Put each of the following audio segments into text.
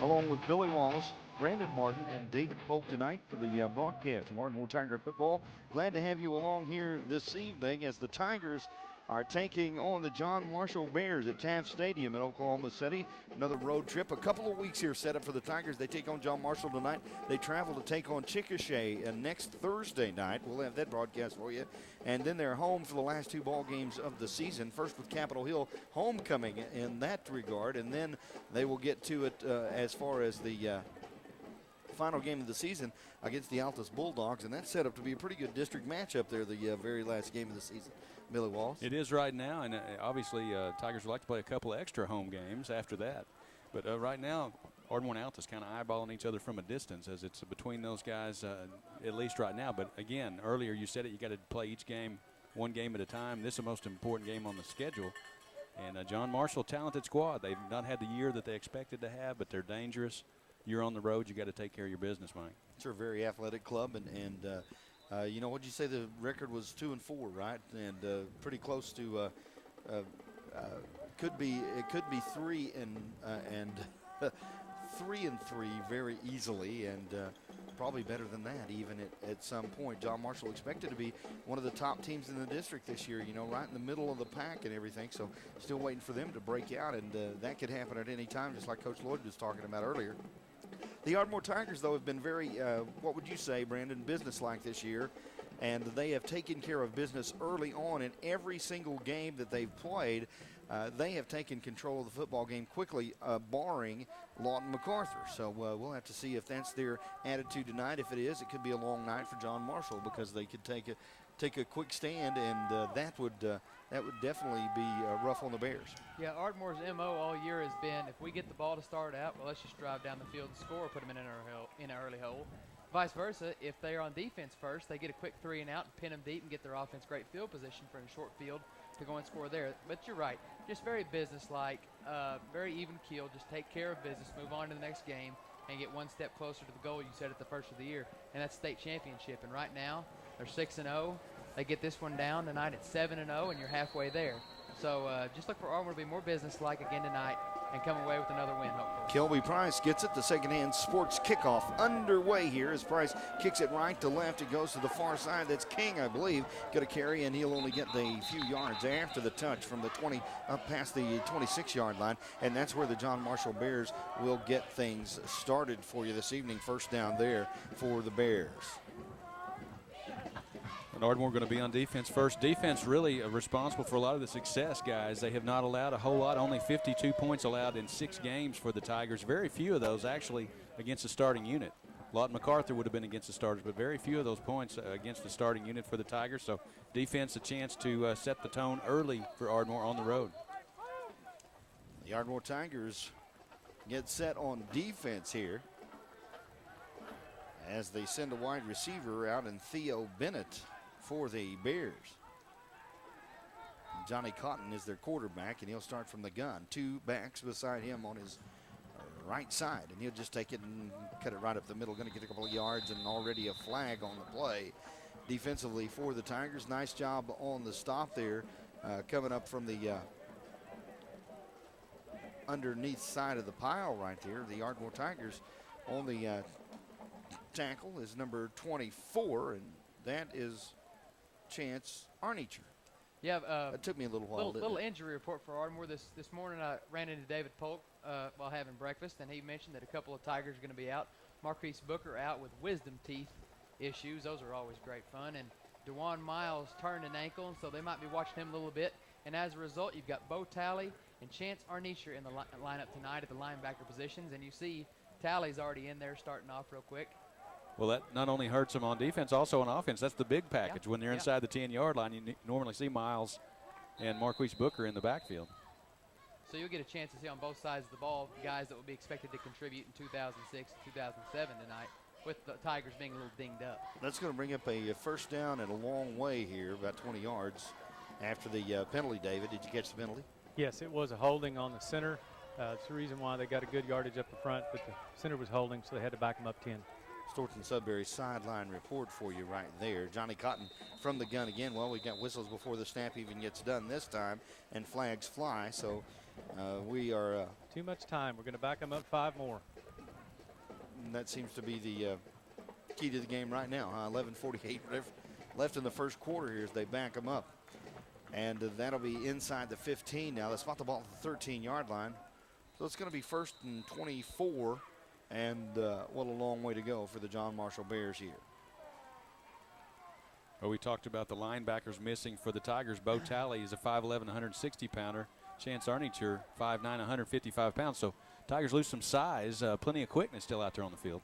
along with Billy Wallace, Brandon Martin, and David Polk tonight for the broadcast of Ardmore Tiger football. Glad to have you along here this evening as the Tigers are taking on the John Marshall Bears at Taft Stadium in Oklahoma City. Another road trip. A couple of weeks here set up for the Tigers. They take on John Marshall tonight. They travel to take on Chickasha next Thursday night. We'll have that broadcast for you. And then they're home for the last two ball games of the season. First with Capitol Hill, homecoming in that regard. And then they will get to it as far as the final game of the season against the Altus Bulldogs, and that's set up to be a pretty good district matchup there, the very last game of the season. Billy Wallace. It is right now, and obviously Tigers would like to play a couple of extra home games after that. But right now, Ardmore and Altus kind of eyeballing each other from a distance as it's between those guys, at least right now. But again, earlier you said it, you got to play each game one game at a time. This is the most important game on the schedule. And John Marshall, talented squad. They've not had the year that they expected to have, but they're dangerous. You're on the road, you got to take care of your business, Mike. It's a very athletic club, and you know, what'd you say the record was 2-4, right? And pretty close to could be 3 and 3-3 very easily, and probably better than that even at some point. John Marshall expected to be one of the top teams in the district this year, you know, right in the middle of the pack and everything, so still waiting for them to break out, and that could happen at any time, just like Coach Lloyd was talking about earlier. The Ardmore Tigers, though, have been very, what would you say, Brandon, businesslike this year, and they have taken care of business early on in every single game that they've played. They have taken control of the football game quickly, barring Lawton MacArthur. So we'll have to see if that's their attitude tonight. If it is, it could be a long night for John Marshall because they could take a quick stand, and that would definitely be rough on the Bears. Yeah, Ardmore's MO all year has been, if we get the ball to start out, well, let's just drive down the field and score, put them in an early hole. Vice versa, if they are on defense first, they get a quick 3 and out and pin them deep and get their offense great field position for a short field to go and score there. But you're right, just very businesslike, very even keel. Just take care of business, move on to the next game, and get one step closer to the goal you set at the first of the year, and that's state championship. And right now, they're 6-0. They get this one down tonight at 7-0, and you're halfway there. So just look for Ardmore to be more businesslike again tonight and come away with another win, hopefully. Kilby Price gets it. The second-hand sports kickoff underway here as Price kicks it right to left. It goes to the far side. That's King, I believe, going to carry, and he'll only get the few yards after the touch from the 20 up past the 26-yard line, and that's where the John Marshall Bears will get things started for you this evening. First down there for the Bears. And Ardmore going to be on defense first. Defense really responsible for a lot of the success, guys. They have not allowed a whole lot, only 52 points allowed in 6 games for the Tigers. Very few of those actually against the starting unit. Lawton MacArthur would have been against the starters, but very few of those points against the starting unit for the Tigers. So defense a chance to set the tone early for Ardmore on the road. The Ardmore Tigers get set on defense here as they send a wide receiver out in Theo Bennett for the Bears. Johnny Cotton is their quarterback, and he'll start from the gun. 2 backs beside him on his right side, and he'll just take it and cut it right up the middle. Going to get a couple of yards, and already a flag on the play defensively for the Tigers. Nice job on the stop there, coming up from the underneath side of the pile right there. The Ardmore Tigers on the tackle is number 24, and that is Chance Arnicher. Yeah, it took me a little while. Little injury report for Ardmore this morning. I ran into David Polk while having breakfast, and he mentioned that a couple of Tigers are going to be out. Marquise Booker out with wisdom teeth issues. Those are always great fun. And DeJuan Miles turned an ankle, and so they might be watching him a little bit. And as a result, you've got Bo Talley and Chance Arnicher in the lineup tonight at the linebacker positions. And you see Talley's already in there starting off real quick. Well, that not only hurts them on defense, also on offense. That's the big package. When they're inside the 10-yard line, you normally see Miles and Marquise Booker in the backfield. So you'll get a chance to see on both sides of the ball guys that will be expected to contribute in 2006 and 2007 tonight, with the Tigers being a little dinged up. That's going to bring up a first down and a long way here, about 20 yards after the penalty, David. Did you catch the penalty? Yes, it was a holding on the center. It's the reason why they got a good yardage up the front, but the center was holding, so they had to back them up 10. Thornton Sudbury sideline report for you right there. Johnny Cotton from the gun again. Well, we got whistles before the snap even gets done this time, and flags fly. So we are. Too much time. We're going to back them up 5 more. That seems to be the key to the game right now. 11:48 left in the first quarter here as they back them up. And that'll be inside the 15 now. They spot the ball at the 13-yard line. So it's going to be 1st and 24. And what a long way to go for the John Marshall Bears here. Well, we talked about the linebackers missing for the Tigers. Bo Talley is a 5'11", 160-pounder. Chance Arnicher, 5'9", 155 pounds. So Tigers lose some size. Plenty of quickness still out there on the field.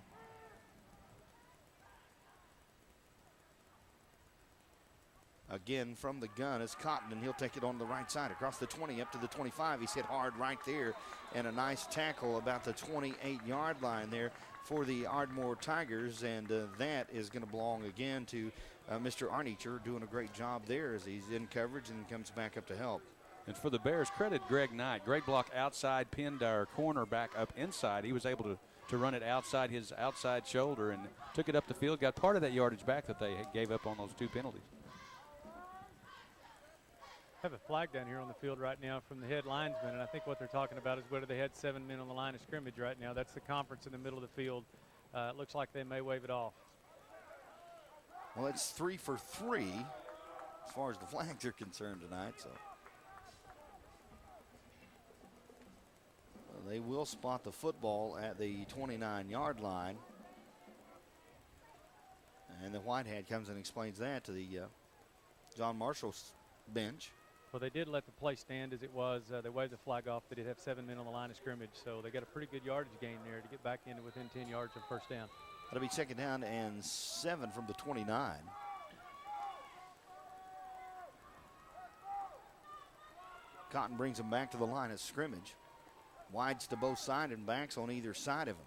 Again, from the gun is Cotton, and he'll take it on the right side across the 20 up to the 25. He's hit hard right there, and a nice tackle about the 28-yard line there for the Ardmore Tigers, and that is going to belong again to Mr. Arnicher, doing a great job there as he's in coverage and comes back up to help. And for the Bears, credit Greg Knight. Great block outside, pinned our cornerback up inside. He was able to run it outside his outside shoulder and took it up the field, got part of that yardage back that they gave up on those 2 penalties. Have a flag down here on the field right now from the head linesman, and I think what they're talking about is whether they had 7 men on the line of scrimmage right now. That's the conference in the middle of the field. It looks like they may wave it off. Well, it's 3 for 3 as far as the flags are concerned tonight. So they will spot the football at the 29-yard line. And the white hat comes and explains that to the John Marshall's bench. Well, they did let the play stand as it was. They waved the flag off. They did have 7 men on the line of scrimmage, so they got a pretty good yardage gain there to get back into within 10 yards of first down. That'll be 2nd down and 7 from the 29. Cotton brings him back to the line of scrimmage. Wides to both sides and backs on either side of him.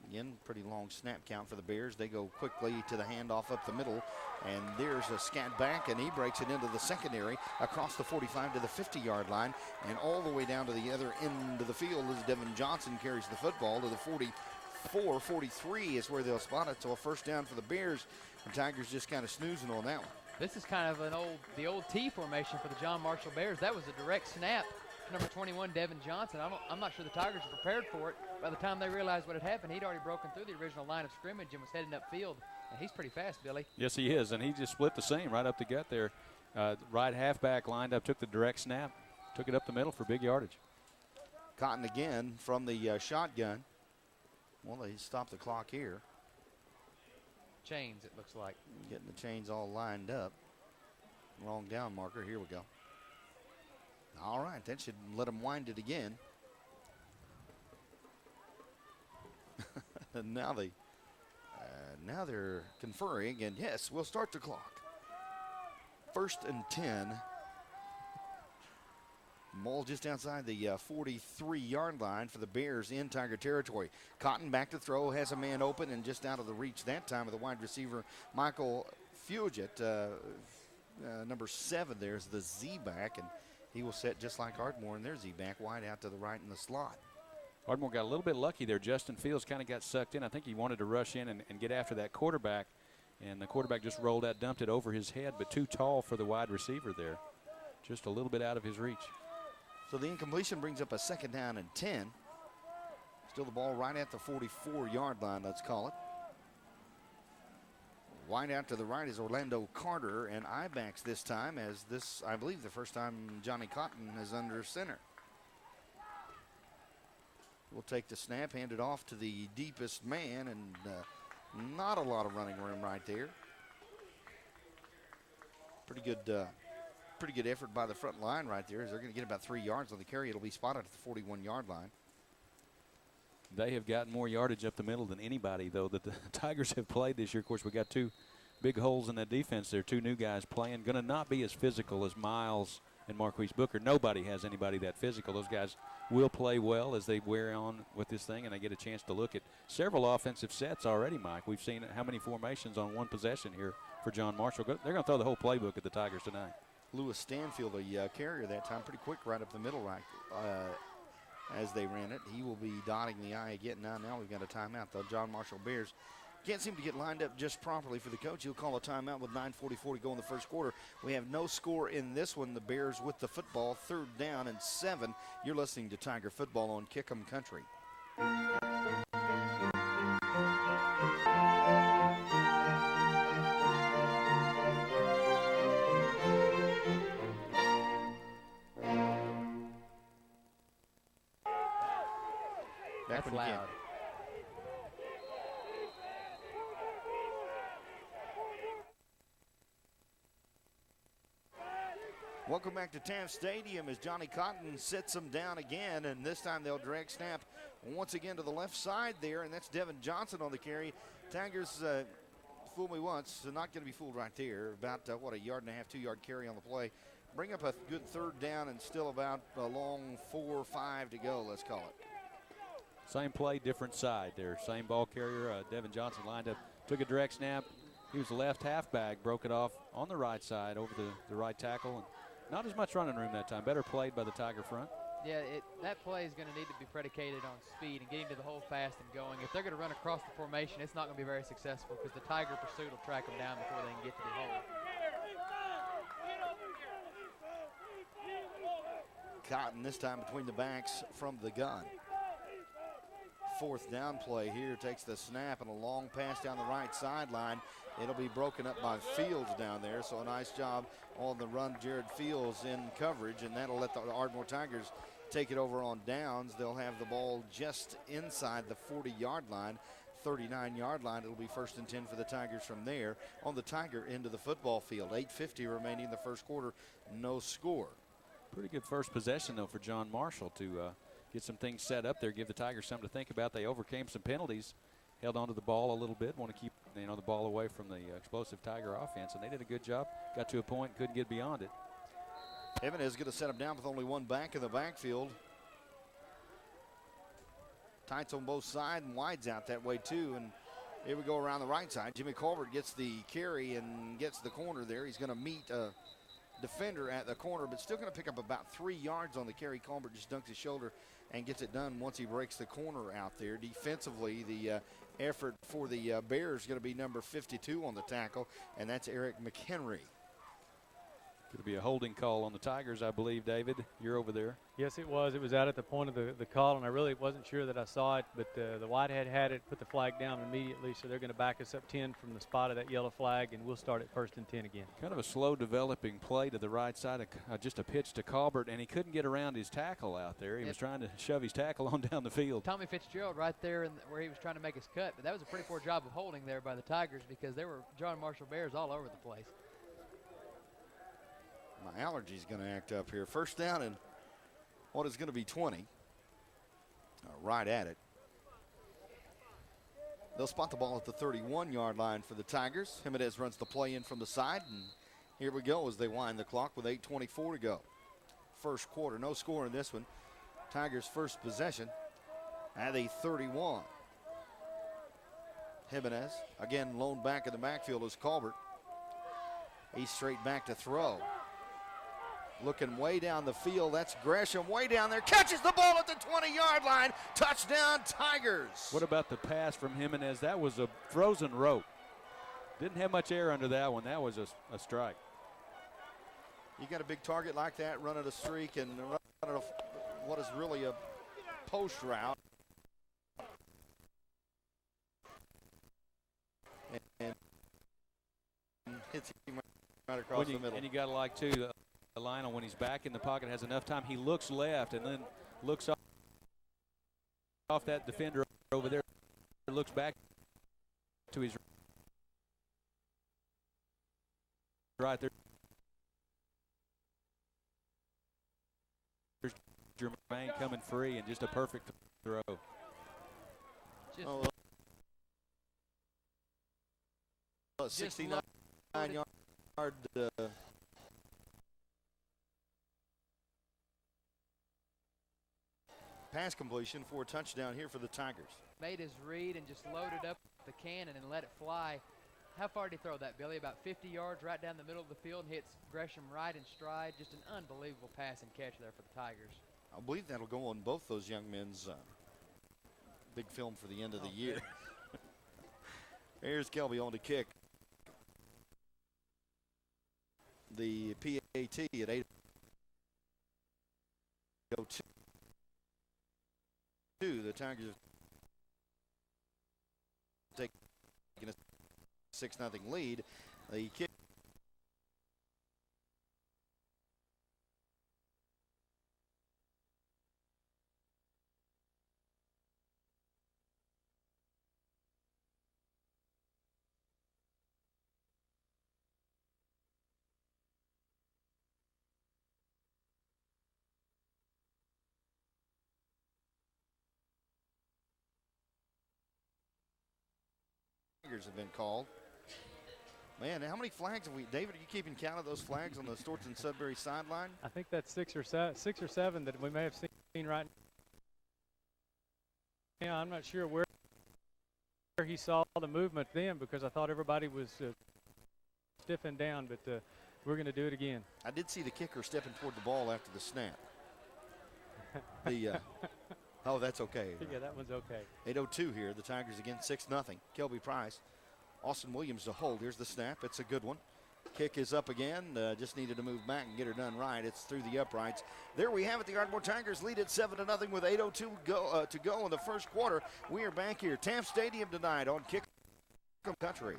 Again, pretty long snap count for the Bears. They go quickly to the handoff up the middle, and there's a scat back, and he breaks it into the secondary across the 45 to the 50-yard line, and all the way down to the other end of the field as Devin Johnson carries the football to the 44, 43 is where they'll spot it. So a first down for the Bears. The Tigers just kind of snoozing on that one. This is kind of the old T formation for the John Marshall Bears. That was a direct snap. Number 21, Devin Johnson. I'm not sure the Tigers were prepared for it. By the time they realized what had happened, he'd already broken through the original line of scrimmage and was heading upfield. And he's pretty fast, Billy. Yes, he is, and he just split the seam right up the gut there. Right halfback lined up, took the direct snap, took it up the middle for big yardage. Cotton again from the shotgun. Well, they stopped the clock here. Chains, it looks like. Getting the chains all lined up. Wrong down marker. Here we go. All right, that should let them wind it again. And now they're conferring, and yes, we'll start the clock. 1st and 10. Ball just outside the 43-yard line for the Bears in Tiger territory. Cotton back to throw, has a man open, and just out of the reach that time of the wide receiver, Michael Fugit. Number 7 there's the Z-back, and he will set just like Ardmore in their Z-back, wide out to the right in the slot. Ardmore got a little bit lucky there. Justin Fields kind of got sucked in. I think he wanted to rush in and get after that quarterback, and the quarterback just rolled out, dumped it over his head, but too tall for the wide receiver there. Just a little bit out of his reach. So the incompletion brings up a 2nd down and 10. Still the ball right at the 44-yard line, let's call it. Wide out to the right is Orlando Carter, and I-backs this time, as this, I believe, the first time Johnny Cotton is under center. We'll take the snap, hand it off to the deepest man, and not a lot of running room right there. Pretty good effort by the front line right there, as they're going to get about 3 yards on the carry. It'll be spotted at the 41-yard line. They have gotten more yardage up the middle than anybody, though, that the Tigers have played this year. Of course, we got 2 big holes in that defense there, 2 new guys playing. Going to not be as physical as Miles and Marquise Booker. Nobody has anybody that physical. Those guys will play well as they wear on with this thing, and they get a chance to look at several offensive sets already, Mike. We've seen how many formations on one possession here for John Marshall. They're going to throw the whole playbook at the Tigers tonight. Lewis Stanfield, a carrier that time, pretty quick right up the middle right. as they ran it. He will be dotting the I again. Now we've got a timeout, though. John Marshall Bears can't seem to get lined up just properly for the coach. He'll call a timeout with 9:44 to go in the first quarter. We have no score in this one. The Bears with the football, 3rd down and 7. You're listening to Tiger Football on Kick 'em Country. That's loud. Welcome back to Taft Stadium as Johnny Cotton sits them down again, and this time they'll drag snap once again to the left side there, and that's Devin Johnson on the carry. Tigers fooled me once, so not going to be fooled right there. About, a yard and a half, 2-yard carry on the play. Bring up a good 3rd down and still about a long 4 or 5 to go, let's call it. Same play, different side there. Same ball carrier. Devin Johnson lined up, took a direct snap. He was the left halfback, broke it off on the right side over the right tackle. And not as much running room that time. Better played by the Tiger front. Yeah, that play is going to need to be predicated on speed and getting to the hole fast and going. If they're going to run across the formation, it's not going to be very successful because the Tiger pursuit will track them down before they can get to the hole. Cotton this time between the backs from the gun. 4th down play here, takes the snap and a long pass down the right sideline. It'll be broken up by Fields down there, so a nice job on the run, Jared Fields in coverage, and that'll let the Ardmore Tigers take it over on downs. They'll have the ball just inside the 40-yard line, 39-yard line. It'll be 1st and 10 for the Tigers from there on the Tiger end of the football field. 8:50 remaining in the first quarter, no score. Pretty good first possession, though, for John Marshall to get some things set up there, give the Tigers something to think about. They overcame some penalties, held onto the ball a little bit, want to keep the ball away from the explosive Tiger offense, and they did a good job. Got to a point, couldn't get beyond it. Evan is going to set him down with only one back in the backfield. Tights on both sides and wides out that way too, and here we go around the right side. Jimmy Colbert gets the carry and gets the corner there. He's going to meet a defender at the corner, but still going to pick up about 3 yards on the carry. Colbert just dunks his shoulder and gets it done once he breaks the corner out there. Defensively, the effort for the Bears is going to be number 52 on the tackle, and that's Eric McHenry. Could be a holding call on the Tigers, I believe, David. You're over there. Yes, it was. It was out at the point of the call, and I really wasn't sure that I saw it, but the Whitehead had it, put the flag down immediately, so they're going to back us up 10 from the spot of that yellow flag, and we'll start at 1st and 10 again. Kind of a slow developing play to the right side, just a pitch to Colbert, and he couldn't get around his tackle out there. He was trying to shove his tackle on down the field. Tommy Fitzgerald right there where he was trying to make his cut, but that was a pretty poor job of holding there by the Tigers because there were John Marshall Bears all over the place. My allergy's going to act up here. 1st down and what is going to be 20. Right at it. They'll spot the ball at the 31-yard line for the Tigers. Jimenez runs the play in from the side, and here we go as they wind the clock with 8:24 to go. First quarter, no score in this one. Tigers' first possession at a 31. Jimenez, again, lone back in the backfield is Colbert. He's straight back to throw. Looking way down the field, that's Gresham way down there, catches the ball at the 20-yard line. Touchdown, Tigers. What about the pass from Jimenez? That was a frozen rope. Didn't have much air under that one. That was a strike. You got a big target like that, running a streak and running what is really a post route. And hits him right across the middle. And you got to like, too, Lionel, when he's back in the pocket, has enough time. He looks left and then looks off that defender over there. Looks back to his right there. There's Jermaine coming free and just a perfect throw. Just 69-yard pass completion for a touchdown here for the Tigers. Made his read and just loaded up the cannon and let it fly. How far did he throw that, Billy? About 50 yards right down the middle of the field and hits Gresham right in stride. Just an unbelievable pass and catch there for the Tigers. I believe that'll go on both those young men's big film for the end of the year. Here's Kelby on to kick. The PAT at 8:02. The Tigers have taken a 6-0 lead. The kick. Have been called. Man, how many flags have we? David, are you keeping count of those flags on the Storton Sudbury sideline? I think that's six or seven that we may have seen right now. Yeah, I'm not sure where he saw the movement then, because I thought everybody was stiffened down, but we're going to do it again. I did see the kicker stepping toward the ball after the snap. Oh, that's okay. Yeah, that one's okay. 8:02 here. The Tigers again 6-0. Kelby Price. Austin Williams to hold. Here's the snap. It's a good one. Kick is up again. Just needed to move back and get her done right. It's through the uprights. There we have it. The Ardmore Tigers lead at 7-0 with 8:02 to go in the first quarter. We are back here, Taft Stadium tonight on Kick Country.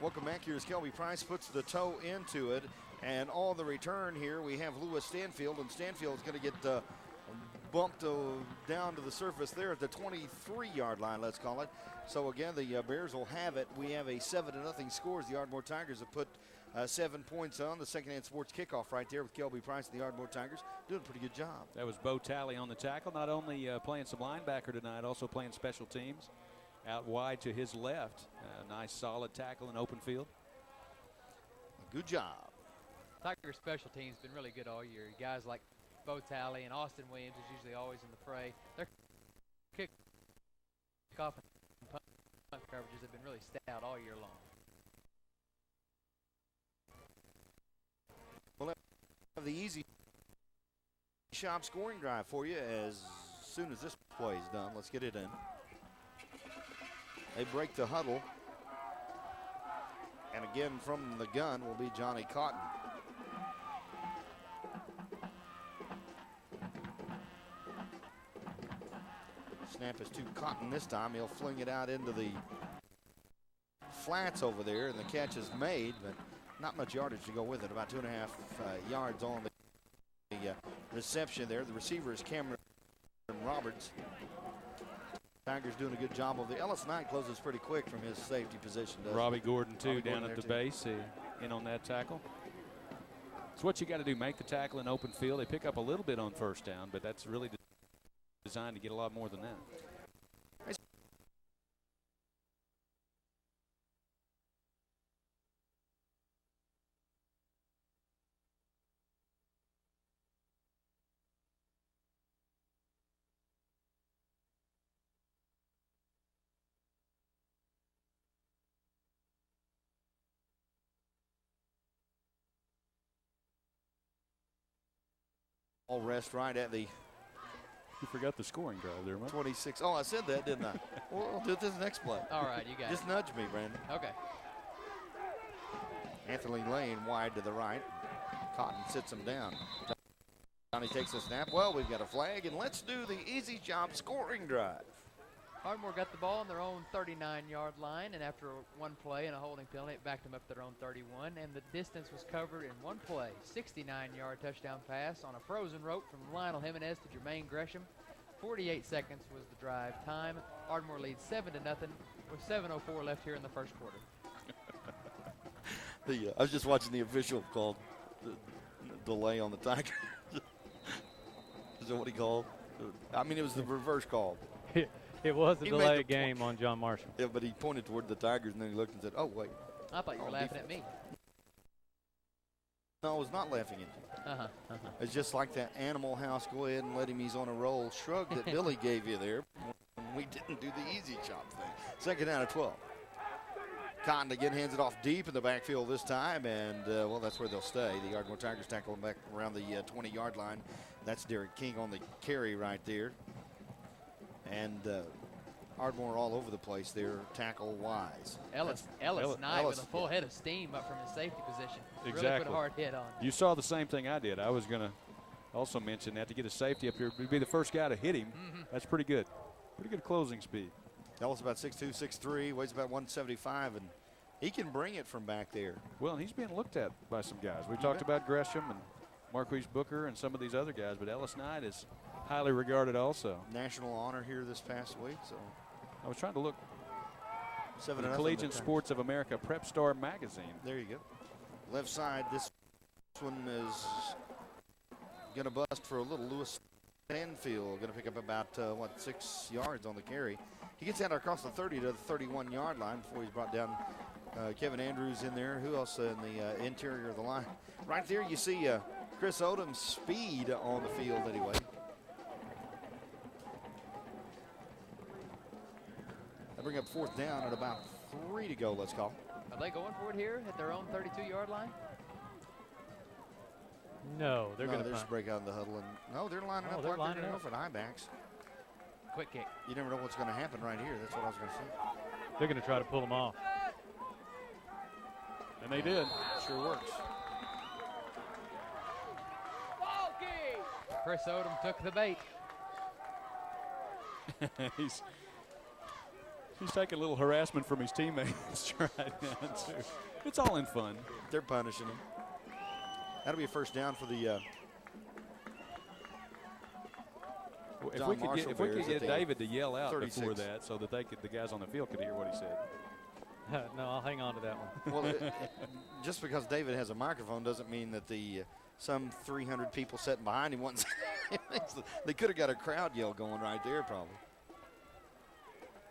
Welcome back. Here's Kelby Price, puts the toe into it, and on the return here we have Lewis Stanfield, and Stanfield's going to get bumped down to the surface there at the 23-yard line, let's call it. So again, the Bears will have it. We have a 7-0 score as the Ardmore Tigers have put 7 points on the Secondhand Sports kickoff right there with Kelby Price and the Ardmore Tigers doing a pretty good job. That was Bo Talley on the tackle, not only playing some linebacker tonight, also playing special teams. Out wide to his left. Nice solid tackle in open field. Good job. Tiger special teams been really good all year. Guys like Bo Talley and Austin Williams is usually always in the fray. Their kickoff and punt coverages have been really stout all year long. We'll have the easy shop scoring drive for you as soon as this play is done. Let's get it in. They break the huddle. And again from the gun will be Johnny Cotton. Snap is to Cotton this time. He'll fling it out into the flats over there, and the catch is made, but not much yardage to go with it. About 2.5 yards on the reception there. The receiver is Cameron Roberts. Tigers doing a good job of the Ellis Knight closes pretty quick from his safety position. Robbie Gordon too, Robbie down Gordon at the too. base, in on that tackle. It's what you got to do, make the tackle in open field. They pick up a little bit on first down, but that's really designed to get a lot more than that. All rest right at the You forgot the scoring drive there, Mike. 26. Oh, I said that, didn't I? Well, I'll do it this next play. All right, you got Just nudge me, Brandon. it. Okay. Anthony Lane wide to the right. Cotton sits him down. Johnny takes a snap. Well, we've got a flag, and let's do the easy job scoring drive. Ardmore got the ball on their own 39-yard line, and after one play and a holding penalty, it backed them up to their own 31, and the distance was covered in one play. 69-yard touchdown pass on a frozen rope from Lionel Jimenez to Jermaine Gresham. 48 seconds was the drive time. Ardmore leads 7-0 with 7:04 left here in the first quarter. I was just watching the official call the delay on the Tigers. Is that what he called? I mean, it was the reverse call. It was a He made delay the game on John Marshall. Yeah, but he pointed toward the Tigers, and then he looked and said, "Oh, wait." I thought you were laughing at me. No, I was not laughing at you. It's just like that Animal House, go ahead and let him, he's on a roll shrug that Billy gave you there when we didn't do the easy chop thing. Second down at 12. Cotton again hands it off deep in the backfield this time, and, well, that's where they'll stay. The Ardmore Tigers tackle him back around the 20-yard line. That's Derek King on the carry right there. And Ardmore all over the place there, tackle-wise. Ellis Knight with a full head of steam up from his safety position. Exactly. Really put a hard hit on. You saw the same thing I did. I was going to also mention that to get a safety up here, to be the first guy to hit him. That's pretty good. Pretty good closing speed. Ellis about 6'2", 6'3", weighs about 175, and he can bring it from back there. Well, and he's being looked at by some guys. We talked about Gresham and Marquise Booker and some of these other guys, but Ellis Knight is highly regarded also. National honor here this past week, so. I was trying to look. 7-0. The Collegiate Sports of America Prep Star Magazine. There you go. Left side, this one is going to bust for a little. Lewis Stanfield going to pick up about, 6 yards on the carry. He gets out across the 30 to the 31-yard line before he's brought down. Kevin Andrews in there. Who else in the interior of the line? Right there you see Chris Odom's speed on the field anyway. They bring up fourth down at about 3 to go, let's call. Are they going for it here at their own 32-yard line? No, they're going to just break out of the huddle. And no, they're lining up they're like lining they're going up. to go for the high backs. Quick kick. You never know what's going to happen right here. That's what I was going to say. They're going to try to pull them off. And they did. Sure works. Chris Odom took the bait. he's taking a little harassment from his teammates right now, too. It's all in fun. They're punishing him. That'll be a first down for the If we could get David to yell out 36. before that so that the guys on the field could hear what he said. No, I'll hang on to that one. Well, just because David has a microphone doesn't mean that some 300 people sitting behind him want they could have got a crowd yell going right there probably.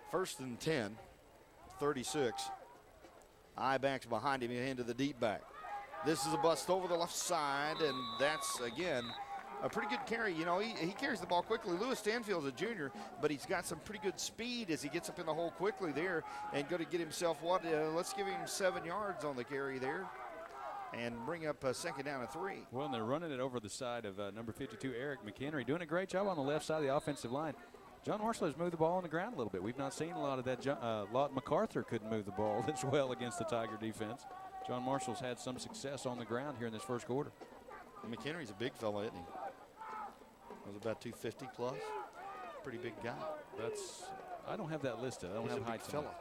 First and 10, 36. I-backs behind him into the deep back. This is a bust over the left side, and that's, again, a pretty good carry. You know, he carries the ball quickly. Lewis Stanfield's a junior, but he's got some pretty good speed as he gets up in the hole quickly there and going to get himself let's give him 7 yards on the carry there and bring up a second down and 3. Well, and they're running it over the side of number 52, Eric McHenry, doing a great job on the left side of the offensive line. John Marshall has moved the ball on the ground a little bit. We've not seen a lot of that. Lott MacArthur couldn't move the ball as well against the Tiger defense. John Marshall's had some success on the ground here in this first quarter. McHenry's a big fella, isn't he? Was about 250 plus. Pretty big guy. I don't have that listed. I don't have height fella.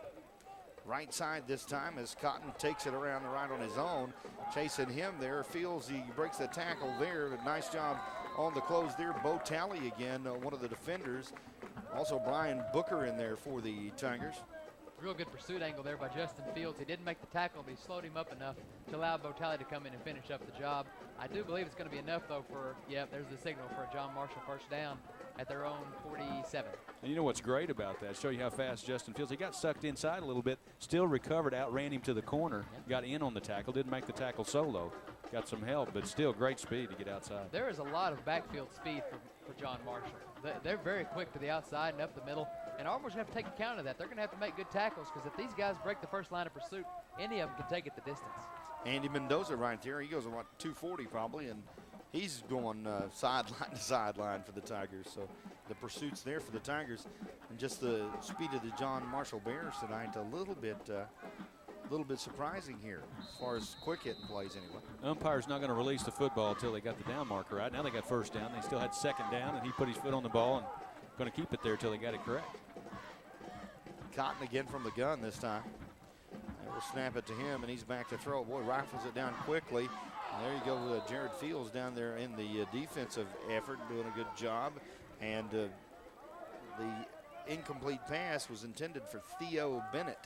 Right side this time as Cotton takes it around the right on his own. Chasing him there. Feels he breaks the tackle there. Nice job on the close there. Bo Talley again, one of the defenders. Also Brian Booker in there for the Tigers. Real good pursuit angle there by Justin Fields. He didn't make the tackle, but he slowed him up enough to allow Bo Talley to come in and finish up the job. I do believe it's going to be enough, though, there's the signal for a John Marshall first down at their own 47. And you know what's great about that? Show you how fast Justin Fields. He got sucked inside a little bit, still recovered, outran him to the corner, got in on the tackle, didn't make the tackle solo. Got some help, but still great speed to get outside. There is a lot of backfield speed for John Marshall. They're very quick to the outside and up the middle. And Ardmore's going to have to take account of that. They're going to have to make good tackles because if these guys break the first line of pursuit, any of them can take it the distance. Andy Mendoza right there. He goes at 240 probably, and he's going sideline to sideline for the Tigers. So the pursuit's there for the Tigers. And just the speed of the John Marshall Bears tonight, a little bit surprising here as far as quick hitting plays anyway. Umpire's not going to release the football until they got the down marker right. Now they got first down. They still had second down, and he put his foot on the ball and going to keep it there until they got it correct. Cotton again from the gun this time. And we'll snap it to him, and he's back to throw. Boy, rifles it down quickly. And there you go, Jared Fields down there in the defensive effort, doing a good job. And the incomplete pass was intended for Theo Bennett.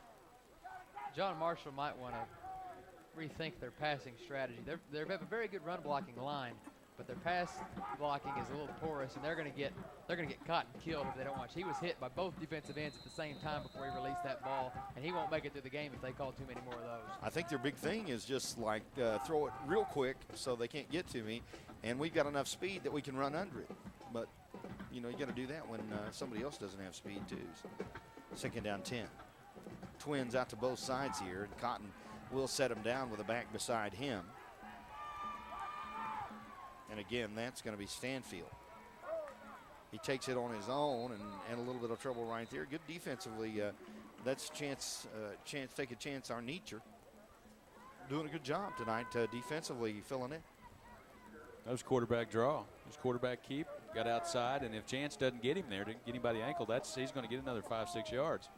John Marshall might want to rethink their passing strategy. They have a very good run blocking line, but their pass blocking is a little porous, and they're going to get Cotton killed if they don't watch. He was hit by both defensive ends at the same time before he released that ball, and he won't make it through the game if they call too many more of those. I think their big thing is just like throw it real quick so they can't get to me, and we've got enough speed that we can run under it. But, you know, you got to do that when somebody else doesn't have speed too. So 2nd down 10. Twins out to both sides here, and Cotton will set him down with a back beside him. And again, that's going to be Stanfield. He takes it on his own and a little bit of trouble right there. Good defensively. That's chance, take a chance. Our Nietzsche doing a good job tonight defensively, filling in. That was quarterback draw. His quarterback keep, got outside, and if Chance doesn't get him there, didn't get him by the ankle, he's going to get another 5-6 yards.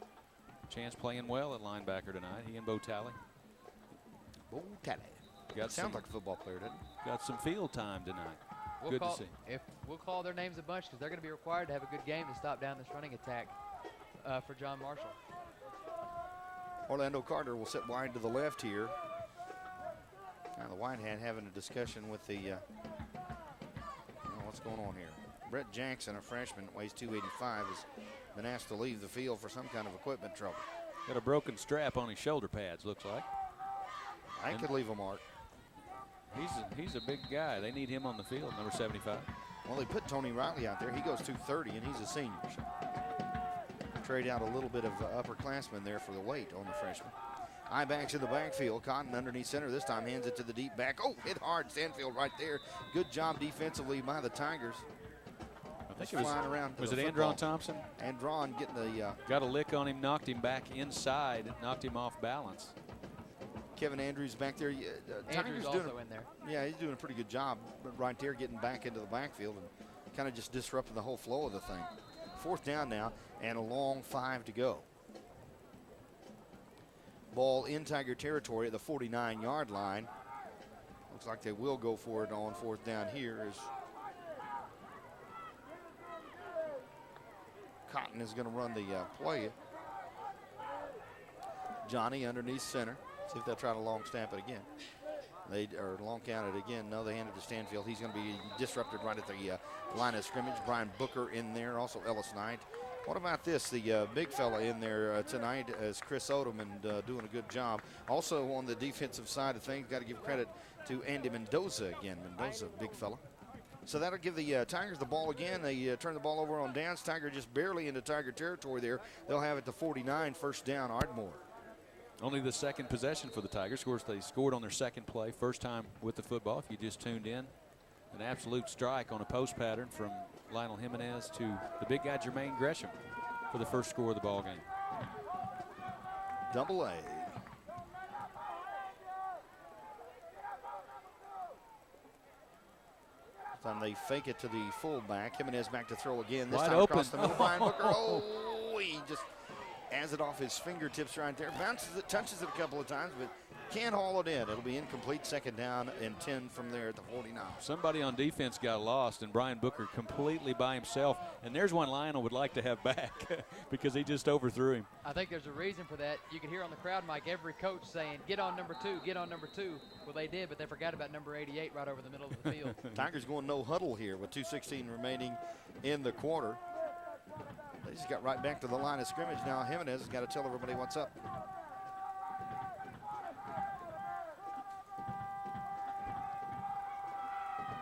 Chance playing well at linebacker tonight. He and Bo Talley. Bo Talley. Sounds like a football player, doesn't it? Got some field time tonight. Good to see. We'll call their names a bunch because they're going to be required to have a good game to stop down this running attack for John Marshall. Orlando Carter will sit wide to the left here. Now the white hat having a discussion with the, what's going on here? Brett Jackson, a freshman, weighs 285, has been asked to leave the field for some kind of equipment trouble. Got a broken strap on his shoulder pads, looks like. I could leave a mark. He's a big guy. They need him on the field, number 75. Well, they put Tony Riley out there. He goes 230, and he's a senior. Trade out a little bit of upperclassmen there for the weight on the freshman. I-backs in the backfield. Cotton underneath center. This time hands it to the deep back. Oh, hit hard. Stanfield right there. Good job defensively by the Tigers. I think it was flying around. Was it Andron Thompson? Andron getting the got a lick on him, knocked him back inside, knocked him off balance. Kevin Andrews back there. Andrews also in there. Yeah, he's doing a pretty good job right there, getting back into the backfield and kind of just disrupting the whole flow of the thing. 4th down now, and a long 5 to go. Ball in Tiger territory at the 49-yard line. Looks like they will go for it on 4th down here as Cotton is going to run the play. Johnny underneath center. See if they'll try to long snap it again. Or long count it again. No, they hand it to Stanfield. He's going to be disrupted right at the line of scrimmage. Brian Booker in there, also Ellis Knight. What about this? The big fella in there tonight is Chris Odoman doing a good job. Also on the defensive side of things, got to give credit to Andy Mendoza again. Mendoza, big fella. So that'll give the Tigers the ball again. They turn the ball over on downs. Tiger just barely into Tiger territory there. They'll have it to 49, 1st down, Ardmore. Only the second possession for the Tigers. Of course, they scored on their second play, first time with the football. If you just tuned in, an absolute strike on a post pattern from Lionel Jimenez to the big guy Jermaine Gresham for the first score of the ball game. Double A. This time they fake it to the fullback. Jimenez back to throw again. This Wide time open. Across the middle. Brian Booker. Oh, he just has it off his fingertips right there. Bounces it, touches it a couple of times, but can't haul it in. It'll be incomplete. 2nd down and 10 from there at the 49. Somebody on defense got lost, and Brian Booker completely by himself. And there's one Lionel would like to have back because he just overthrew him. I think there's a reason for that. You can hear on the crowd mic every coach saying, get on number 2, get on number 2. Well, they did, but they forgot about number 88 right over the middle of the field. Tigers going no huddle here with 2:16 remaining in the quarter. They just got right back to the line of scrimmage now. Jimenez has got to tell everybody what's up.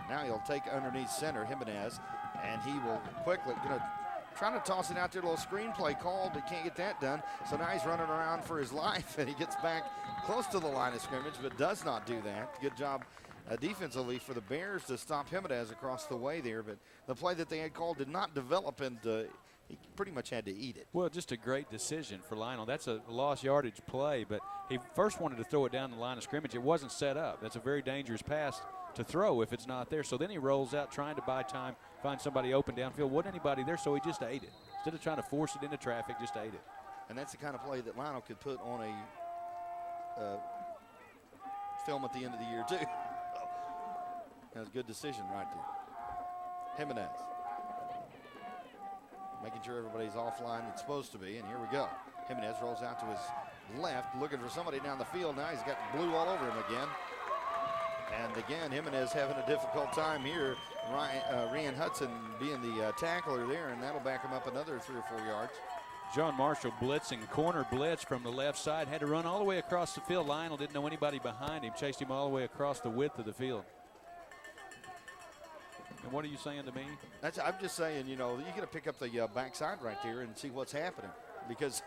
Now he'll take underneath center, Jimenez, and he will quickly, trying to toss it out there, a little screenplay called, but can't get that done. So now he's running around for his life, and he gets back close to the line of scrimmage, but does not do that. Good job defensively for the Bears to stop Jimenez across the way there, but the play that they had called did not develop, and he pretty much had to eat it. Well, just a great decision for Lionel. That's a lost yardage play, but he first wanted to throw it down the line of scrimmage. It wasn't set up. That's a very dangerous pass to throw if it's not there. So then he rolls out trying to buy time, find somebody open downfield. Wasn't anybody there, so he just ate it. Instead of trying to force it into traffic, just ate it. And that's the kind of play that Lionel could put on a film at the end of the year, too. That was a good decision right there. Jimenez. making sure everybody's offline it's supposed to be. And here we go. Jimenez rolls out to his left, looking for somebody down the field. Now he's got blue all over him again. And again, Jimenez having a difficult time here. Ryan Hudson being the tackler there, and that'll back him up another 3 or 4 yards. John Marshall blitzing, corner blitz from the left side. Had to run all the way across the field. Lionel didn't know anybody behind him. Chased him all the way across the width of the field. And what are you saying to me? I'm just saying, you got to pick up the backside right there and see what's happening. Because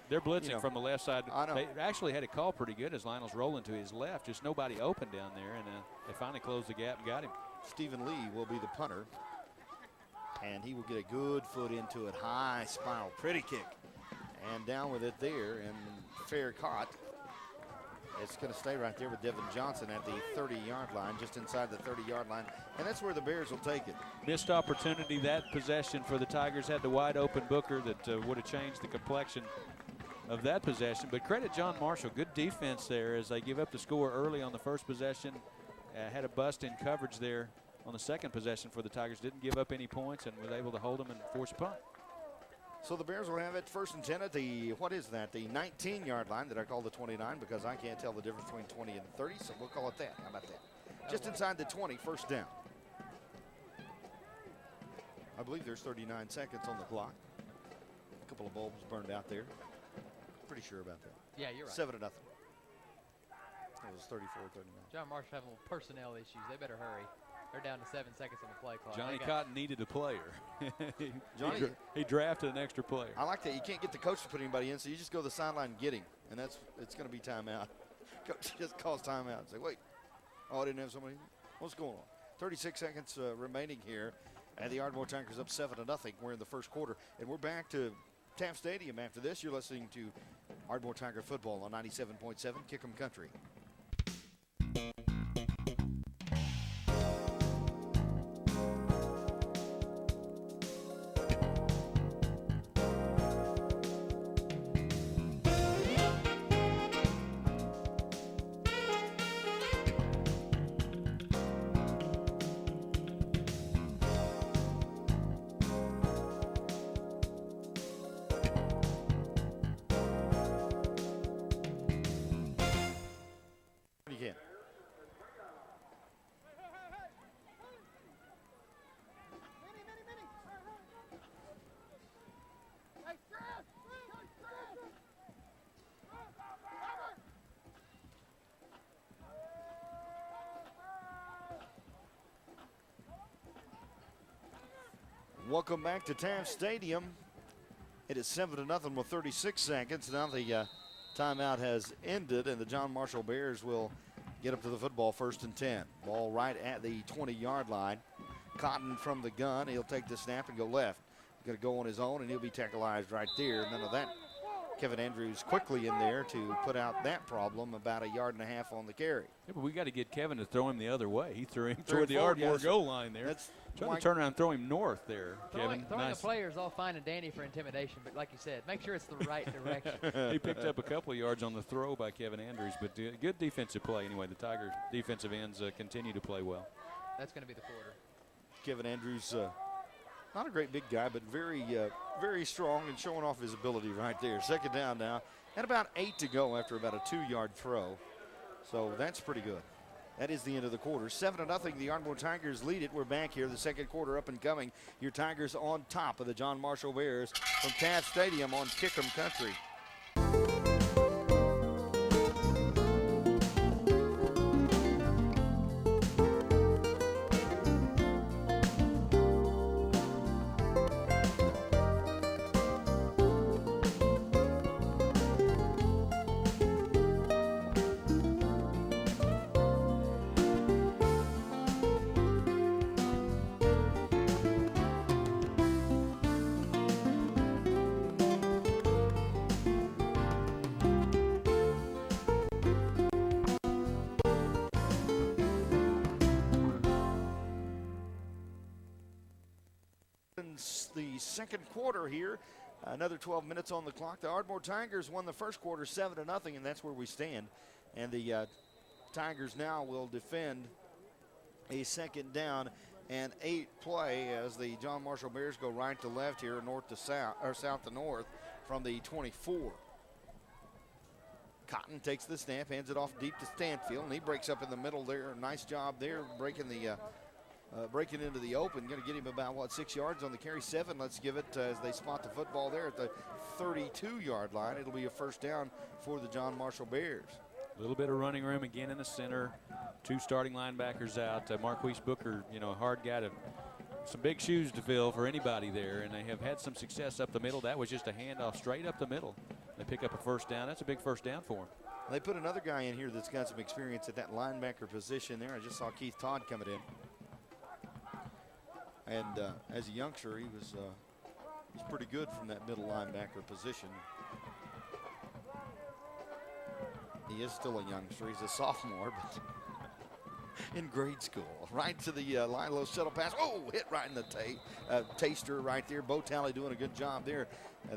they're blitzing from the left side. I know. They actually had it called pretty good as Lionel's rolling to his left. Just nobody open down there, and they finally closed the gap and got him. Stephen Lee will be the punter. And he will get a good foot into it. High spiral, pretty kick. And down with it there, and fair caught. It's going to stay right there with Devin Johnson at the 30-yard line, just inside the 30-yard line. And that's where the Bears will take it. Missed opportunity that possession for the Tigers. Had the wide open Booker that would have changed the complexion of that possession. But credit John Marshall. Good defense there as they give up the score early on the first possession. Had a bust in coverage there on the second possession for the Tigers. Didn't give up any points and was able to hold them and force a punt. So the Bears will have it 1st and 10 at the, what is that, the 19-yard line that I call the 29 because I can't tell the difference between 20 and 30, so we'll call it that. How about that? Just inside the 20, first down. I believe there's 39 seconds on the clock. A couple of bulbs burned out there. Pretty sure about that. Yeah, you're right. 7-0. That was 34-39. John Marshall having little personnel issues. They better hurry. They're down to 7 seconds on the play clock. Johnny Cotton needed a player. he drafted an extra player. I like that. You can't get the coach to put anybody in, so you just go to the sideline and get him. And it's going to be timeout. Coach just calls timeout and say, wait, I didn't have somebody. What's going on? 36 seconds remaining here. And the Ardmore Tigers up 7-0. We're in the first quarter. And we're back to Taft Stadium after this. You're listening to Ardmore Tiger football on 97.7 Kickham Country. Welcome back to Taft Stadium. It is 7-0 with 36 seconds. Now the timeout has ended, and the John Marshall Bears will get up to the football 1st and 10. Ball right at the 20-yard line. Cotton from the gun. He'll take the snap and go left. He's going to go on his own, and he'll be tackleized right there. None of that. Kevin Andrews quickly in there to put out that problem, about 1.5 yards on the carry. Yeah, but we got to get Kevin to throw him the other way. He threw him toward the Ardmore goal line there. That's trying to turn around and throw him north there, Kevin. Throwing Nice. a player is all fine and dandy for intimidation, but like you said, make sure it's the right direction. He picked up a couple of yards on the throw by Kevin Andrews, but good defensive play anyway. The Tiger defensive ends continue to play well. That's going to be the quarter. Kevin Andrews, not a great big guy, but very strong and showing off his ability right there. Second down now, and about 8 to go after about a 2-yard throw. So that's pretty good. That is the end of the quarter. 7-0. The Ardmore Tigers lead it. We're back here. The second quarter up and coming. Your Tigers on top of the John Marshall Bears from Taft Stadium on Kickham Country. The second quarter here, another 12 minutes on the clock. The Ardmore Tigers won the first quarter 7-0, and that's where we stand. And the Tigers now will defend a second down and 8 play as the John Marshall Bears go right to left here, north to south, or south to north from the 24. Cotton takes the snap, hands it off deep to Stanfield, and he breaks up in the middle there. Nice job there, breaking into the open. Going to get him about, 6 yards on the carry, 7. Let's give it as they spot the football there at the 32-yard line. It'll be a first down for the John Marshall Bears. A little bit of running room again in the center. 2 starting linebackers out. Marquise Booker, a hard guy some big shoes to fill for anybody there, and they have had some success up the middle. That was just a handoff straight up the middle. They pick up a first down. That's a big first down for them. They put another guy in here that's got some experience at that linebacker position there. I just saw Keith Todd coming in. And as a youngster, he's pretty good from that middle linebacker position. He is still a youngster. He's a sophomore, but in grade school. Right to the line, little shuttle pass. Oh, hit right in the taster right there. Bo Talley doing a good job there.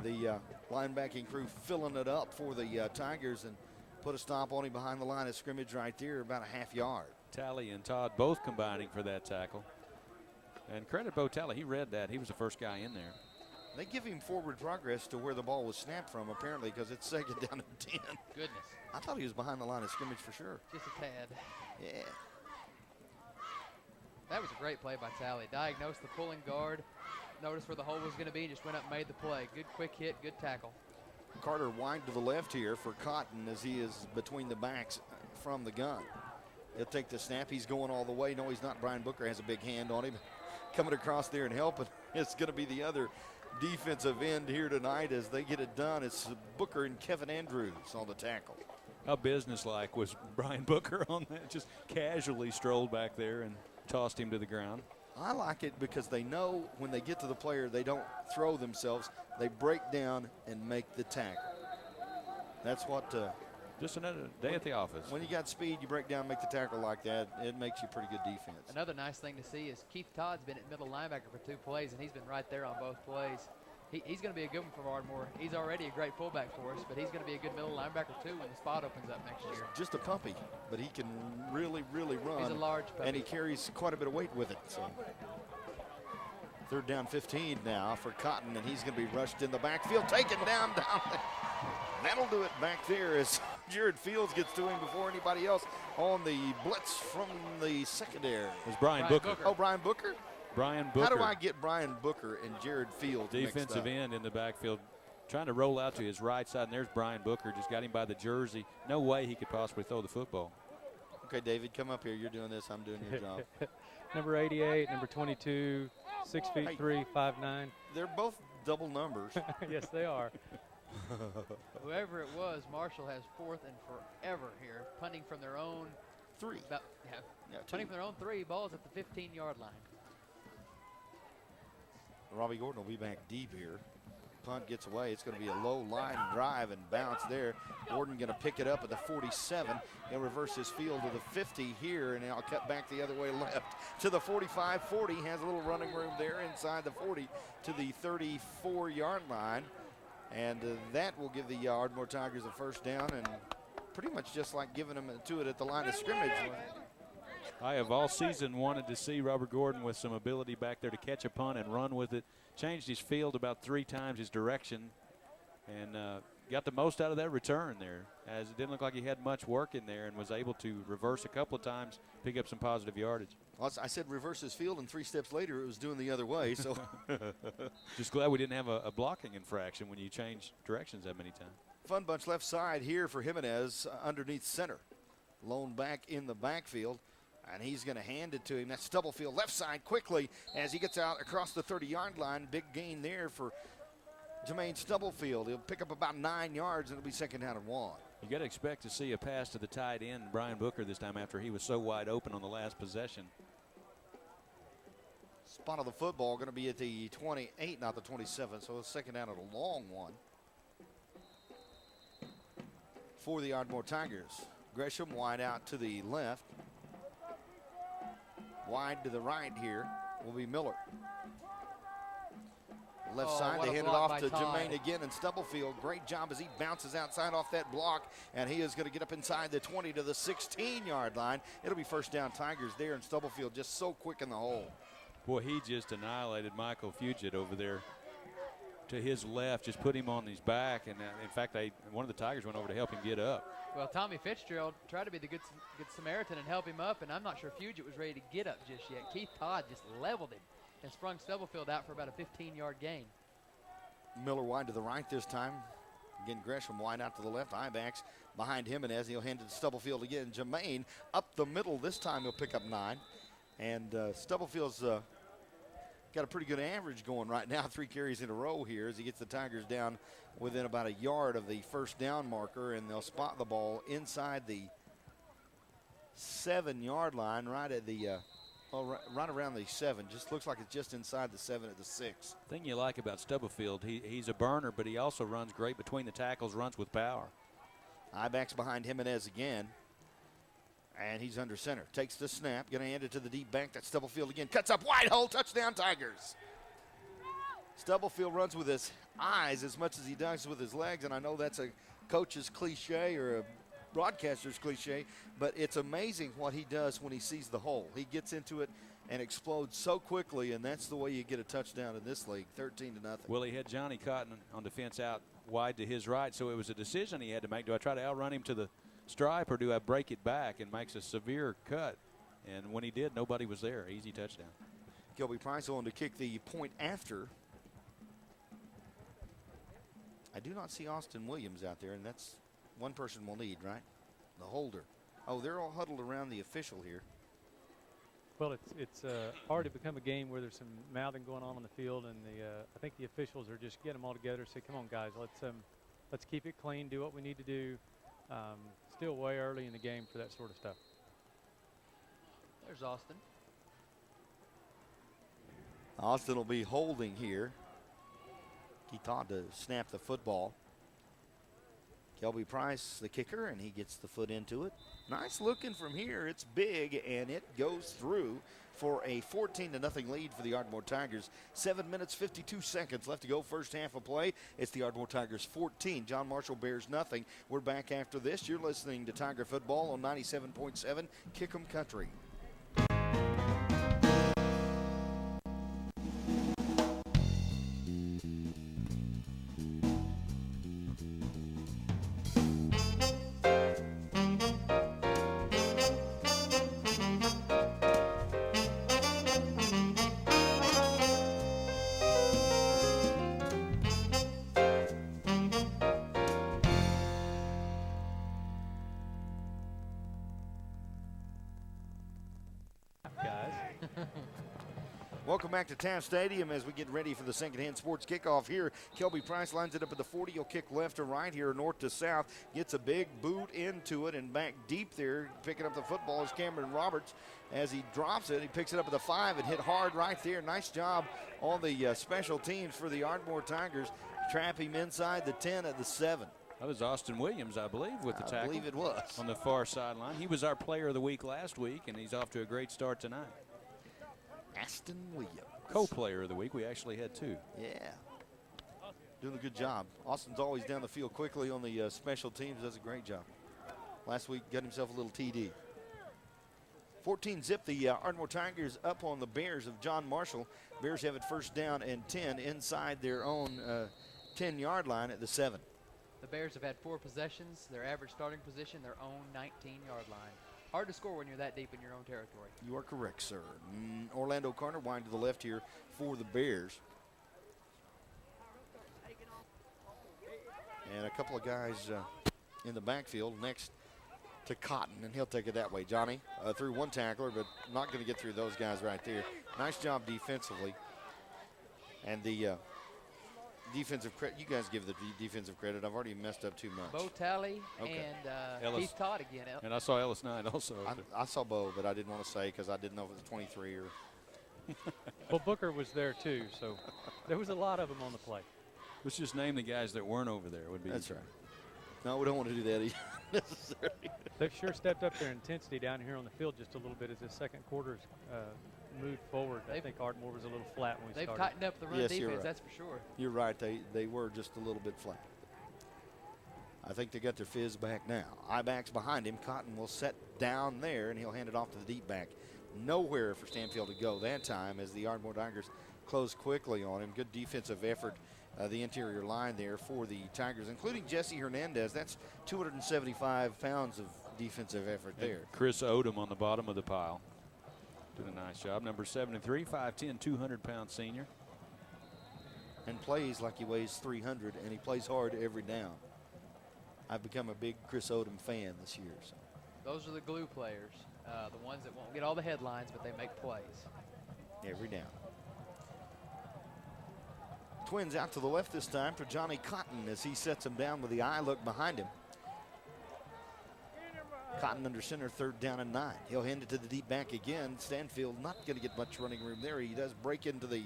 The linebacking crew filling it up for the Tigers and put a stop on him behind the line of scrimmage right there, about a half yard. Talley and Todd both combining for that tackle. And credit Bo Talley, he read that. He was the first guy in there. They give him forward progress to where the ball was snapped from, apparently, because it's second down and 10. Goodness. I thought he was behind the line of scrimmage for sure. Just a tad. Yeah. That was a great play by Talley. Diagnosed the pulling guard, noticed where the hole was going to be, and just went up and made the play. Good quick hit, good tackle. Carter wide to the left here for Cotton as he is between the backs from the gun. He'll take the snap. He's going all the way. No, he's not. Brian Booker has a big hand on him. Coming across there and helping. It's going to be the other defensive end here tonight as they get it done. It's Booker and Kevin Andrews on the tackle. How businesslike was Brian Booker on that? Just casually strolled back there and tossed him to the ground. I like it because they know when they get to the player, they don't throw themselves. They break down and make the tackle. That's what. Just another day at the office. When you got speed, you break down, make the tackle like that. It makes you pretty good defense. Another nice thing to see is Keith Todd's been at middle linebacker for 2 plays, and he's been right there on both plays. He's going to be a good one for Ardmore. He's already a great fullback for us, but he's going to be a good middle linebacker too when the spot opens up next year. Just a puppy, but he can really, really run. He's a large puppy. And he carries quite a bit of weight with it. So. Third down 15 now for Cotton, and he's going to be rushed in the backfield, taken down. That'll do it back there as Jared Fields gets to him before anybody else on the blitz from the secondary. It was Brian Booker. Oh, Brian Booker? Brian Booker. How do I get Brian Booker and Jared Fields defensive end in the backfield, trying to roll out to his right side, and there's Brian Booker. Just got him by the jersey. No way he could possibly throw the football. Okay, David, come up here. You're doing this. I'm doing your job. Number 88, number 22, 6 feet 3, 5'9". They're both double numbers. Yes, they are. Whoever it was, Marshall has 4th and forever here, punting from their own 3. Punting from their own 3, balls at the 15-yard line. Robbie Gordon will be back deep here. Punt gets away. It's going to be a low line drive and bounce there. Gordon going to pick it up at the 47. He'll reverse his field to the 50 here, and I'll cut back the other way left to the 45. 40 has a little running room there inside the 40 to the 34-yard line. And that will give the Ardmore Tigers a first down, and pretty much just like giving them to it at the line of scrimmage. I have all season wanted to see Robert Gordon with some ability back there to catch a punt and run with it. Changed his field about 3 times, his direction, and got the most out of that return there, as it didn't look like he had much work in there and was able to reverse a couple of times, pick up some positive yardage. Well, I said reverse his field, and 3 steps later it was doing the other way. So, just glad we didn't have a blocking infraction when you change directions that many times. Fun bunch left side here for Jimenez underneath center. Lone back in the backfield. And he's going to hand it to him. That's Stubblefield left side quickly as he gets out across the 30-yard line. Big gain there for Jermaine Stubblefield. He'll pick up about 9 yards, and it'll be second down and 1. You got to expect to see a pass to the tight end, Brian Booker, this time after he was so wide open on the last possession. Spot of the football going to be at the 28, not the 27, so it's second down and a long one for the Ardmore Tigers. Gresham wide out to the left. Wide to the right here will be Miller. Left side, they hand it off to Jermaine again, and Stubblefield, great job as he bounces outside off that block, and he is going to get up inside the 20 to the 16-yard line. It'll be first down Tigers there, and Stubblefield just so quick in the hole. Boy, he just annihilated Michael Fugit over there to his left, just put him on his back. And in fact, one of the Tigers went over to help him get up. Well, Tommy Fitzgerald tried to be the good Samaritan and help him up, and I'm not sure Fugit was ready to get up just yet. Keith Todd just leveled him and sprung Stubblefield out for about a 15-yard gain. Miller wide to the right this time. Again, Gresham wide out to the left. Ibacks behind Jimenez. He'll hand it to Stubblefield's again. Jermaine up the middle. This time he'll pick up 9. And Stubblefield's got a pretty good average going right now. 3 carries in a row here as he gets the Tigers down within about a yard of the first down marker. And they'll spot the ball inside the 7-yard line, right at the right around the 7. Just looks like it's just inside the 7 at the 6. Thing you like about Stubblefield, he's a burner, but he also runs great between the tackles, runs with power. Ibacks behind Jimenez again. And he's under center. Takes the snap. Going to hand it to the deep back. That's Stubblefield again. Cuts up wide hole. Touchdown Tigers. Stubblefield runs with his eyes as much as he does with his legs. And I know that's a coach's cliche or a broadcaster's cliche, but it's amazing what he does when he sees the hole. He gets into it and explodes so quickly, and that's the way you get a touchdown in this league, 13-0. Well, he had Johnny Cotton on defense out wide to his right, so it was a decision he had to make. Do I try to outrun him to the stripe or do I break it back? And makes a severe cut. And when he did, nobody was there. Easy touchdown. Gilby Price on to kick the point after. I do not see Austin Williams out there, and that's one person we'll need, right? The holder. Oh, they're all huddled around the official here. Well, it's already become a game where there's some mouthing going on the field, and I think the officials are just getting them all together. Say, come on, guys, let's keep it clean, do what we need to do. Still way early in the game for that sort of stuff. There's Austin. Austin will be holding here. He thought to snap the football. Kelby Price, the kicker, and he gets the foot into it. Nice looking from here. It's big, and it goes through for a 14-0 lead for the Ardmore Tigers. 7 minutes, 52 seconds left to go. First half of play. It's the Ardmore Tigers 14. John Marshall Bears nothing. We're back after this. You're listening to Tiger Football on 97.7 Kick'em Country. Welcome back to Taft Stadium as we get ready for the second-hand sports kickoff here. Kelby Price lines it up at the 40. He'll kick left to right here, north to south. Gets a big boot into it and back deep there. Picking up the football is Cameron Roberts. As he drops it, he picks it up at the 5 and hit hard right there. Nice job on the special teams for the Ardmore Tigers. Trap him inside the 10 at the 7. That was Austin Williams, I believe, with the tackle. I believe it was. On the far sideline. He was our player of the week last week, and he's off to a great start tonight. Aston Williams. Co-player of the week. We actually had 2. Yeah. Doing a good job. Austin's always down the field quickly on the special teams. Does a great job. Last week got himself a little TD. 14-0. The Ardmore Tigers up on the Bears of John Marshall. Bears have it first down and 10 inside their own 10-yard line at the 7. The Bears have had 4 possessions. Their average starting position, their own 19-yard line. Hard to score when you're that deep in your own territory. You are correct, sir. Orlando Carter wide to the left here for the Bears. And a couple of guys in the backfield next to Cotton, and he'll take it that way. Johnny through one tackler, but not going to get through those guys right there. Nice job defensively. And the defensive credit, you guys give the defensive credit. I've already messed up too much. Bo Talley Okay. and Keith Todd again. And I saw Ellis Knight also. I saw Bo, but I didn't want to say because I didn't know if it was 23 or. Well, Booker was there too, so there was a lot of them on the play. Let's just name the guys that weren't over there. Would be That's easier. right. No, we don't want to do that either, necessarily. They've sure stepped up their intensity down here on the field just a little bit as the second quarter's moved forward. I think Ardmore was a little flat when we started. They've tightened up the run Yes, you're defense, right. that's for sure. You're right. They were just a little bit flat. I think they got their fizz back now. Ibacks behind him. Cotton will set down there, and he'll hand it off to the deep back. nowhere for Stanfield to go that time as the Ardmore Tigers closed quickly on him. Good defensive effort, the interior line there for the Tigers, including Jesse Hernandez. That's 275 pounds of defensive effort there. Chris Odom on the bottom of the pile. Did a nice job. Number 73, 5'10", 200-pound senior. And plays like he weighs 300, and he plays hard every down. I've become a big Chris Odom fan this year. So. Those are the glue players, the ones that won't get all the headlines, but they make plays. Every down. Twins out to the left this time for Johnny Cotton as he sets him down with the eye look behind him. Cotton under center, 3rd down and 9. He'll hand it to the deep back again. Stanfield not going to get much running room there. He does break into the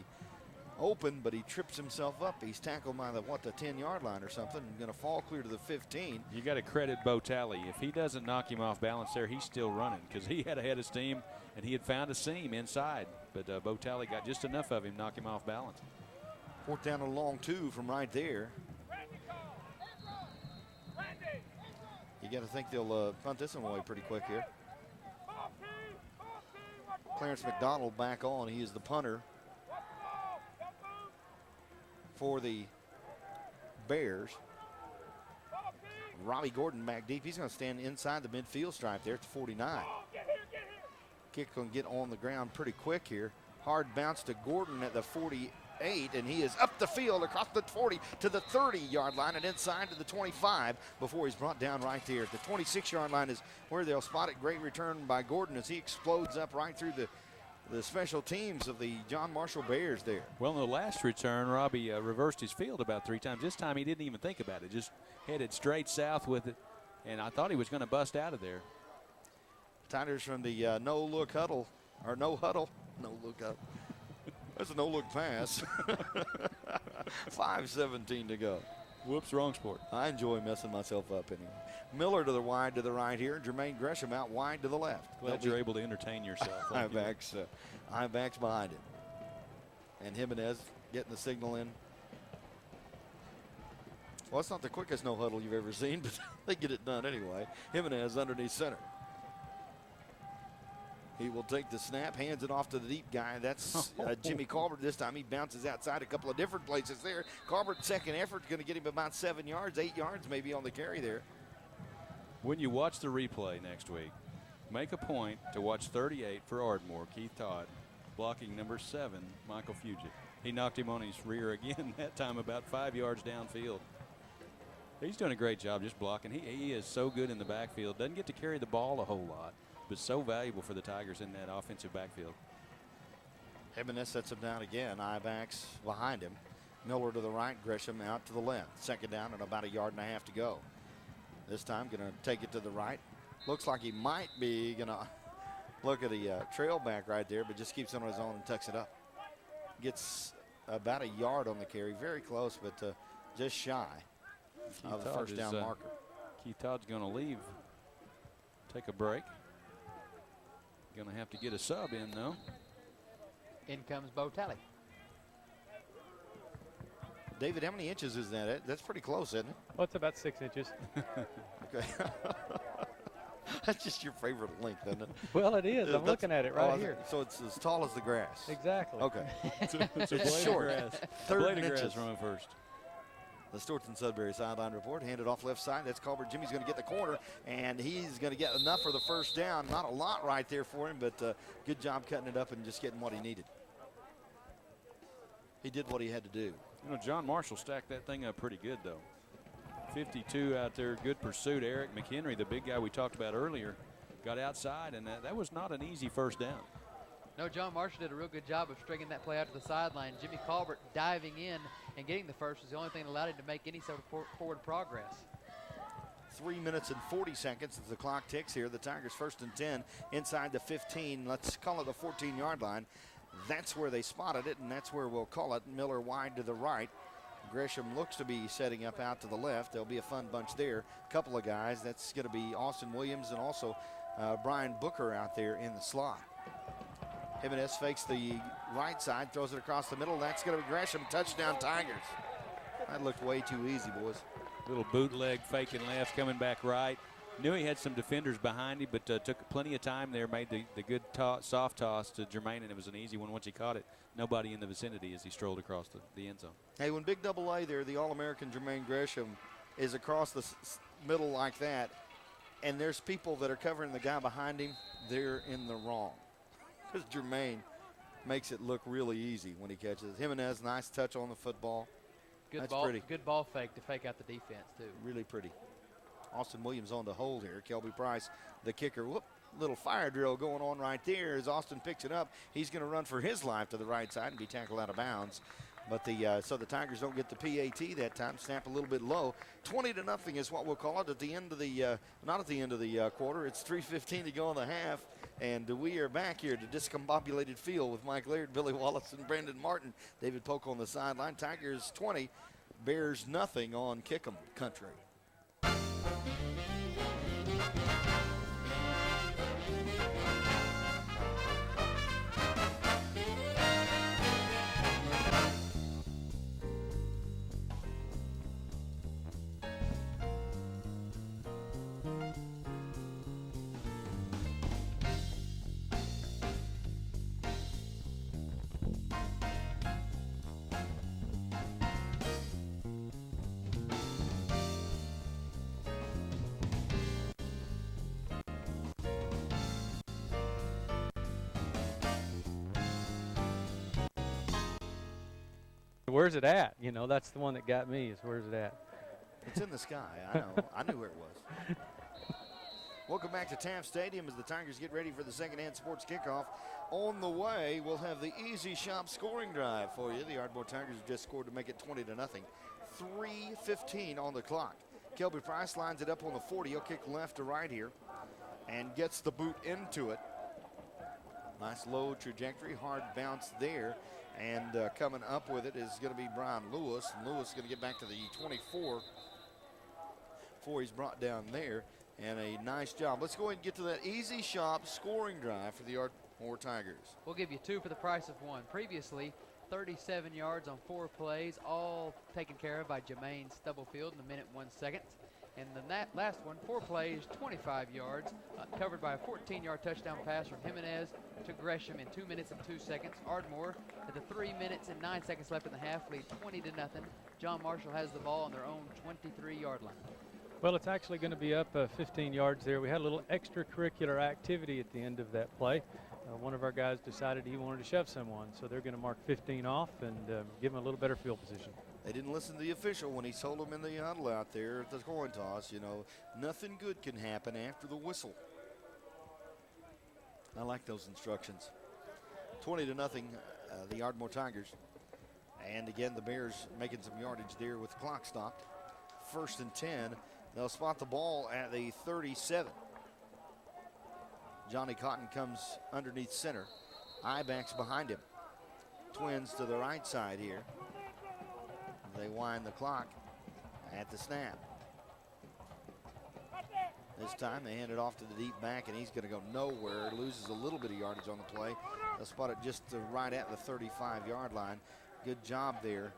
open, but he trips himself up. He's tackled by the 10-yard line or something. Going to fall clear to the 15. You got to credit Bo Talley. If he doesn't knock him off balance there, he's still running because he had a head of steam and he had found a seam inside. But Bo Talley got just enough of him, knock him off balance. 4th down and a long 2 from right there. You got to think they'll punt this one away pretty quick here. Clarence McDonald back on. He is the punter for the Bears. Robbie Gordon back deep. He's going to stand inside the midfield stripe there at the 49. Kick going to get on the ground pretty quick here. Hard bounce to Gordon at the 48, and he is up the field across the 40 to the 30-yard line and inside to the 25 before he's brought down right there. At the 26-yard line is where they'll spot it. Great return by Gordon as he explodes up right through the special teams of the John Marshall Bears there. Well, in the last return, Robbie reversed his field about 3 times. This time he didn't even think about it, just headed straight south with it, and I thought he was going to bust out of there. Tigers from the no-look huddle, or no huddle, no-look up. That's a no-look pass. 5:17 to go. Whoops, wrong sport. I enjoy messing myself up anyway. Miller to the wide to the right here. Jermaine Gresham out wide to the left. Glad you're able to entertain yourself. I-backs behind him. And Jimenez getting the signal in. Well, it's not the quickest no huddle you've ever seen, but they get it done anyway. Jimenez underneath center. He will take the snap, hands it off to the deep guy. That's Jimmy Colbert this time. He bounces outside a couple of different places there. Colbert's second effort going to get him about 7 yards, 8 yards maybe on the carry there. When you watch the replay next week, make a point to watch 38 for Ardmore, Keith Todd, blocking number 7, Michael Fugit. He knocked him on his rear again, that time about 5 yards downfield. He's doing a great job just blocking. He is so good in the backfield. Doesn't get to carry the ball a whole lot, but so valuable for the Tigers in that offensive backfield. Jimenez sets him down again. I-backs behind him. Miller to the right, Gresham out to the left. 2nd down and about 1.5 yards to go. This time going to take it to the right. Looks like he might be going to look at the trail back right there, but just keeps it on his own and tucks it up. Gets about 1 yard on the carry. Very close, but just shy of the first down marker. Keith Todd's going to leave. Take a break. Going to have to get a sub in, though. In comes Bo Talley. David, how many inches is that? That's pretty close, isn't it? Oh, it's about 6 inches. Okay. That's just your favorite length, isn't it? Well, it is. I'm looking at it right here. So it's as tall as the grass. Exactly. Okay. It's a blade short. of grass. 3rd Blade of grass inches. running first. The Stewartson Sudbury sideline report, handed off left side. That's Colbert. Jimmy's going to get the corner, and he's going to get enough for the first down. Not a lot right there for him, but good job cutting it up and just getting what he needed. He did what he had to do. You know, John Marshall stacked that thing up pretty good, though. 52 out there, good pursuit. Eric McHenry, the big guy we talked about earlier, got outside, and that was not an easy first down. No, John Marshall did a real good job of stringing that play out to the sideline. Jimmy Colbert diving in and getting the first was the only thing that allowed him to make any sort of forward progress. 3 minutes and 40 seconds as the clock ticks here. The Tigers 1st and 10 inside the 15. Let's call it the 14-yard line. That's where they spotted it, and that's where we'll call it. Miller wide to the right. Gresham looks to be setting up out to the left. There'll be a fun bunch there. A couple of guys. That's going to be Austin Williams and also Brian Booker out there in the slot. Jimenez fakes the right side, throws it across the middle. That's going to be Gresham. Touchdown, Tigers. That looked way too easy, boys. Little bootleg faking left, coming back right. Knew he had some defenders behind him, but took plenty of time there, made the good soft toss to Jermaine, and it was an easy one once he caught it. Nobody in the vicinity as he strolled across the end zone. Hey, when Big Double A there, the All-American Jermaine Gresham is across the middle like that, and there's people that are covering the guy behind him, they're in the wrong. Because Jermaine makes it look really easy when he catches it. Jimenez, nice touch on the football. Good That's ball, pretty. good ball fake to fake out the defense, too. Really pretty. Austin Williams on the hold here. Kelby Price, the kicker. Whoop, little fire drill going on right there as Austin picks it up. He's going to run for his life to the right side and be tackled out of bounds. But so the Tigers don't get the PAT that time. Snap a little bit low. 20-0 is what we'll call it at the end of the not at the end of the quarter. It's 3:15 to go in the half, and we are back here to discombobulated field with Mike Laird, Billy Wallace, and Brandon Martin. David Polk on the sideline. Tigers 20, Bears nothing on Kick'em country. Where's it at? You know, that's the one that got me, is where's it at? It's in the sky. I know. I knew where it was. Welcome back to Taft Stadium as the Tigers get ready for the second-hand sports kickoff. On the way, we'll have the Easy Shop scoring drive for you. The Ardmore Tigers have just scored to make it 20-0. 3:15 on the clock. Kelby Price lines it up on the 40. He'll kick left to right here and gets the boot into it. Nice low trajectory, hard bounce there. And coming up with it is going to be Brian Lewis. And Lewis is going to get back to the 24 before he's brought down there. And a nice job. Let's go ahead and get to that Easy Shop scoring drive for the Ardmore Tigers. We'll give you 2 for the price of 1. Previously, 37 yards on 4 plays, all taken care of by Jermaine Stubblefield in a minute 1 second. And then that last one, 4 plays, 25 yards, covered by a 14-yard touchdown pass from Jimenez to Gresham in 2 minutes and 2 seconds. Ardmore, at the 3 minutes and 9 seconds left in the half, lead 20-0. John Marshall has the ball on their own 23-yard line. Well, it's actually going to be up 15 yards there. We had a little extracurricular activity at the end of that play. One of our guys decided he wanted to shove someone, so they're going to mark 15 off and give him a little better field position. They didn't listen to the official when he told them in the huddle out there at the coin toss, you know, nothing good can happen after the whistle. I like those instructions. 20-0, the Ardmore Tigers. And again, the Bears making some yardage there with the clock stopped. 1st and 10. They'll spot the ball at the 37. Johnny Cotton comes underneath center. Ibach's behind him. Twins to the right side here. They wind the clock at the snap. This time they hand it off to the deep back, and he's going to go nowhere. Loses a little bit of yardage on the play. They'll spot it just right at the 35-yard line. Good job there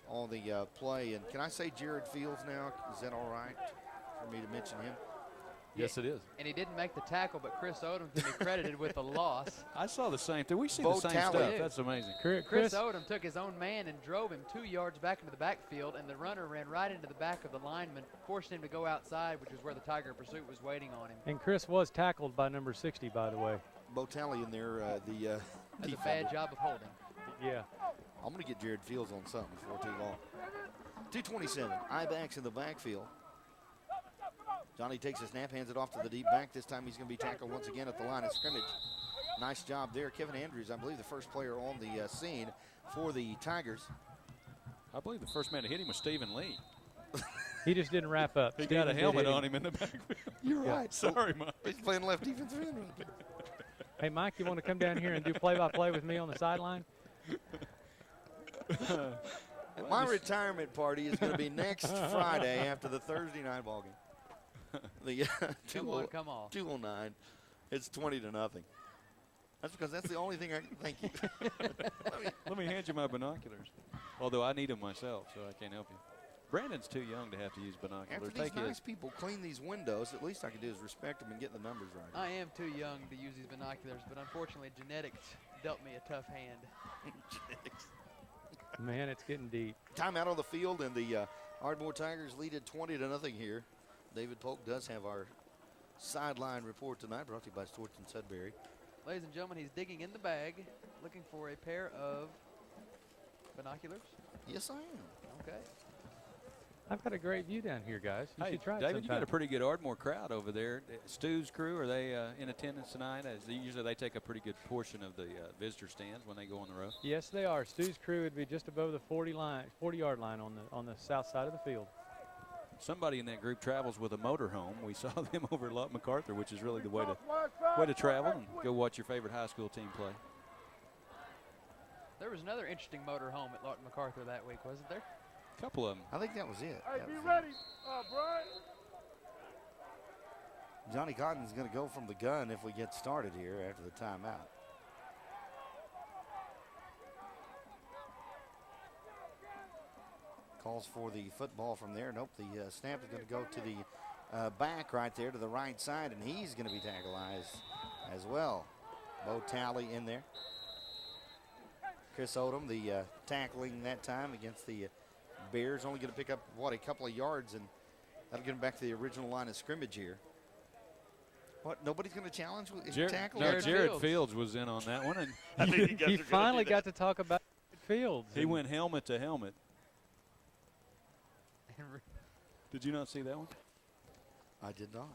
on the play. And can I say Jared Fields now? Is that all right for me to mention him? Yes, it is. And he didn't make the tackle, but Chris Odom can be credited with the loss. I saw the same thing. We see Both the same tally. stuff. That's amazing. Chris Odom took his own man and drove him 2 yards back into the backfield, and the runner ran right into the back of the lineman, forced him to go outside, which is where the Tiger pursuit was waiting on him. And Chris was tackled by number 60, by the way. Bo Talley in there, the That's a bad job of holding. Yeah. I'm going to get Jared Fields on something before too long. 2:27. Ibach's in the backfield. Johnny takes a snap, hands it off to the deep back. This time he's going to be tackled once again at the line of scrimmage. Nice job there. Kevin Andrews, I believe, the first player on the scene for the Tigers. I believe the first man to hit him was Stephen Lee. He just didn't wrap up. He got a helmet on him in the backfield. You're right. Sorry, Mike. He's playing left defensive end. Hey, Mike, you want to come down here and do play-by-play with me on the sideline? My retirement party is going to be next Friday after the Thursday night ball game. The Come on, come on. 209. It's 20-0. That's because that's the only thing I can thank you. Let me hand you my binoculars. Although I need them myself, so I can't help you. Brandon's too young to have to use binoculars. After these nice people clean these windows, at least I can do is respect them and get the numbers right. I am too young to use these binoculars, but unfortunately genetics dealt me a tough hand. Man, it's getting deep. Timeout on the field, and the Ardmore Tigers lead it 20-0 here. David Polk does have our sideline report tonight, brought to you by Storch and Sudbury. Ladies and gentlemen, he's digging in the bag, looking for a pair of binoculars. Yes, I am. Okay. I've got a great view down here, guys. You Hey, should try it David, you sometime. got a pretty good Ardmore crowd over there. Stu's crew, are they in attendance tonight? Usually they take a pretty good portion of the visitor stands when they go on the road. Yes, they are. Stu's crew would be just above the 40-yard line on the south side of the field. Somebody in that group travels with a motorhome. We saw them over at Lott MacArthur, which is really the way to travel and go watch your favorite high school team play. There was another interesting motorhome at Lott MacArthur that week, wasn't there? A couple of them. I think that was it. Hey, be ready, Brian. Johnny Cotton's going to go from the gun if we get started here after the timeout. Calls for the football from there. Nope, the snap is going to go to the back right there to the right side, and he's going to be tackled as well. Bo Talley in there. Chris Odom, the tackling that time against the Bears, only going to pick up, what, a couple of yards, and that'll get him back to the original line of scrimmage here. What, nobody's going to challenge with tackle? No, Jared Fields was in on that one. And He finally got to talk about Fields. he went helmet to helmet. Did you not see that one? I did not.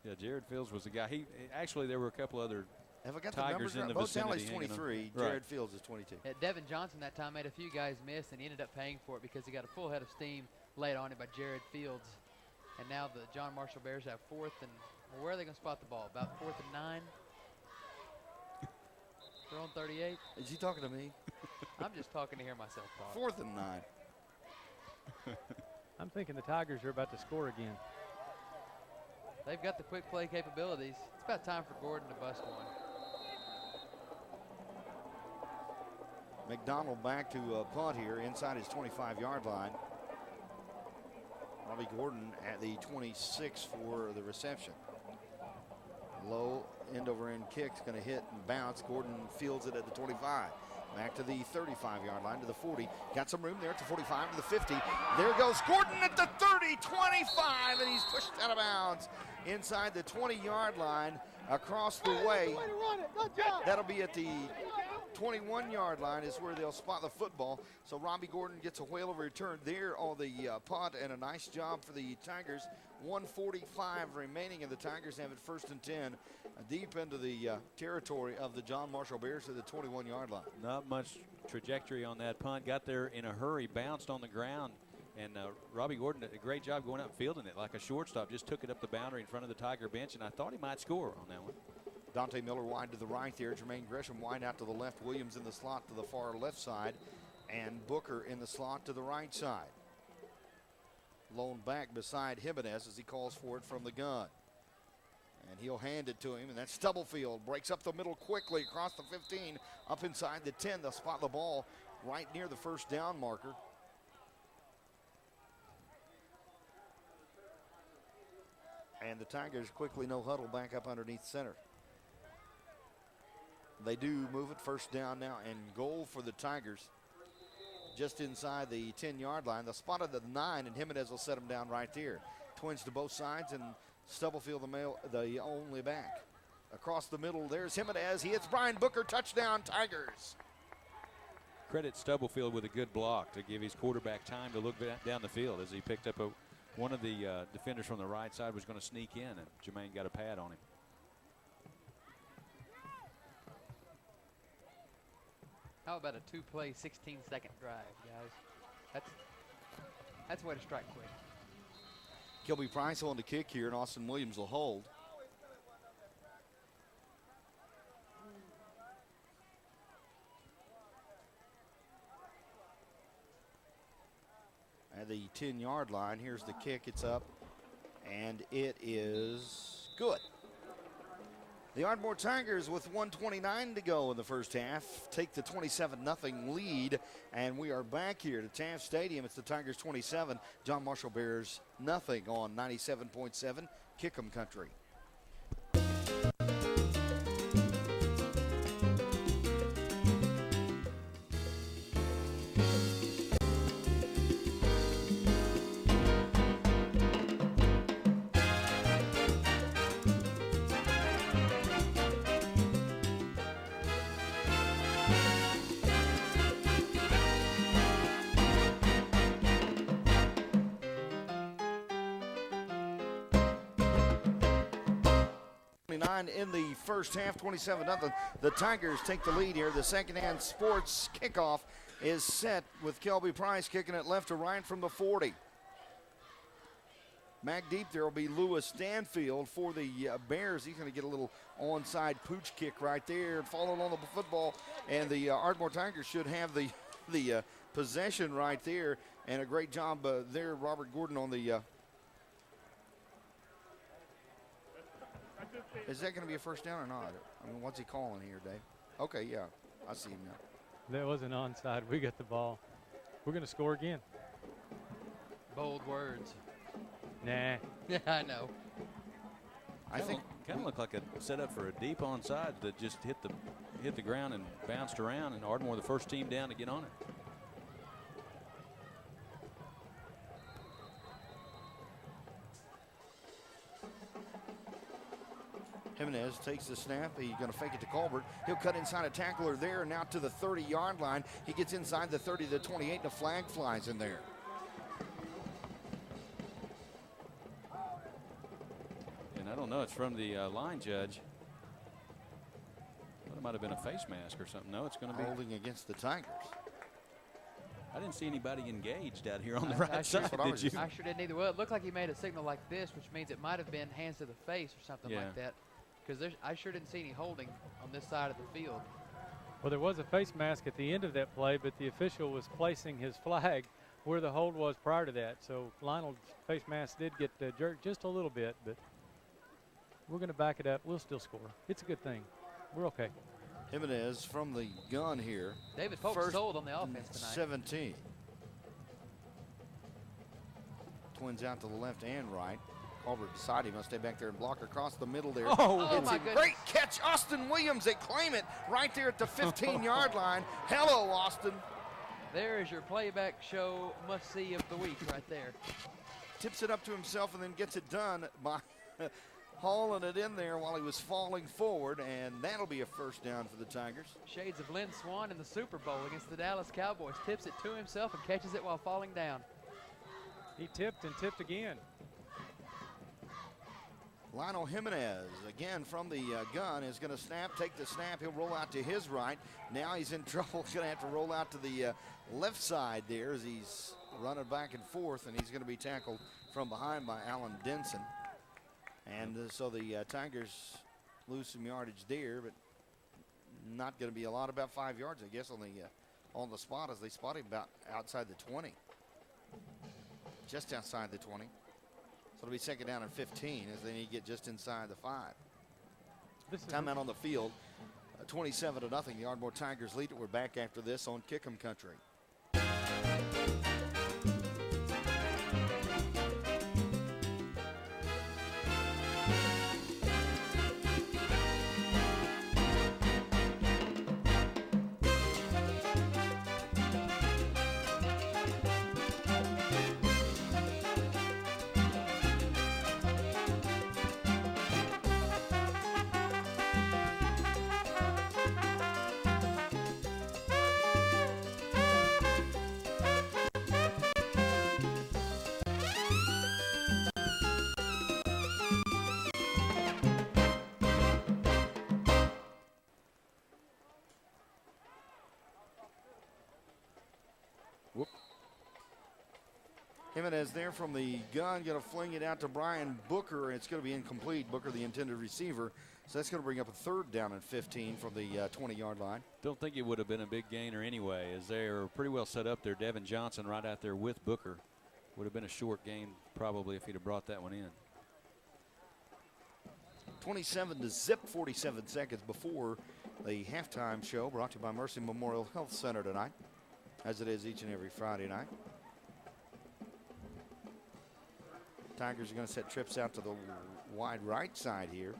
Yeah, Jared Fields was the guy. Actually, there were a couple other Have I got Tigers the in numbers the right? Bo vicinity Talley's hanging on. 23, Right. Jared Fields is 22. Yeah, Devin Johnson that time made a few guys miss, and he ended up paying for it because he got a full head of steam laid on him by Jared Fields. And now the John Marshall Bears have fourth and, well, where are they going to spot the ball? About 4th and 9? They're on 38. Is he talking to me? I'm just talking to hear myself talk. 4th and 9. I'm thinking the Tigers are about to score again. They've got the quick play capabilities. It's about time for Gordon to bust one. McDonald back to punt here inside his 25-yard line. Robbie Gordon at the 26 for the reception. Low end-over-end kick's going to hit and bounce. Gordon fields it at the 25. Back to the 35-yard line to the 40. Got some room there at the 45 to the 50. There goes Gordon at the 30, 25, and he's pushed out of bounds inside the 20-yard line across the way. That'll be at the 21-yard line is where they'll spot the football. So Robbie Gordon gets a whale of a return there on the punt, and a nice job for the Tigers. 1:45 remaining, and the Tigers have it 1st and 10 deep into the territory of the John Marshall Bears at the 21-yard line. Not much trajectory on that punt. Got there in a hurry, bounced on the ground, and Robbie Gordon did a great job going out and fielding it like a shortstop. Just took it up the boundary in front of the Tiger bench, and I thought he might score on that one. Dante Miller wide to the right there. Jermaine Gresham wide out to the left. Williams in the slot to the far left side, and Booker in the slot to the right side. Lone back beside Jimenez as he calls for it from the gun. And he'll hand it to him, and that's Stubblefield. Breaks up the middle quickly across the 15, up inside the 10. They'll spot the ball right near the first down marker. And the Tigers quickly no huddle back up underneath center. They do move it 1st down now, and goal for the Tigers just inside the 10-yard line. They'll spot it at the 9, and Jimenez will set them down right there. Twins to both sides, and Stubblefield the only back. Across the middle, there's Jimenez. He hits Brian Booker. Touchdown, Tigers. Credit Stubblefield with a good block to give his quarterback time to look down the field as he picked up one of the defenders from the right side was going to sneak in, and Jermaine got a pad on him. How about a 2-play, 16-second drive, guys? That's the way to strike quick. Kilby Price on the kick here, and Austin Williams will hold. At the 10-yard line, here's the kick. It's up, and it is good. The Ardmore Tigers, with 1:29 to go in the first half, take the 27-0 lead, and we are back here to Taft Stadium. It's the Tigers 27, John Marshall Bears nothing on 97.7 Kick 'em Country. In the first half, 27-0. The Tigers take the lead here. The second-hand sports kickoff is set with Kelby Price kicking it left to right from the 40. Back deep there will be Lewis Stanfield for the Bears. He's going to get a little onside pooch kick right there, following on the football, and the Ardmore Tigers should have the possession right there. And a great job there, Robert Gordon on the. Is that going to be a first down or not? I mean, what's he calling here, Dave? Okay, yeah, I see him now. That was an onside. We got the ball. We're going to score again. Bold words. Nah. Yeah, I know. I think kind of looked like a setup for a deep onside that just hit the ground and bounced around, and Ardmore the first team down to get on it. Jimenez takes the snap. He's going to fake it to Colbert. He'll cut inside a tackler there and out to the 30-yard line. He gets inside the 30 to the 28, and a flag flies in there. And I don't know, it's from the line judge. Well, it might have been a face mask or something. No, it's going to be holding against the Tigers. I didn't see anybody engaged out here on the right side. Did you? I sure didn't either. Well, it looked like he made a signal like this, which means it might have been hands to the face or something like that. Because I sure didn't see any holding on this side of the field. Well, there was a face mask at the end of that play, but the official was placing his flag where the hold was prior to that. So Lionel's face mask did get jerked just a little bit, but we're going to back it up. We'll still score. It's a good thing. We're okay. Jimenez from the gun here. David Pope sold on the offense tonight. 17. Twins out to the left and right. Colbert beside him. Must stay back there and block across the middle there. Oh it's my a goodness. Great catch. Austin Williams, they claim it right there at the 15-yard line. Hello, Austin. There is your playback show must-see of the week right there. Tips it up to himself and then gets it done by hauling it in there while he was falling forward, and that'll be a first down for the Tigers. Shades of Lynn Swann in the Super Bowl against the Dallas Cowboys. Tips it to himself and catches it while falling down. He tipped and tipped again. Lionel Jimenez, again from the gun, is going to snap, take the snap. He'll roll out to his right. Now he's in trouble. He's going to have to roll out to the left side there as he's running back and forth, and he's going to be tackled from behind by Alan Denson. And so the Tigers lose some yardage there, but not going to be a lot, about 5 yards, I guess, on the spot as they spot him about outside the 20. Just outside the 20. So it'll be second down and 15 as they need to get just inside the 5. Timeout on the field, 27-0. The Ardmore Tigers lead it. We're back after this on Kick 'em Country. Jimenez there from the gun, going to fling it out to Brian Booker, and it's going to be incomplete. Booker, the intended receiver. So that's going to bring up a third down and 15 from the 20-yard line. Don't think it would have been a big gainer anyway, as they're pretty well set up there. Devin Johnson right out there with Booker. Would have been a short game probably if he'd have brought that one in. 27 to zip, 47 seconds before the halftime show, brought to you by Mercy Memorial Health Center tonight, as it is each and every Friday night. Tigers are going to set trips out to the wide right side here.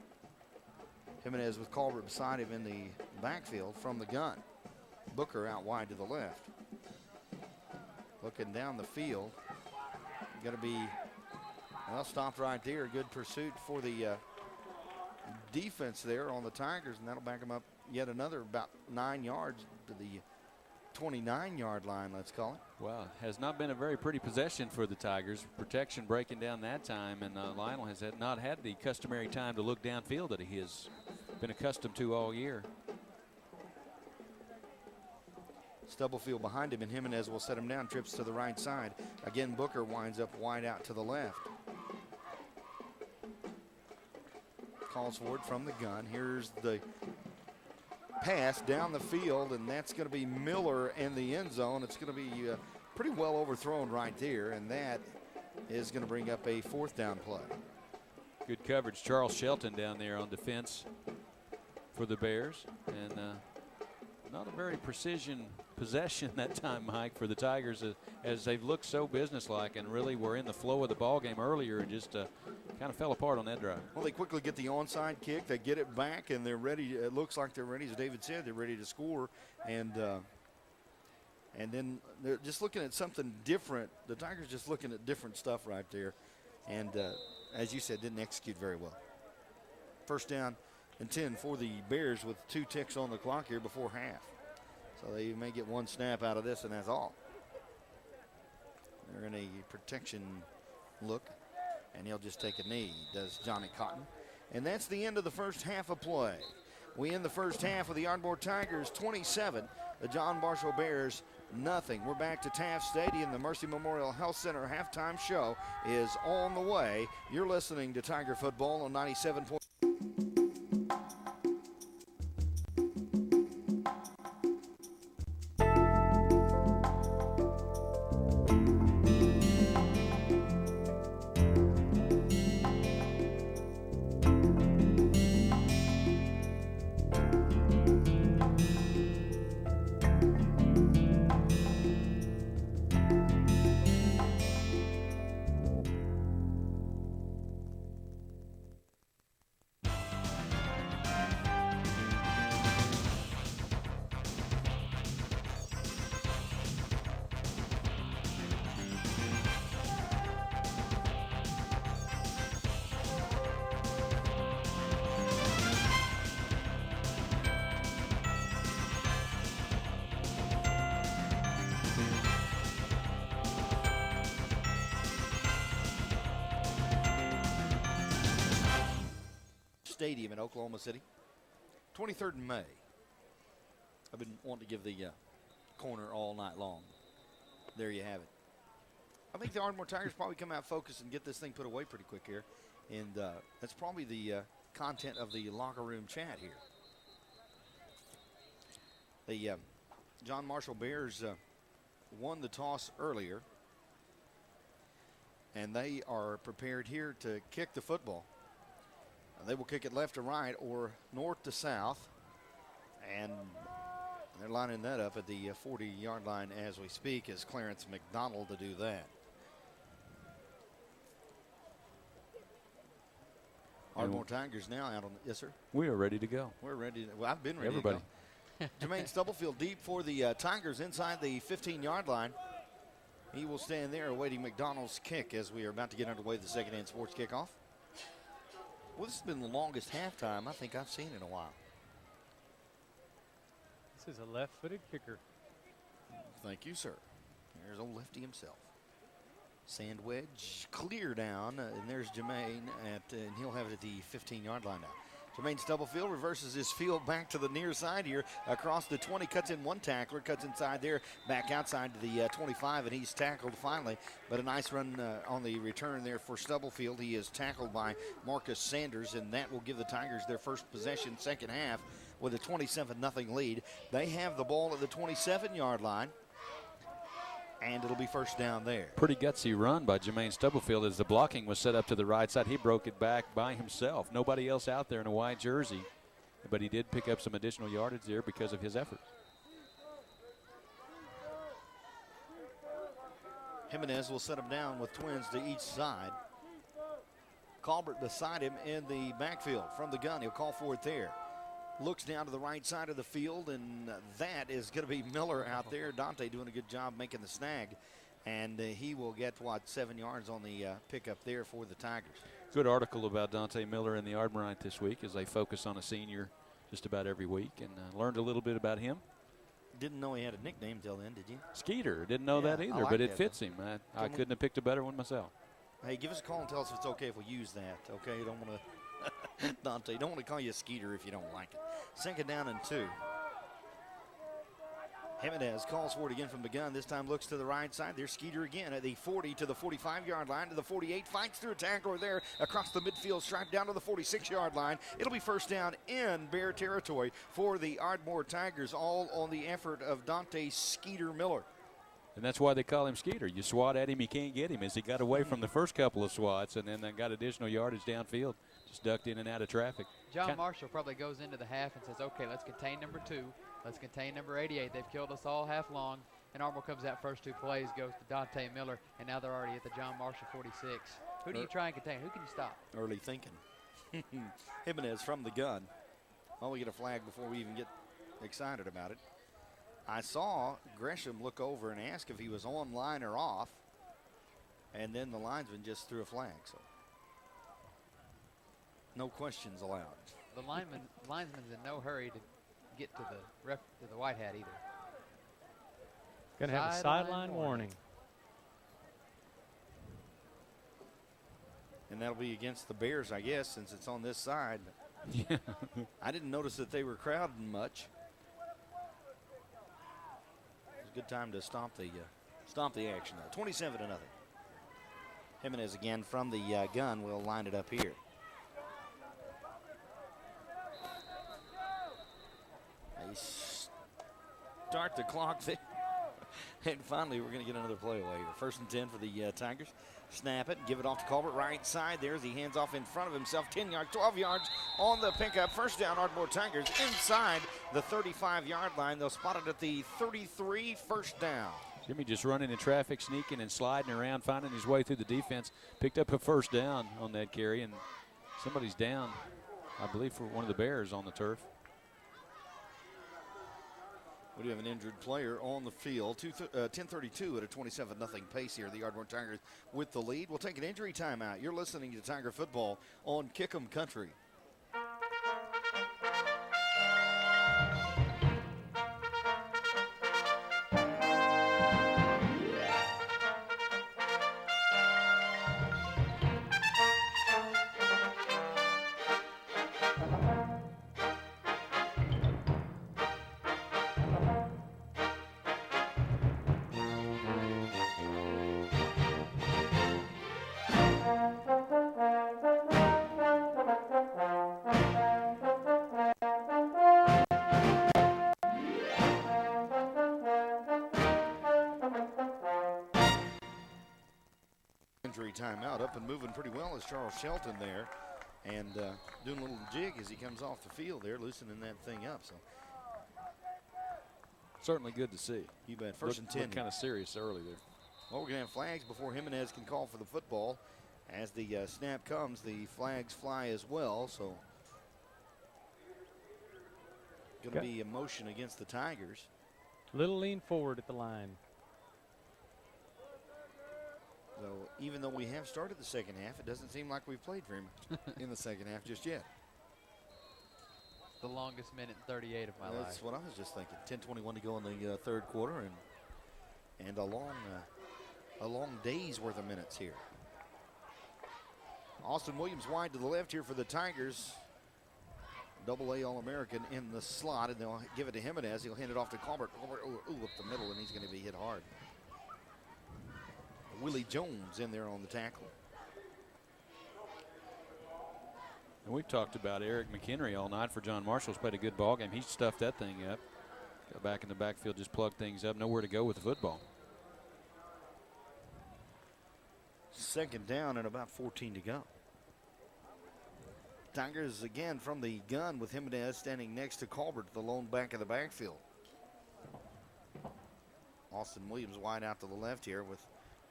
Jimenez with Colbert beside him in the backfield from the gun. Booker out wide to the left. Looking down the field. Going to be, well, stopped right there. Good pursuit for the defense there on the Tigers, and that'll back them up yet another about 9 yards to the 29-yard line, let's call it. Well, it has not been a very pretty possession for the Tigers. Protection breaking down that time, and Lionel has not had the customary time to look downfield that he has been accustomed to all year. Stubblefield behind him, and Jimenez will set him down, trips to the right side. Again, Booker winds up wide out to the left. Calls for it from the gun. Here's the pass down the field, and that's going to be Miller in the end zone. It's going to be pretty well overthrown right there, and that is going to bring up a 4th down play. Good coverage. Charles Shelton down there on defense for the Bears, and not a very precision possession that time, Mike, for the Tigers, as they've looked so businesslike and really were in the flow of the ball game earlier and just kind of fell apart on that drive. Well, they quickly get the onside kick. They get it back, and they're ready. It looks like they're ready, as David said, they're ready to score. And then they're just looking at something different. The Tigers just looking at different stuff right there. And as you said, didn't execute very well. 1st down and 10 for the Bears with 2 ticks on the clock here before half. So they may get 1 snap out of this, and that's all. They're in a protection look, and he'll just take a knee, does Johnny Cotton. And that's the end of the first half of play. We end the first half with the Ardmore Tigers 27, the John Marshall Bears nothing. We're back to Taft Stadium. The Mercy Memorial Health Center halftime show is on the way. You're listening to Tiger Football on 97. Stadium in Oklahoma City. 23rd of May. I've been wanting to give the corner all night long. There you have it. I think the Ardmore Tigers probably come out focused and get this thing put away pretty quick here. And that's probably the content of the locker room chat here. The John Marshall Bears won the toss earlier. And they are prepared here to kick the football. They will kick it left to right or north to south. And they're lining that up at the 40-yard line as we speak, as Clarence McDonald to do that. Ardmore Tigers now out on, yes, sir? We are ready to go. We're ready. Well, I've been ready Everybody. to go. Jermaine Stubblefield deep for the Tigers inside the 15-yard line. He will stand there awaiting McDonald's kick as we are about to get underway the second-hand sports kickoff. Well, this has been the longest halftime I think I've seen in a while. This is a left-footed kicker. Thank you, sir. There's old Lefty himself. Sand wedge clear down, and there's Jermaine and he'll have it at the 15-yard line now. Jermaine Stubblefield reverses his field back to the near side here across the 20, cuts in one tackler, cuts inside there, back outside to the 25, and he's tackled finally. But a nice run on the return there for Stubblefield. He is tackled by Marcus Sanders, and that will give the Tigers their first possession second half with a 27-0 lead. They have the ball at the 27-yard line. And it'll be first down there. Pretty gutsy run by Jermaine Stubblefield as the blocking was set up to the right side. He broke it back by himself. Nobody else out there in a white jersey. But he did pick up some additional yardage there because of his effort. Jimenez will set him down with twins to each side. Colbert beside him in the backfield from the gun. He'll call for it there. Looks down to the right side of the field, and that is going to be Miller out there. Dante doing a good job making the snag, and he will get, 7 yards on the pickup there for the Tigers. Good article about Dante Miller in the Ardmore this week as they focus on a senior just about every week, and learned a little bit about him. Didn't know he had a nickname till then, did you? Skeeter. Didn't know that either, like but it that, fits him. I couldn't have picked a better one myself. Hey, give us a call and tell us if it's okay if we use that, okay? You don't want to, Dante, don't want to call you a Skeeter if you don't like it. 2nd down and 2. Jimenez calls for it again from the gun. This time looks to the right side. There's Skeeter again at the 40 to the 45-yard line to the 48. Fights through a tackler there across the midfield stripe down to the 46-yard line. It'll be first down in Bear territory for the Ardmore Tigers, all on the effort of Dante Skeeter Miller. And that's why they call him Skeeter. You swat at him, you can't get him, as he got away from the first couple of swats and then got additional yardage downfield. Just ducked in and out of traffic. John Marshall probably goes into the half and says, okay, let's contain number 2. Let's contain number 88. They've killed us all half long. And Ardmore comes out first 2 plays, goes to Dante Miller, and now they're already at the John Marshall 46. Who do you try and contain? Who can you stop? Early thinking. Jimenez from the gun. Well, we get a flag before we even get excited about it. I saw Gresham look over and ask if he was on line or off, and then the linesman just threw a flag. So no questions allowed. The linesman's in no hurry to get to the white hat either. Going to have a sideline warning. And that'll be against the Bears, I guess, since it's on this side. Yeah. I didn't notice that they were crowding much. It's a good time to stomp the action, though. 27-0. Jimenez again from the gun will line it up here. They start the clock there. And finally, we're going to get another play away here. 1st and 10 for the Tigers. Snap it, give it off to Colbert, right side there as he hands off in front of himself. 10 yards, 12 yards on the pickup. First down, Ardmore Tigers inside the 35-yard line. They'll spot it at the 33, first down. Jimmy just running in traffic, sneaking and sliding around, finding his way through the defense. Picked up a first down on that carry, and somebody's down, I believe, for one of the Bears on the turf. We do have an injured player on the field. 10:32 at a 27-0 pace here. The Ardmore Tigers with the lead. We'll take an injury timeout. You're listening to Tiger Football on Kick'em Country. Timeout. Up and moving pretty well is Charles Shelton there, and doing a little jig as he comes off the field there, loosening that thing up. So certainly good to see. You bet. First and 10. Kind of serious early there. Well, we're going to have flags before Jimenez can call for the football. As the snap comes, the flags fly as well. So going to be a motion against the Tigers. Little lean forward at the line. So even though we have started the second half, it doesn't seem like we've played very much in the second half just yet. The longest minute and 38 of my life. That's what I was just thinking. 10:21 to go in the third quarter, and a long day's worth of minutes here. Austin Williams wide to the left here for the Tigers. Double-A All-American in the slot, and they'll give it to Jimenez. He'll hand it off to Colbert. Colbert up the middle, and he's going to be hit hard. Willie Jones in there on the tackle. And we've talked about Eric McHenry all night for John Marshall's played a good ball game. He stuffed that thing up. Got back in the backfield, just plugged things up. Nowhere to go with the football. Second down and about 14 to go. Tigers again from the gun with Jimenez standing next to Colbert, the lone back of the backfield. Austin Williams wide out to the left here with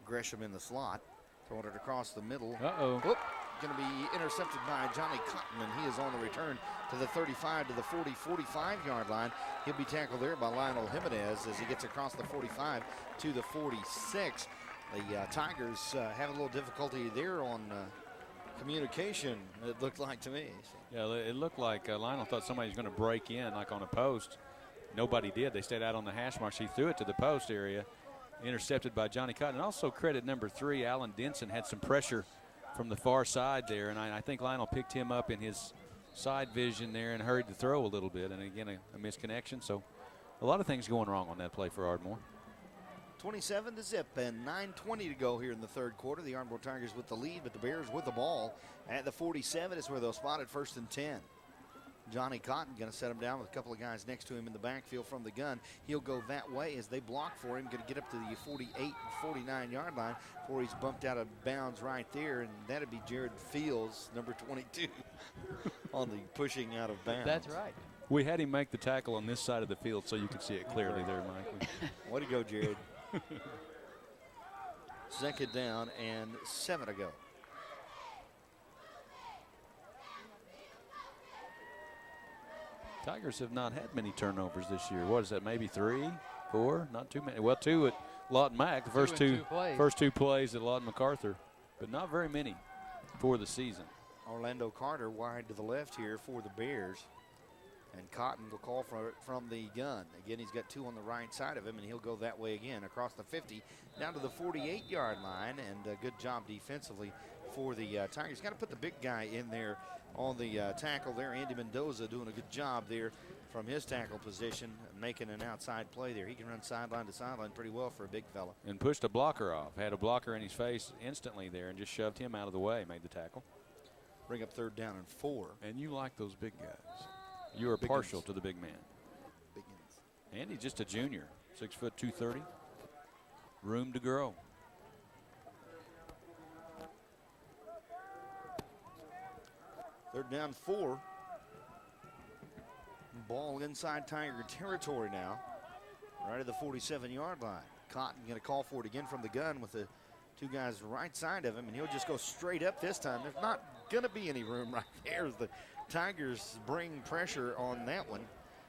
Gresham in the slot. Throwing it across the middle. Uh-oh. Going to be intercepted by Johnny Cotton, and he is on the return to the 35 to the 40, 45-yard line. He'll be tackled there by Lionel Jimenez as he gets across the 45 to the 46. The Tigers have a little difficulty there on communication, it looked like to me. Yeah, it looked like Lionel thought somebody was going to break in, like on a post. Nobody did. They stayed out on the hash marks. He threw it to the post area, intercepted by Johnny Cotton. And also credit number 3, Alan Denson, had some pressure from the far side there, and I think Lionel picked him up in his side vision there and hurried to throw a little bit, and again a misconnection. So a lot of things going wrong on that play for Ardmore. 27 to zip and 9:20 to go here in the third quarter. The Ardmore Tigers with the lead, but the Bears with the ball at the 47 is where they'll spot it, 1st and 10. Johnny Cotton going to set him down with a couple of guys next to him in the backfield from the gun. He'll go that way as they block for him. Going to get up to the 48 and 49-yard line before he's bumped out of bounds right there. And that'd be Jared Fields, number 22, on the pushing out of bounds. That's right. We had him make the tackle on this side of the field so you could see it clearly there, Mike. Way to go, Jared. Second down and 7 to go. Tigers have not had many turnovers this year. What is that, maybe 3, 4? Not too many. Well, 2 at Lawton Mack, the first two plays at Lawton MacArthur, but not very many for the season. Orlando Carter wide to the left here for the Bears. And Cotton will call for it from the gun. Again, he's got 2 on the right side of him, and he'll go that way again across the 50 down to the 48-yard line. And a good job defensively for the Tigers. Got to put the big guy in there on the tackle there. Andy Mendoza doing a good job there from his tackle position, making an outside play there. He can run sideline to sideline pretty well for a big fella. And pushed a blocker off. Had a blocker in his face instantly there and just shoved him out of the way, made the tackle. Bring up 3rd down and 4. And you like those big guys. You are partial to the big man. And he's just a junior, 6 foot 230. Room to grow. Third down 4. Ball inside Tiger territory now. Right at the 47-yard line. Cotton going to call for it again from the gun with the 2 guys right side of him, and he'll just go straight up this time. There's not going to be any room right there as the Tigers bring pressure on that one.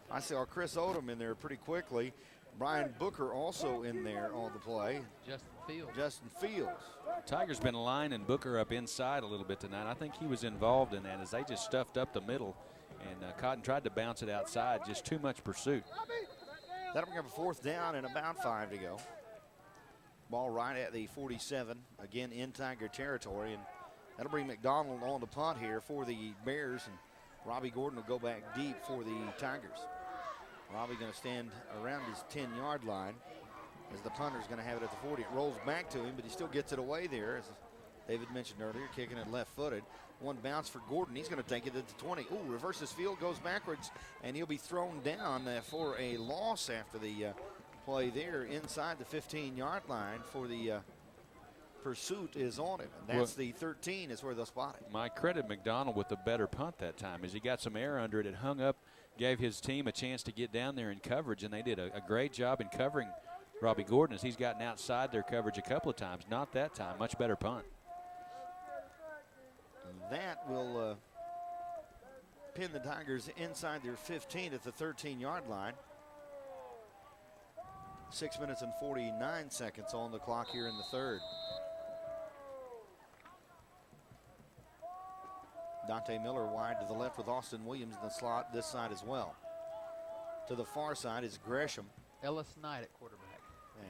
I saw Chris Odom in there pretty quickly. Brian Booker also in there on the play. Justin Fields. Tigers been lining Booker up inside a little bit tonight. I think he was involved in that as they just stuffed up the middle, and Cotton tried to bounce it outside. Just too much pursuit. That'll bring up a 4th down and about 5 to go. Ball right at the 47, again in Tiger territory, and that'll bring McDonald on the punt here for the Bears, and Robbie Gordon will go back deep for the Tigers. Robbie going to stand around his 10-yard line as the punter's going to have it at the 40. It rolls back to him, but he still gets it away there, as David mentioned earlier, kicking it left-footed. One bounce for Gordon. He's going to take it at the 20. Ooh, reverses field, goes backwards, and he'll be thrown down for a loss after the play there inside the 15-yard line for the pursuit is on him. And that's the 13 is where they'll spot it. My credit McDonald with the better punt that time as he got some air under it. It hung up, gave his team a chance to get down there in coverage, and they did a great job in covering Robbie Gordon as he's gotten outside their coverage a couple of times. Not that time. Much better punt. That will pin the Tigers inside their 15 at the 13-yard line. 6 minutes and 49 seconds on the clock here in the third. Dante Miller wide to the left with Austin Williams in the slot this side as well. To the far side is Gresham. Ellis Knight at quarterback.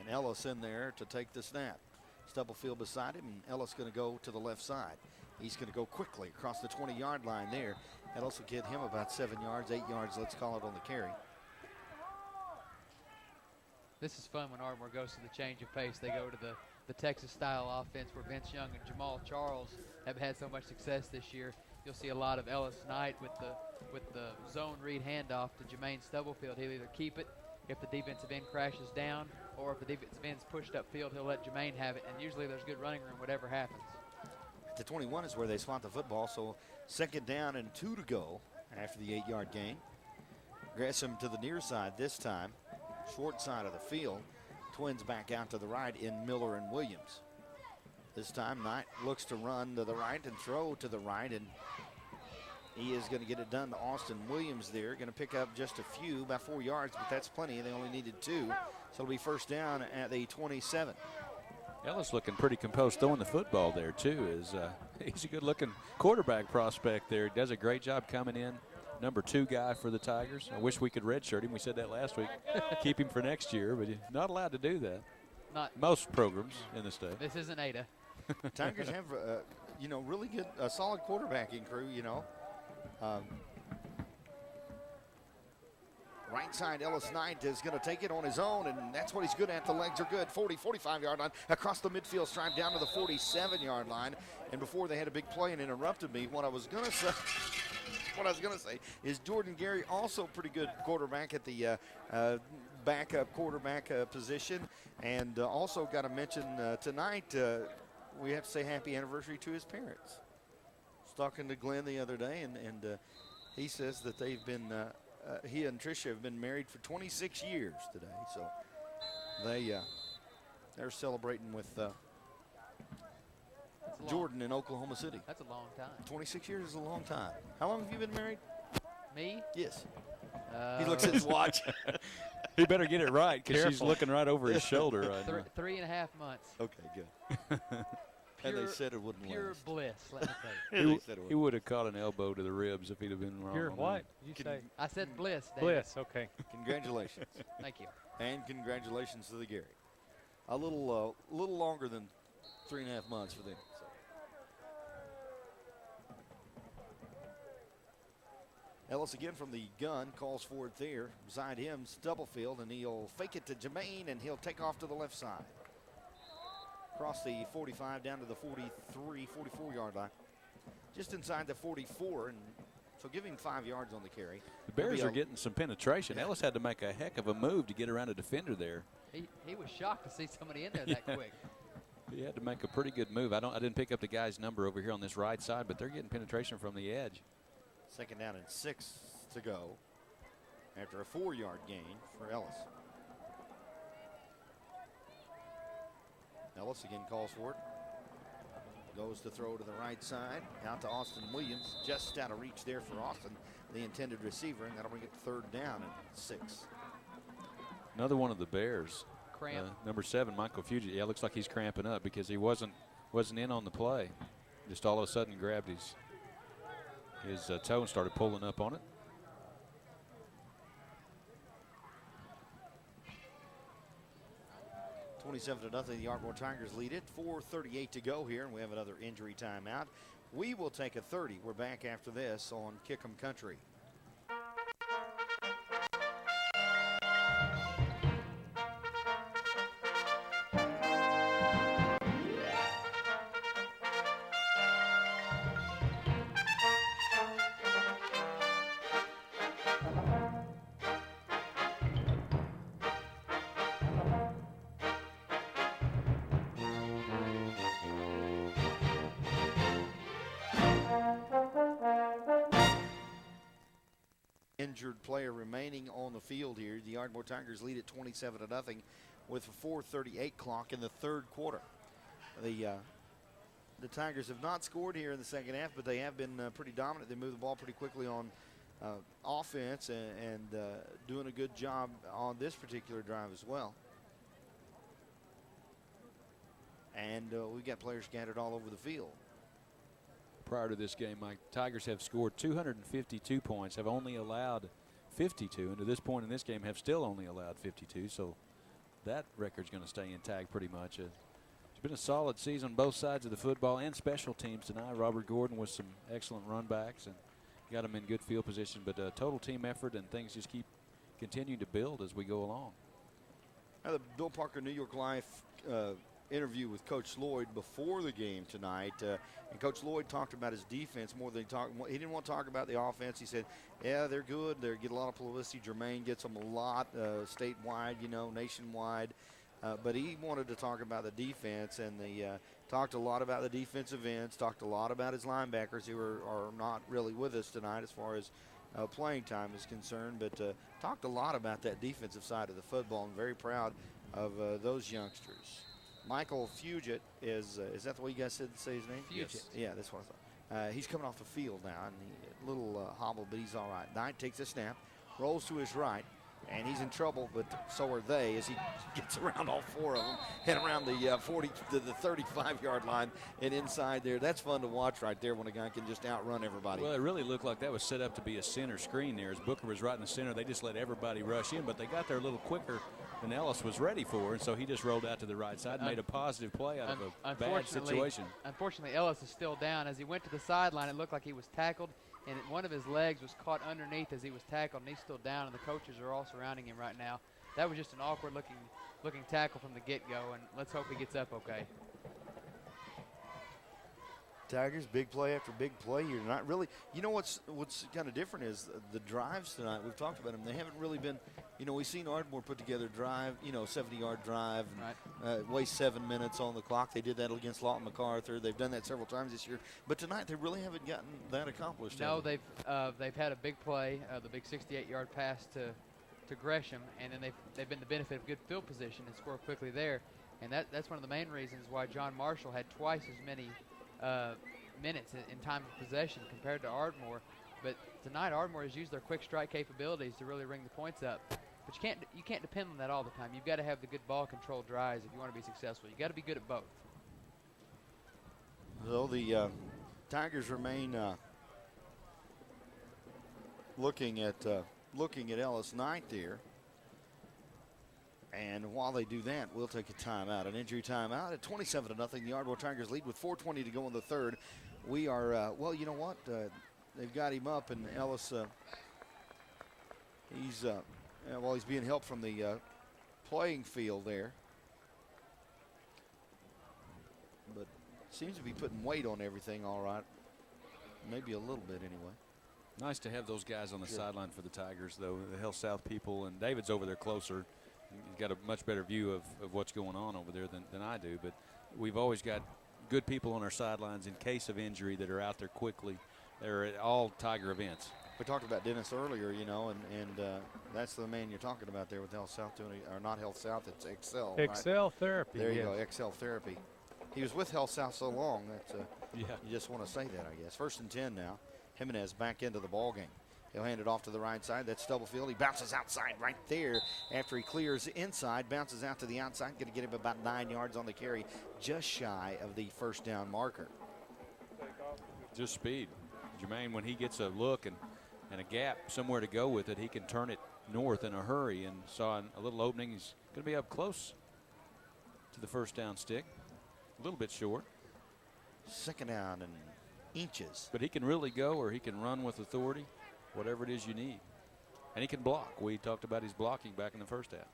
And Ellis in there to take the snap. Stubblefield beside him, and Ellis going to go to the left side. He's going to go quickly across the 20-yard line there. Ellis will get him about 7 yards, 8 yards, let's call it, on the carry. This is fun when Ardmore goes to the change of pace. They go to the Texas-style offense where Vince Young and Jamal Charles have had so much success this year. You'll see a lot of Ellis Knight with the zone read handoff to Jermaine Stubblefield. He'll either keep it if the defensive end crashes down, or if the defensive end's pushed upfield, he'll let Jermaine have it, and usually there's good running room, whatever happens. The 21 is where they spot the football, so 2nd down and 2 to go after the 8-yard gain. Gresham to the near side this time, short side of the field. Twins back out to the right in Miller and Williams. This time Knight looks to run to the right and throw to the right, and he is going to get it done to Austin Williams there. Going to pick up just a few, about 4 yards, but that's plenty. They only needed 2, so it'll be 1st down at the 27. Ellis looking pretty composed throwing the football there, too. He's a good-looking quarterback prospect there. He does a great job coming in. Number 2 guy for the Tigers. I wish we could redshirt him. We said that last week. Keep him for next year, but he's not allowed to do that. Not most programs in the state. This isn't Ada. Tigers have, really good, solid quarterbacking crew, Right side, Ellis Knight is going to take it on his own, and that's what he's good at. The legs are good. 40, 45-yard line. Across the midfield stripe down to the 47-yard line. And before they had a big play and interrupted me, what I was going to say is Jordan Gary, also pretty good quarterback at the backup quarterback position. And also got to mention tonight, we have to say happy anniversary to his parents. I was talking to Glenn the other day, and he says that they've been he and Tricia have been married for 26 years today, so they're celebrating with Jordan in Oklahoma City. That's a long time. 26 years is a long time. How long have you been married? Me? Yes. He looks at his watch. He better get it right because she's looking right over his shoulder right now. 3.5 months. Okay, good. And they said it wouldn't pure last. bliss, let me tell you. He would have caught an elbow to the ribs if he'd have been wrong. Pure on what? that. You say? I said bliss, David. Bliss, okay. Congratulations. Thank you. And congratulations to the Gary. A little longer than 3.5 months for them. So. Ellis again from the gun, calls for it there. Beside him, Stubblefield, and he'll fake it to Jermaine, and he'll take off to the left side. Across the 45 down to the 43, 44-yard line. Just inside the 44, and so give him 5 yards on the carry. The Bears are getting some penetration. Yeah. Ellis had to make a heck of a move to get around a defender there. He was shocked to see somebody in there that quick. He had to make a pretty good move. I didn't pick up the guy's number over here on this right side, but they're getting penetration from the edge. 2nd down and 6 to go after a 4-yard gain for Ellis. Ellis again calls for it. Goes to throw to the right side. Out to Austin Williams. Just out of reach there for Austin, the intended receiver, and that'll bring it to 3rd down and 6. Another one of the Bears. Cramp. Number 7, Michael Fugit. Yeah, looks like he's cramping up because he wasn't in on the play. Just all of a sudden grabbed his toe and started pulling up on it. $27-0. The Ardmore Tigers lead it. 4:38 to go here, and we have another injury timeout. We will take a 30. We're back after this on Kick 'em Country. Injured player remaining on the field here. The Ardmore Tigers lead at 27-0 with a 4:38 clock in the 3rd quarter. The Tigers have not scored here in the 2nd half, but they have been pretty dominant. They move the ball pretty quickly on offense and doing a good job on this particular drive as well. And we've got players scattered all over the field. Prior to this game, Mike, Tigers have scored 252 points, have only allowed 52, and to this point in this game have still only allowed 52, so that record's going to stay intact pretty much. It's been a solid season on both sides of the football and special teams tonight. Robert Gordon with some excellent run backs and got them in good field position, but total team effort and things just keep continuing to build as we go along. Now the Bill Parker New York Life interview with Coach Lloyd before the game tonight, and Coach Lloyd talked about his defense more than he didn't want to talk about the offense. He said, yeah, they're good. They get a lot of publicity. Jermaine gets them a lot statewide, nationwide. But he wanted to talk about the defense, and talked a lot about the defensive ends, talked a lot about his linebackers who are not really with us tonight as far as playing time is concerned, but talked a lot about that defensive side of the football, and very proud of those youngsters. Michael Fugit is that the way you guys say his name? Fugit. Yeah, that's what I thought. He's coming off the field now, and a little hobbled, but he's all right. Knight takes a snap, rolls to his right, and he's in trouble, but so are they as he gets around all four of them, head around the 35-yard line and inside there. That's fun to watch right there when a guy can just outrun everybody. Well, it really looked like that was set up to be a center screen there. As Booker was right in the center, they just let everybody rush in, but they got there a little quicker than Ellis was ready for, and so he just rolled out to the right side and made a positive play out of a bad situation. Unfortunately, Ellis is still down. As he went to the sideline, it looked like he was tackled, and one of his legs was caught underneath as he was tackled, and he's still down, and the coaches are all surrounding him right now. That was just an awkward looking tackle from the get-go, and let's hope he gets up okay. Tigers, big play after big play. You're not really, what's kind of different is the drives tonight. We've talked about them. They haven't really been, we've seen Ardmore put together a drive, 70-yard drive, and, waste 7 minutes on the clock. They did that against Lawton MacArthur. They've done that several times this year. But tonight they really haven't gotten that accomplished. No, they've had a big play, the big 68-yard pass to Gresham, and then they've been the benefit of good field position and score quickly there. And that's one of the main reasons why John Marshall had twice as many minutes in time of possession compared to Ardmore. But tonight Ardmore has used their quick strike capabilities to really ring the points up. But you can't depend on that all the time. You've got to have the good ball control drives if you want to be successful. You've got to be good at both. So the Tigers remain looking at Ellis Knight there. And while they do that, we'll take a timeout, an injury timeout at 27-0. The Ardmore Tigers lead with 4:20 to go in the third. We are, well, you know what? They've got him up, and Ellis, he's being helped from the playing field there. But seems to be putting weight on everything all right. Maybe a little bit anyway. Nice to have those guys on the sideline for the Tigers, though. The Health South people, and David's over there closer. He's got a much better view of what's going on over there than I do. But we've always got good people on our sidelines in case of injury that are out there quickly. They're at all Tiger events. We talked about Dennis earlier, and that's the man you're talking about there with Health South doing, or not Health South, it's Excel. Excel right? Therapy. There you go, Excel Therapy. He was with Health South so long that you just want to say that, I guess. 1st and 10 now. Jimenez back into the ball game. He'll hand it off to the right side. That's Stubblefield. He bounces outside right there after he clears inside. Bounces out to the outside. Going to get him about 9 yards on the carry. Just shy of the first down marker. Just speed. Jermaine, when he gets a look and a gap somewhere to go with it, he can turn it north in a hurry. And saw a little opening. He's going to be up close to the first down stick. A little bit short. 2nd down and inches. But he can really go, or he can run with authority. Whatever it is you need. And he can block. We talked about his blocking back in the first half.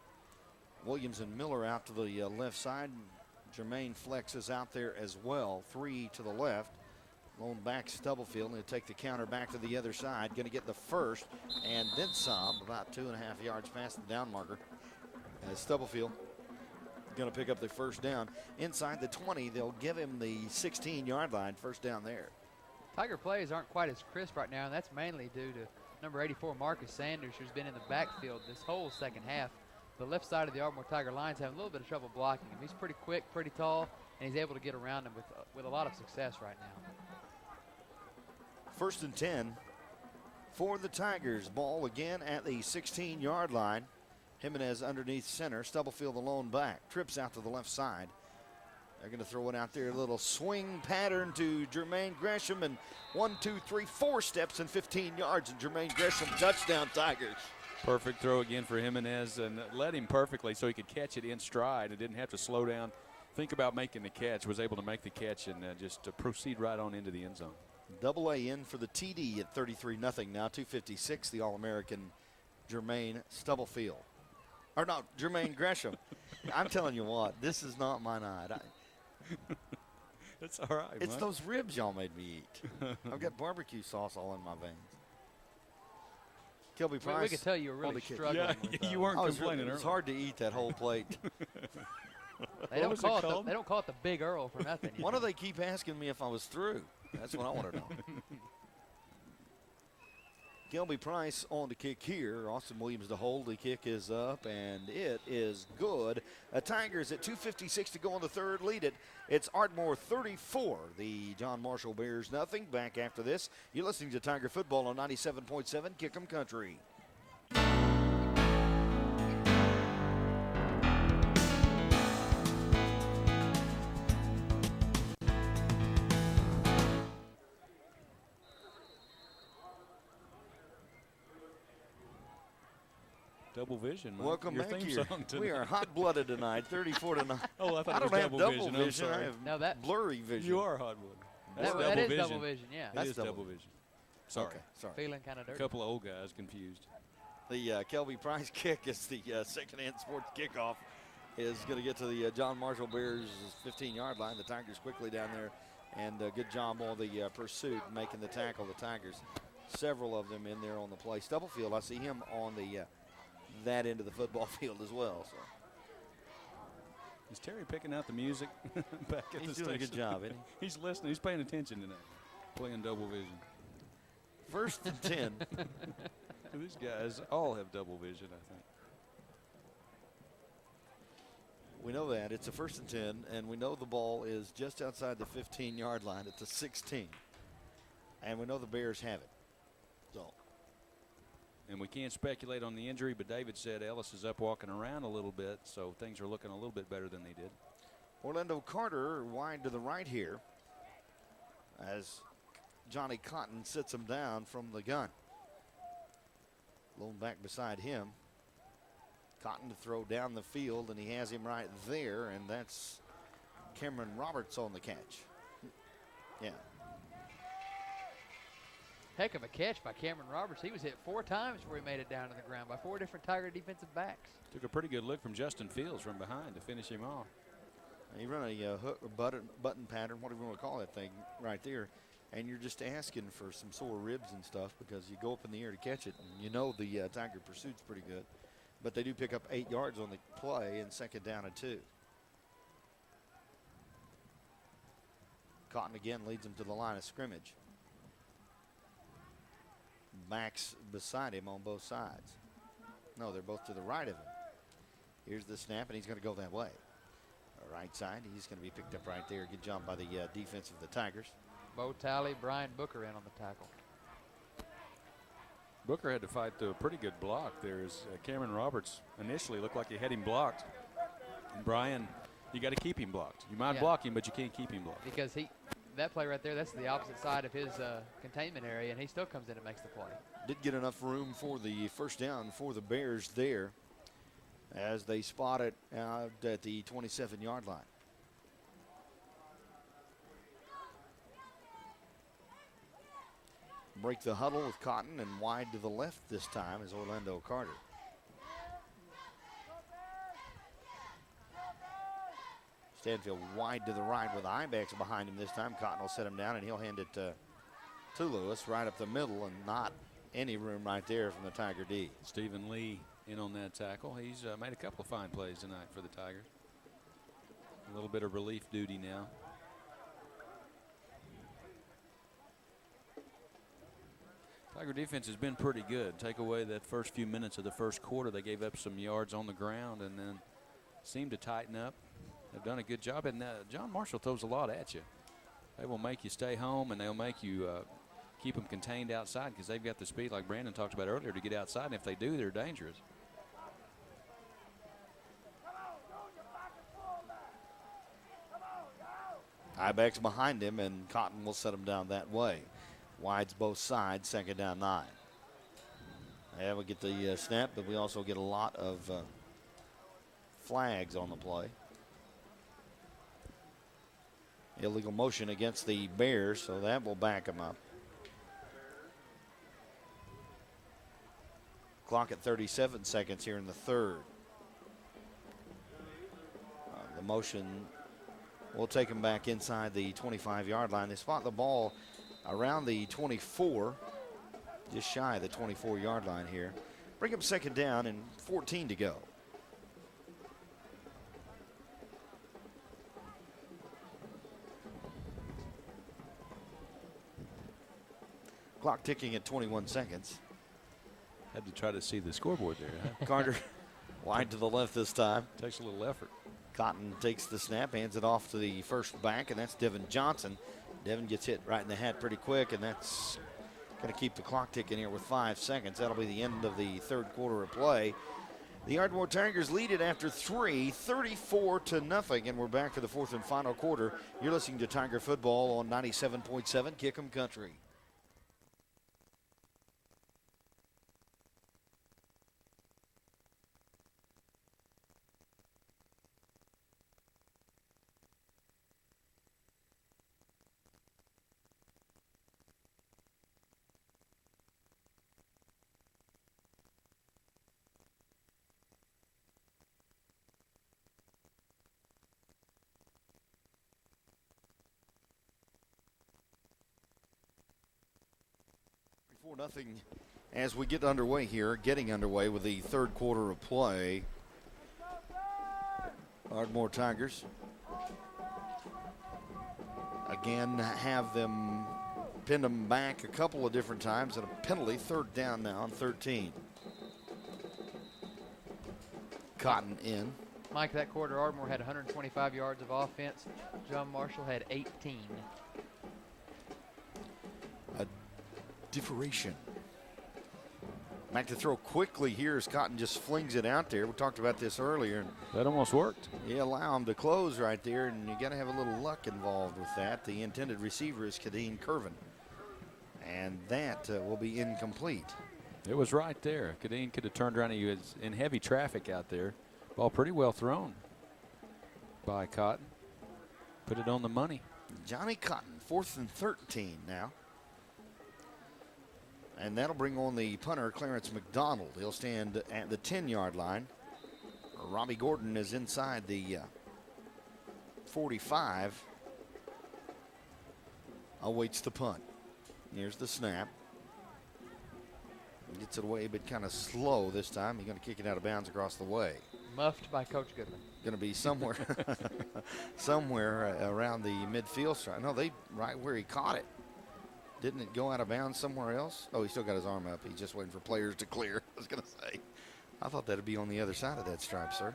Williams and Miller out to the left side. Jermaine Flex is out there as well. 3 to the left. Lone back Stubblefield. He'll take the counter back to the other side. Going to get the first and then some. About 2.5 yards past the down marker. As Stubblefield going to pick up the first down. Inside the 20, they'll give him the 16-yard line. First down there. Tiger plays aren't quite as crisp right now, and that's mainly due to number 84, Marcus Sanders, who's been in the backfield this whole second half. The left side of the Ardmore Tiger line's having a little bit of trouble blocking him. He's pretty quick, pretty tall, and he's able to get around him with a lot of success right now. 1st and 10 for the Tigers. Ball again at the 16-yard line. Jimenez underneath center. Stubblefield the lone back. Trips out to the left side. They're going to throw it out there, a little swing pattern to Jermaine Gresham, and 1, 2, 3, 4 steps and 15 yards, and Jermaine Gresham touchdown Tigers. Perfect throw again for Jimenez, and led him perfectly so he could catch it in stride and didn't have to slow down, think about making the catch, was able to make the catch and just proceed right on into the end zone. Double A in for the TD at 33-0 now, 2:56, the All-American Jermaine Stubblefield. Or no, Jermaine Gresham. I'm telling you what, this is not my night. It's all right, It's Mike. those ribs y'all made me eat. I've got barbecue sauce all in my veins. Kelby Price. We could tell you were on really the kick. struggling Yeah, with you weren't I was complaining It was earlier. hard to eat that whole plate. They don't was it call it called? they don't call it the Big Earl for nothing. Why do they keep asking me if I was through? That's what I want to know. Kelby Price on the kick here. Austin Williams to hold. The kick is up, and it is good. Tigers at 2:56 to go on the third. Lead it. It's Ardmore 34. The John Marshall Bears nothing. Back after this. You're listening to Tiger Football on 97.7 Kick'em Country. Double vision, Mike. Welcome Your back theme here. song We tonight. are hot-blooded tonight, 34 to 9. Oh, I thought I it was don't have double vision. vision. I'm I sorry. have No, that- blurry vision. You are Hotwood. That's That double is vision. double vision, yeah. It That's is double double vision. Sorry. Okay, sorry. Feeling kind of A dirty. couple of old guys confused. The Kelby Price kick is the second-hand sports kickoff. Is going to get to the John Marshall Bears' 15-yard line. The Tigers quickly down there, and good job on the pursuit, making the tackle. The Tigers, several of them in there on the play. Stubblefield, I see him on the that end of the football field as well. So Is Terry picking out the music back at he's the doing a station? good job, isn't he? He's listening. He's paying attention tonight. Playing double vision. First and 10. These guys all have double vision, I think. We know that. It's a first and 10, and we know the ball is just outside the 15-yard line at the 16. And we know the Bears have it. So And we can't speculate on the injury, but David said Ellis is up walking around a little bit, so things are looking a little bit better than they did. Orlando Carter wide to the right here as Johnny Cotton sits him down from the gun. Lone back beside him. Cotton to throw down the field, and he has him right there, and that's Cameron Roberts on the catch. Yeah. Heck of a catch by Cameron Roberts. He was hit 4 times before he made it down to the ground by 4 different Tiger defensive backs. Took a pretty good look from Justin Fields from behind to finish him off. And you run a hook or button pattern, whatever you want to call that thing, right there, and you're just asking for some sore ribs and stuff because you go up in the air to catch it, and you know the Tiger pursuit's pretty good. But they do pick up 8 yards on the play and second down and 2. Cotton again leads him to the line of scrimmage. Backs beside him on both sides. No, they're both to the right of him. Here's the snap, and he's going to go that way. Right side, he's going to be picked up right there. Good job by the defense of the Tigers. Bo Talley, Brian Booker in on the tackle. Booker had to fight through a pretty good block there as Cameron Roberts initially looked like he had him blocked. And Brian, you got to keep him blocked. You might Yeah. block him, but you can't keep him blocked. Because that play right there, that's the opposite side of his containment area, and he still comes in and makes the play. Did get enough room for the first down for the Bears there as they spot it out at the 27-yard line. Break the huddle with Cotton, and wide to the left this time is Orlando Carter. Stanfield wide to the right with Ibex behind him this time. Cotton will set him down, and he'll hand it to Lewis right up the middle, and not any room right there from the Tiger D. Stephen Lee in on that tackle. He's made a couple of fine plays tonight for the Tigers. A little bit of relief duty now. Tiger defense has been pretty good. Take away that first few minutes of the first quarter, they gave up some yards on the ground and then seemed to tighten up. They've done a good job, and John Marshall throws a lot at you. They will make you stay home, and they'll make you keep them contained outside because they've got the speed, like Brandon talked about earlier, to get outside, and if they do, they're dangerous. Ibex behind him, and Cotton will set him down that way. Wides both sides, second down 9. Yeah, we get the snap, but we also get a lot of flags on the play. Illegal motion against the Bears, so that will back them up. Clock at 37 seconds here in the third. motion will take them back inside the 25-yard line. They spot the ball around the 24, just shy of the 24-yard line here. Bring up second down and 14 to go. Clock ticking at 21 seconds. Had to try to see the scoreboard there. Huh? Carter wide to the left this time. Takes a little effort. Cotton takes the snap, hands it off to the first back, and that's Devin Johnson. Devin gets hit right in the head pretty quick, and that's going to keep the clock ticking here with 5 seconds. That'll be the end of the third quarter of play. The Ardmore Tigers lead it after 3, 34-0, and we're back for the fourth and final quarter. You're listening to Tiger Football on 97.7 Kick'em Country. Nothing as we get underway here, getting underway with the third quarter of play. Ardmore Tigers again have them pinned them back a couple of different times, and a penalty, third down now on 13. Cotton in. Mike, that quarter Ardmore had 125 yards of offense. John Marshall had 18. Differation. Back to throw quickly here as Cotton just flings it out there. We talked about this earlier. And that almost worked. You allow him to close right there, and you got to have a little luck involved with that. The intended receiver is Kadeen Curvin, and that will be incomplete. It was right there. Kadeen could have turned around. He was in heavy traffic out there. Ball pretty well thrown by Cotton. Put it on the money. Johnny Cotton, 4th and 13 now. And that'll bring on the punter, Clarence McDonald. He'll stand at the 10-yard line. Robbie Gordon is inside the 45. Awaits the punt. Here's the snap. Gets it away, but kind of slow this time. He's going to kick it out of bounds across the way. Muffed by Coach Goodman. Going to be somewhere, somewhere around the midfield stripe. No, right where he caught it. Didn't it go out of bounds somewhere else? Oh, he still got his arm up. He's just waiting for players to clear. I was going to say. I thought that would be on the other side of that stripe, sir.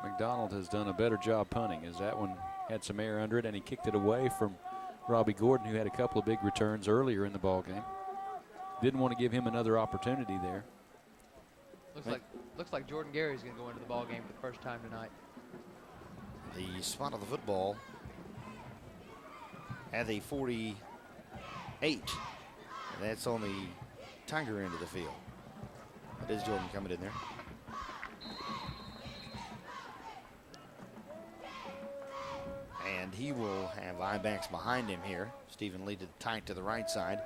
McDonald has done a better job punting, as that one had some air under it, and he kicked it away from Robbie Gordon, who had a couple of big returns earlier in the ball game. Didn't want to give him another opportunity there. Looks like Jordan Gary's going to go into the ball game for the first time tonight. The spot of the football at the 48. That's on the Tiger end of the field. That is Jordan coming in there. And he will have I-backs behind him here. Stephen Lee tight to the right side,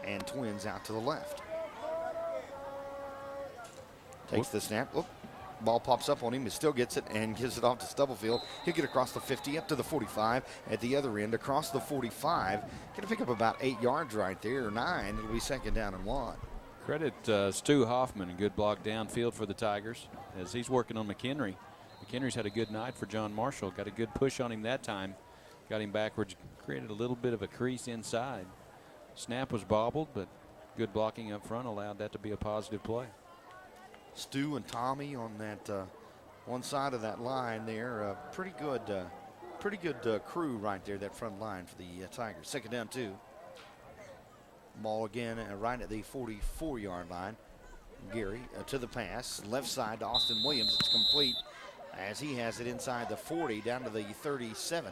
and Twins out to the left. Takes the snap. Oh, ball pops up on him. He still gets it and gives it off to Stubblefield. He'll get across the 50 up to the 45 at the other end. Across the 45. Going to pick up about 8 yards right there, or 9. It'll be second down and 1. Credit Stu Hoffman, a good block downfield for the Tigers as he's working on McHenry. McHenry's had a good night for John Marshall. Got a good push on him that time. Got him backwards, created a little bit of a crease inside. Snap was bobbled, but good blocking up front allowed that to be a positive play. Stu and Tommy on that one side of that line there. Pretty good crew right there, that front line for the Tigers. Second down 2. Ball again right at the 44-yard line. Gary to the pass. Left side to Austin Williams. It's complete as he has it inside the 40 down to the 37.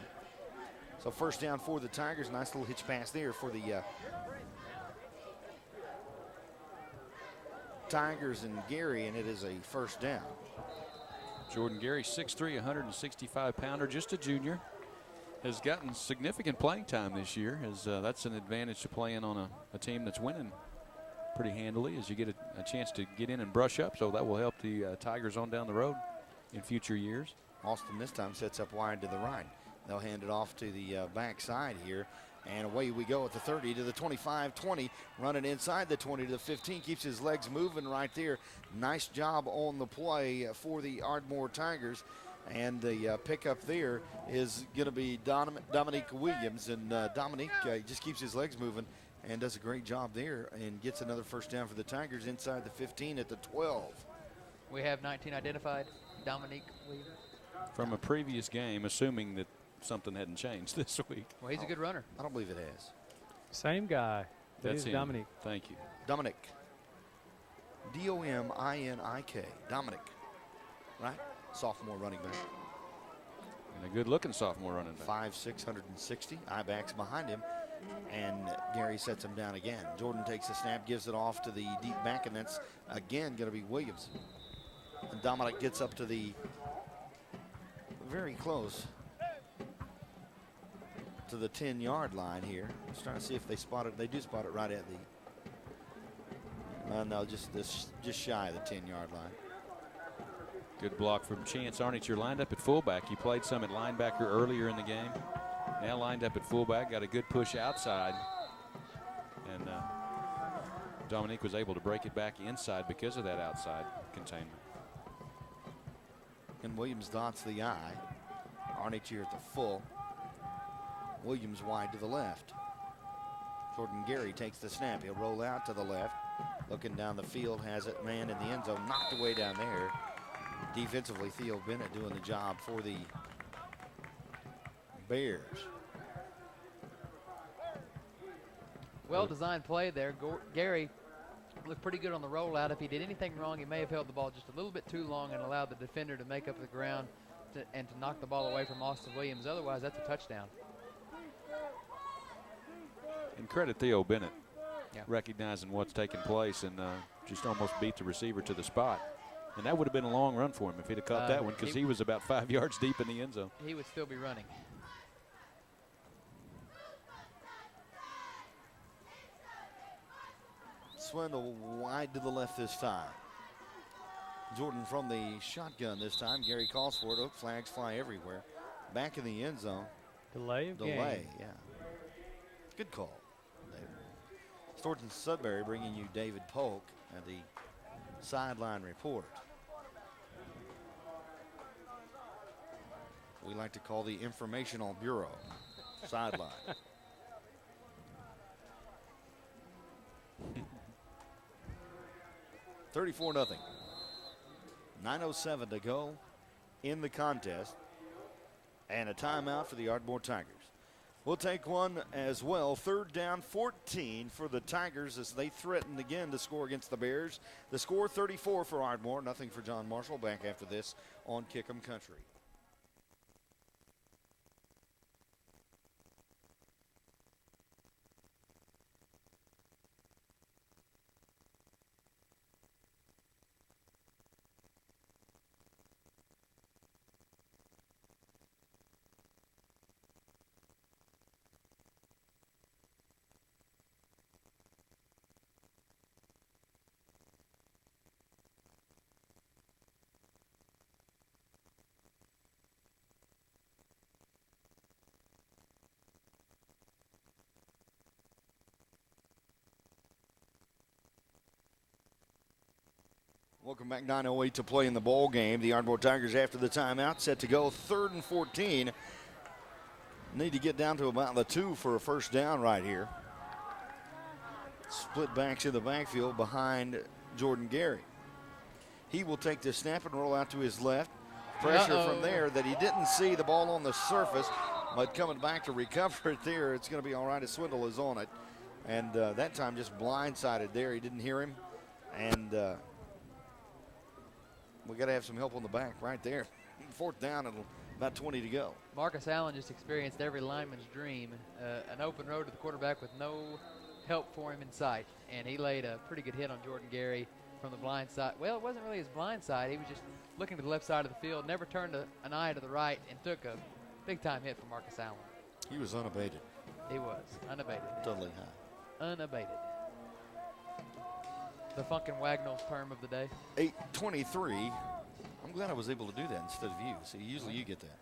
So first down for the Tigers. Nice little hitch pass there for the Tigers and Gary, and it is a first down. Jordan Gary, 6'3", 165-pounder, just a junior. Has gotten significant playing time this year. That's an advantage to playing on a team that's winning pretty handily as you get a chance to get in and brush up, so that will help the Tigers on down the road. in future years. Austin this time sets up wide to the right. They'll hand it off to the backside here. And away we go at the 30 to the 25, 20. Running inside the 20 to the 15. Keeps his legs moving right there. Nice job on the play for the Ardmore Tigers. And the pickup there is going to be Dominique Williams. And Dominique just keeps his legs moving and does a great job there and gets another first down for the Tigers inside the 15 at the 12. We have 19 identified. Dominique Williams. From a previous game, assuming that something hadn't changed this week. Well, he's a good runner. I don't believe it has. Same guy. That's him. Dominique. Thank you. Dominic. D-O-M-I-N-I-K. Dominic. Right? Sophomore running back. And a good-looking sophomore running back. 5'6", 160. I-backs behind him. And Gary sets him down again. Jordan takes the snap, gives it off to the deep back, and that's again going to be Williams. And Dominic gets up to the very close to the 10-yard line here. Just trying to see if they spot it. They do spot it right at the no, just shy of the 10-yard line. Good block from Chance Arnicher, lined up at fullback. He played some at linebacker earlier in the game. Now lined up at fullback, got a good push outside. And Dominique was able to break it back inside because of that outside containment. And Williams dots the I. Arnicher at the full. Williams wide to the left. Jordan Gary takes the snap. He'll roll out to the left. Looking down the field, has it man in the end zone, knocked away down there. Defensively, Theo Bennett doing the job for the Bears. Well-designed play there. Gary looked pretty good on the rollout. If he did anything wrong, he may have held the ball just a little bit too long and allowed the defender to make up the ground and to knock the ball away from Austin Williams. Otherwise, that's a touchdown. And credit Theo Bennett, Yeah. recognizing what's taking place and just almost beat the receiver to the spot. And that would have been a long run for him if he'd have caught that one, because he was about 5 yards deep in the end zone. He would still be running. Swindle wide to the left this time. Jordan from the shotgun this time. Gary calls for it. Flags fly everywhere. Back in the end zone. Delay of game. Yeah. Good call, David. Thornton Sudbury bringing you David Polk at the sideline report. We like to call the Informational Bureau sideline. $34-0. 9:07 to go in the contest. And a timeout for the Ardmore Tigers. We'll take one as well. 3rd down, 14 for the Tigers as they threaten again to score against the Bears. The score 34 for Ardmore, nothing for John Marshall. Back after this on Kick'em Country. Welcome back. 9:08 to play in the ball game. The Ardmore Tigers after the timeout set to go 3rd and 14. Need to get down to about the 2 for a first down right here. Split backs in the backfield behind Jordan Gary. He will take the snap and roll out to his left. Pressure from there that he didn't see the ball on the surface, but coming back to recover it there, it's going to be all right as Swindle is on it. And that time just blindsided there. He didn't hear him. And we got to have some help on the back right there. 4th down and about 20 to go. Marcus Allen just experienced every lineman's dream, an open road to the quarterback with no help for him in sight. And he laid a pretty good hit on Jordan Gary from the blind side. Well, it wasn't really his blind side. He was just looking to the left side of the field, never turned an eye to the right, and took a big-time hit from Marcus Allen. He was unabated. He was unabated. Totally high. Unabated. The Funkin' Wagnall term of the day. 8:23. I'm I'm glad I was able to do that instead of you. See, usually you get that.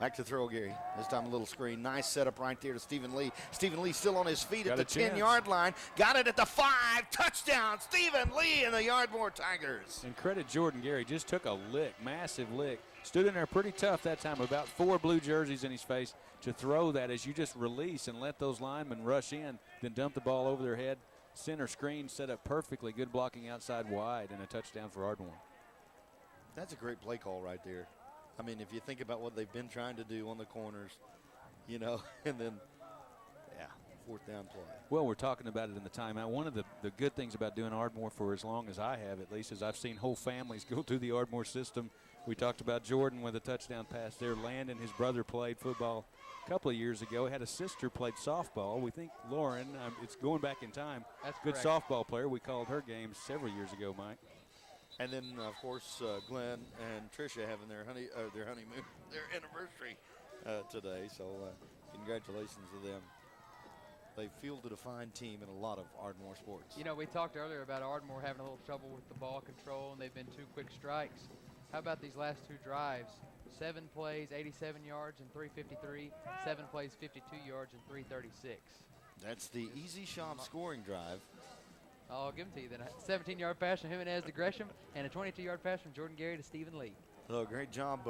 Back to throw, Gary. This time a little screen. Nice setup right there to Stephen Lee. Stephen Lee still on his feet at the 10-yard line. Got it at the 5. Touchdown, Stephen Lee and the Ardmore Tigers. And credit Jordan Gary. Just took a lick, massive lick. Stood in there pretty tough that time. About 4 blue jerseys in his face to throw that as you just release and let those linemen rush in, then dump the ball over their head. Center screen set up perfectly. Good blocking outside wide and a touchdown for Ardmore. That's a great play call right there. I mean, if you think about what they've been trying to do on the corners, you know, and then, yeah, 4th down play. Well, we're talking about it in the timeout. One of the good things about doing Ardmore for as long as I have, at least, is I've seen whole families go through the Ardmore system. We talked about Jordan with a touchdown pass there. Landon, his brother, played football a couple of years ago. Had a sister played softball. We think Lauren, it's going back in time. That's good correct. Softball player. We called her games several years ago, Mike. And then, of course, Glenn and Tricia having their honeymoon, their anniversary today. So congratulations to them. They fielded a fine team in a lot of Ardmore sports. You know, we talked earlier about Ardmore having a little trouble with the ball control, and they've been 2 quick strikes. How about these last 2 drives? 7 plays, 87 yards and 353. 7 plays, 52 yards and 336. That's the easy shot scoring drive. I'll give them to you then. A 17-yard pass from Jimenez to Gresham and a 22-yard pass from Jordan Gary to Stephen Lee. So great job.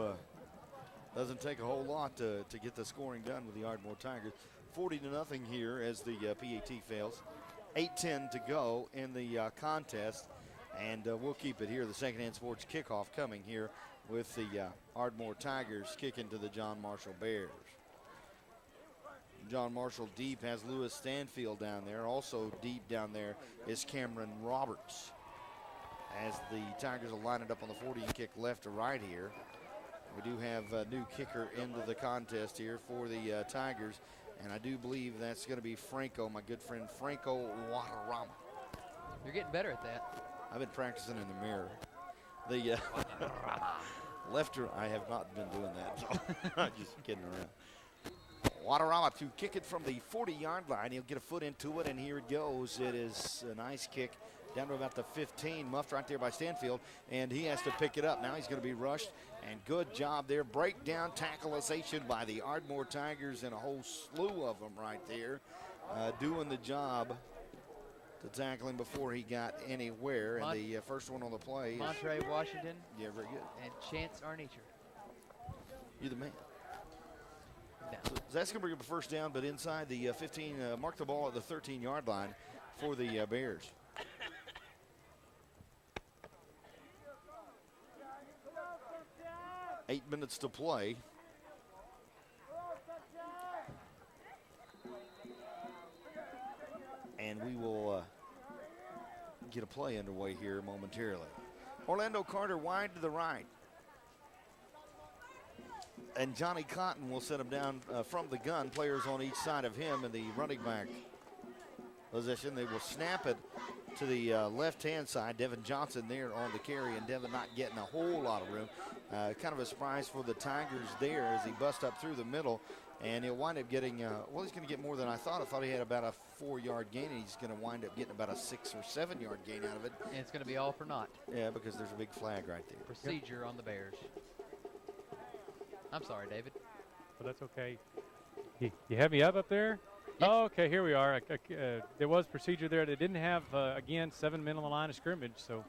Doesn't take a whole lot to get the scoring done with the Ardmore Tigers. 40-0 here as the PAT fails. 8:10 to go in the contest. And we'll keep it here. The Secondhand Sports kickoff coming here with the Ardmore Tigers kicking to the John Marshall Bears. John Marshall deep has Lewis Stanfield down there. Also deep down there is Cameron Roberts. As the Tigers will line it up on the 40 and kick left to right here. We do have a new kicker into the contest here for the Tigers. And I do believe that's going to be Franco, my good friend Franco Watarama. You're getting better at that. I've been practicing in the mirror. The lefter, I have not been doing that. So I'm just kidding around. Watarama to kick it from the 40-yard line. He'll get a foot into it, and here it goes. It is a nice kick down to about the 15, muffed right there by Stanfield, and he has to pick it up. Now he's going to be rushed, and good job there. Breakdown tackleization by the Ardmore Tigers, and a whole slew of them right there doing the job to tackle him before he got anywhere. And the first one on the play is Monterey Washington. Yeah, very good. And Chance Arnature. You're the man. No. So that's going to bring up a first down, but inside the 15, mark the ball at the 13-yard line for the Bears. Eight minutes to play. And we will get a play underway here momentarily. Orlando Carter wide to the right. And Johnny Cotton will set him down from the gun. Players on each side of him in the running back position. They will snap it to the left-hand side. Devin Johnson there on the carry, and Devin not getting a whole lot of room. Kind of a surprise for the Tigers there as he busts up through the middle. And he'll wind up getting, well, he's going to get more than I thought. I thought he had about a 4-yard gain, and he's going to wind up getting about a 6 or 7-yard gain out of it. And it's going to be all for naught. Yeah, because there's a big flag right there. Procedure on the Bears. I'm sorry, David. Well, that's okay. You have me up there? Yes. Oh, okay, here we are. There was procedure there. They didn't have, again, 7 men on the line of scrimmage, so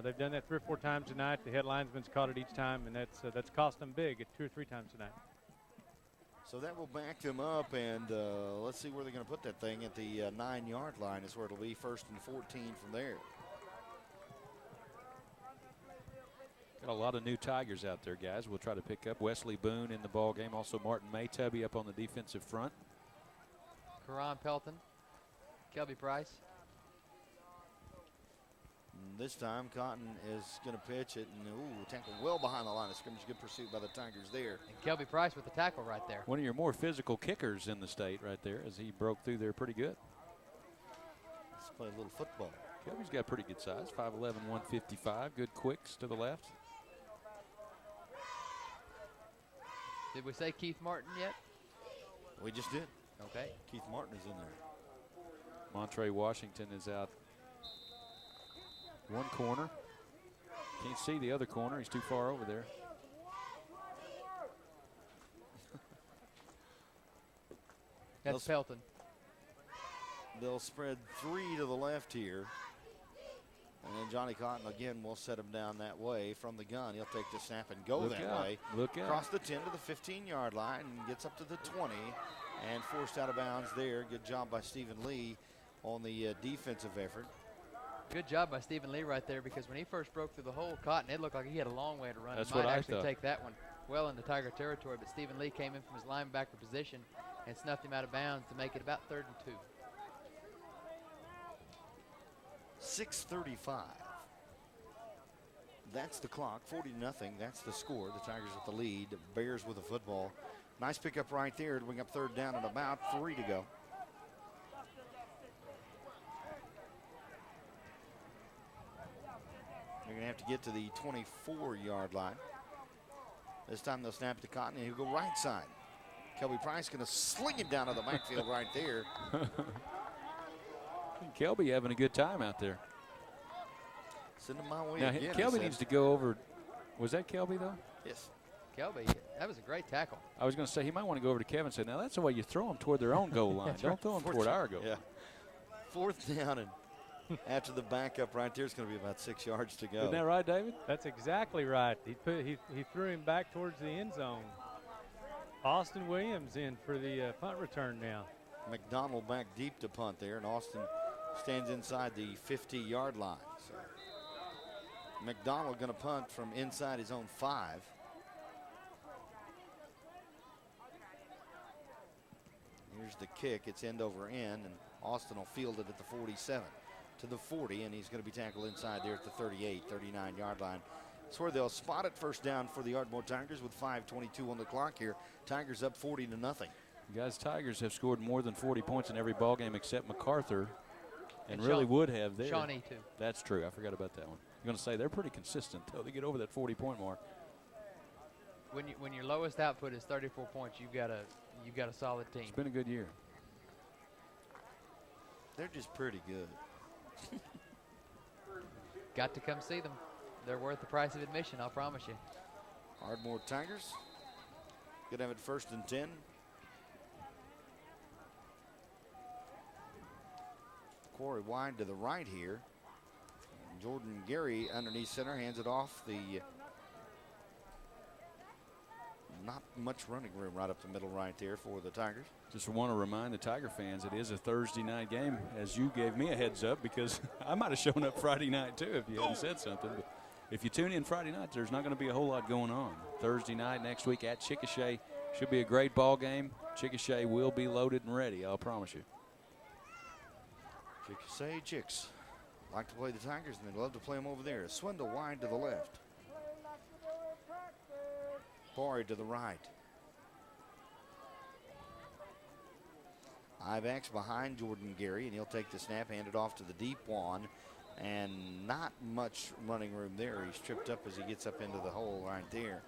they've done that 3 or 4 times tonight. The head linesman's caught it each time, and that's cost them big 2 or 3 times tonight. So that will back them up, and let's see where they're going to put that thing at the 9-yard line is where it'll be 1st and 14 from there. Got a lot of new Tigers out there, guys. We'll try to pick up Wesley Boone in the ball game. Also Martin Maytubby up on the defensive front. Karan Pelton. Kelby Price. And this time Cotton is going to pitch it, and tackle well behind the line of scrimmage. Good pursuit by the Tigers there. And Kelby Price with the tackle right there. One of your more physical kickers in the state right there as he broke through there pretty good. Let's play a little football. Kelby's got pretty good size, 5'11", 155. Good quicks to the left. Did we say Keith Martin yet? We just did. Okay. Keith Martin is in there. Monterey Washington is out one corner. Can't see the other corner. He's too far over there. That's Pelton. They'll spread 3 to the left here. And then Johnny Cotton again will set him down that way from the gun. He'll take the snap and go that way. Look out. Across the 10 to the 15-yard line and gets up to the 20 and forced out of bounds there. Good job by Stephen Lee on the defensive effort. Good job by Stephen Lee right there, because when he first broke through the hole, Cotton, it looked like he had a long way to run. That's He might what I actually thought. take that one well into Tiger territory, but Stephen Lee came in from his linebacker position and snuffed him out of bounds to make it about 3rd and 2. 6:35. That's the clock. 40-0. That's the score. The Tigers with the lead. Bears with the football. Nice pickup right there to bring up 3rd down and about 3 to go. They're going to have to get to the 24-yard line. This time they'll snap to Cotton and he'll go right side. Kelby Price going to sling him down to the backfield right there. Kelby having a good time out there. Send him my way Now, again. Kelby needs to go over. Was that Kelby, though? Yes. Kelby, that was a great tackle. I was going to say he might want to go over to Kevin and say, now that's the way you throw them toward their own goal line. Don't throw them toward our goal. Yeah. 4th down, and after the backup right there, it's going to be about 6 yards to go. Isn't that right, David? That's exactly right. He threw him back towards the end zone. Austin Williams in for the punt return now. McDonald back deep to punt there, and Austin stands inside the 50-yard line. So McDonald going to punt from inside his own 5. Here's the kick. It's end over end, and Austin will field it at the 47 to the 40, and he's going to be tackled inside there at the 38, 39-yard line. That's where they'll spot it. First down for the Ardmore Tigers with 5:22 on the clock here. Tigers up 40-0. Guys, Tigers have scored more than 40 points in every ball game except MacArthur, and really would have there. Shawnee, too. That's true. I forgot about that one. I'm going to say they're pretty consistent, though. They get over that 40-point mark. When your lowest output is 34 points, you've got a solid team. It's been a good year. They're just pretty good. Got to come see them. They're worth the price of admission, I'll promise you. Ardmore Tigers going to have it 1st and 10. Corey wide to the right here. And Jordan Gary underneath center hands it off. Not much running room right up the middle right there for the Tigers. Just want to remind the Tiger fans it is a Thursday night game, as you gave me a heads up, because I might have shown up Friday night too if you hadn't said something. But if you tune in Friday night, there's not going to be a whole lot going on. Thursday night next week at Chickasha should be a great ball game. Chickasha will be loaded and ready, I'll promise you. Chickasha Chicks like to play the Tigers, and they love to play them over there. Swindle wide to the left. Corey to the right. Ivax behind Jordan Gary, and he'll take the snap, hand it off to the deep one, and not much running room there. He's tripped up as he gets up into the hole right there.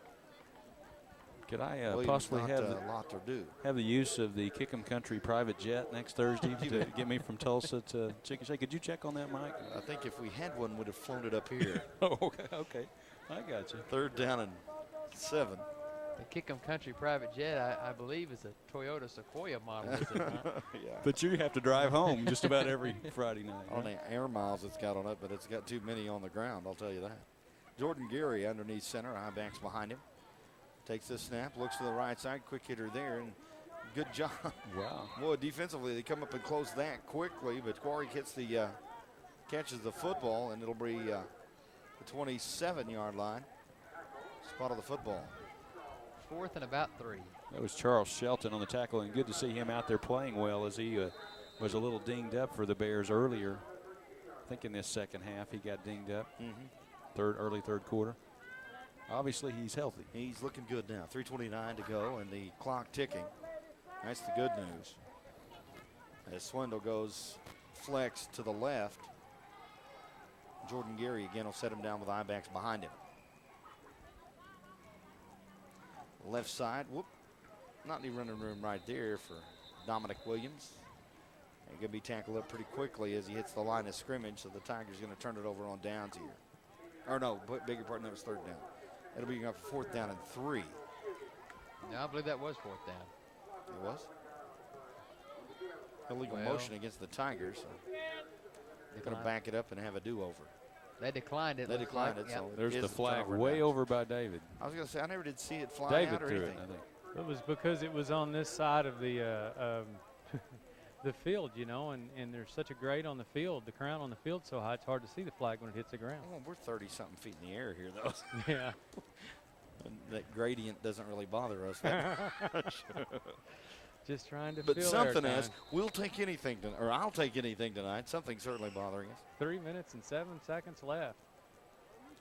Could I Williams possibly not have a lot to do. the use of the Kickham Country private jet next Thursday to get me from Tulsa to Chickasha? Could you check on that, Mike? I think if we had one, we'd have flown it up here. Oh, okay. I got you. 3rd down and 7. The Kickham Country private jet, I believe, is a Toyota Sequoia model, is it not? Yeah. But you have to drive home just about every Friday night. On the air miles it's got on it, but it's got too many on the ground, I'll tell you that. Jordan Gary underneath center, Ivax behind him. Takes the snap, looks to the right side, quick hitter there, and good job. Wow. Boy, defensively, they come up and close that quickly, but Quarry catches the football, and it'll be the 27-yard line. Spot of the football. 4th and about 3. That was Charles Shelton on the tackle, and good to see him out there playing well, as he was a little dinged up for the Bears earlier. I think in this second half he got dinged up. Early third quarter. Obviously he's healthy. He's looking good now. 3:29 to go, and the clock ticking. That's the good news. As Swindle goes flex to the left, Jordan Gary again will set him down with Ivax behind him. Left side, not any running room right there for Dominic Williams. He's going to be tackled up pretty quickly as he hits the line of scrimmage, so the Tigers going to turn it over on downs here. Or no, beg your pardon, that was 3rd down. It'll be up for 4th down and 3. No, I believe that was 4th down. It was? Illegal Well, motion against the Tigers. So they're going to back it up and have a do-over. They declined it. They declined it, Yep. so There's it the is a flag turnover way down. over by David. I was going to say, I never did see it fly David out or threw it, anything. I think. It was because it was on this side of the the field, you know, and there's such a grade on the field, the crown on the field so high, it's hard to see the flag when it hits the ground. Oh, we're 30-something feet in the air here, though. Yeah. And that gradient doesn't really bother us that much. Just trying to But fill something airtime. else, we'll take anything, or I'll take anything tonight. Something's certainly bothering us. 3 minutes and 7 seconds left.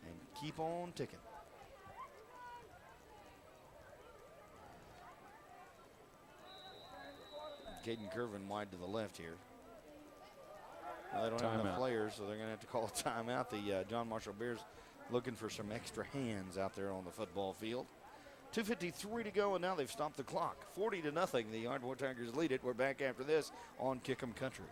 And keep on ticking. Caden Curvin wide to the left here. Well, they don't have enough Timeout. players, so they're going to have to call a timeout. The John Marshall Bears looking for some extra hands out there on the football field. 2:53 to go, and now they've stopped the clock. 40-0. The Ardmore Tigers lead it. We're back after this on Kick'em Country.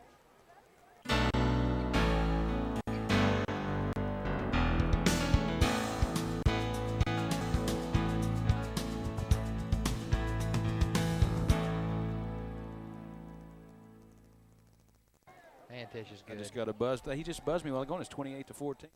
Man, Tish is I good. just got a buzz. He just buzzed me while ago, and it's 28-14.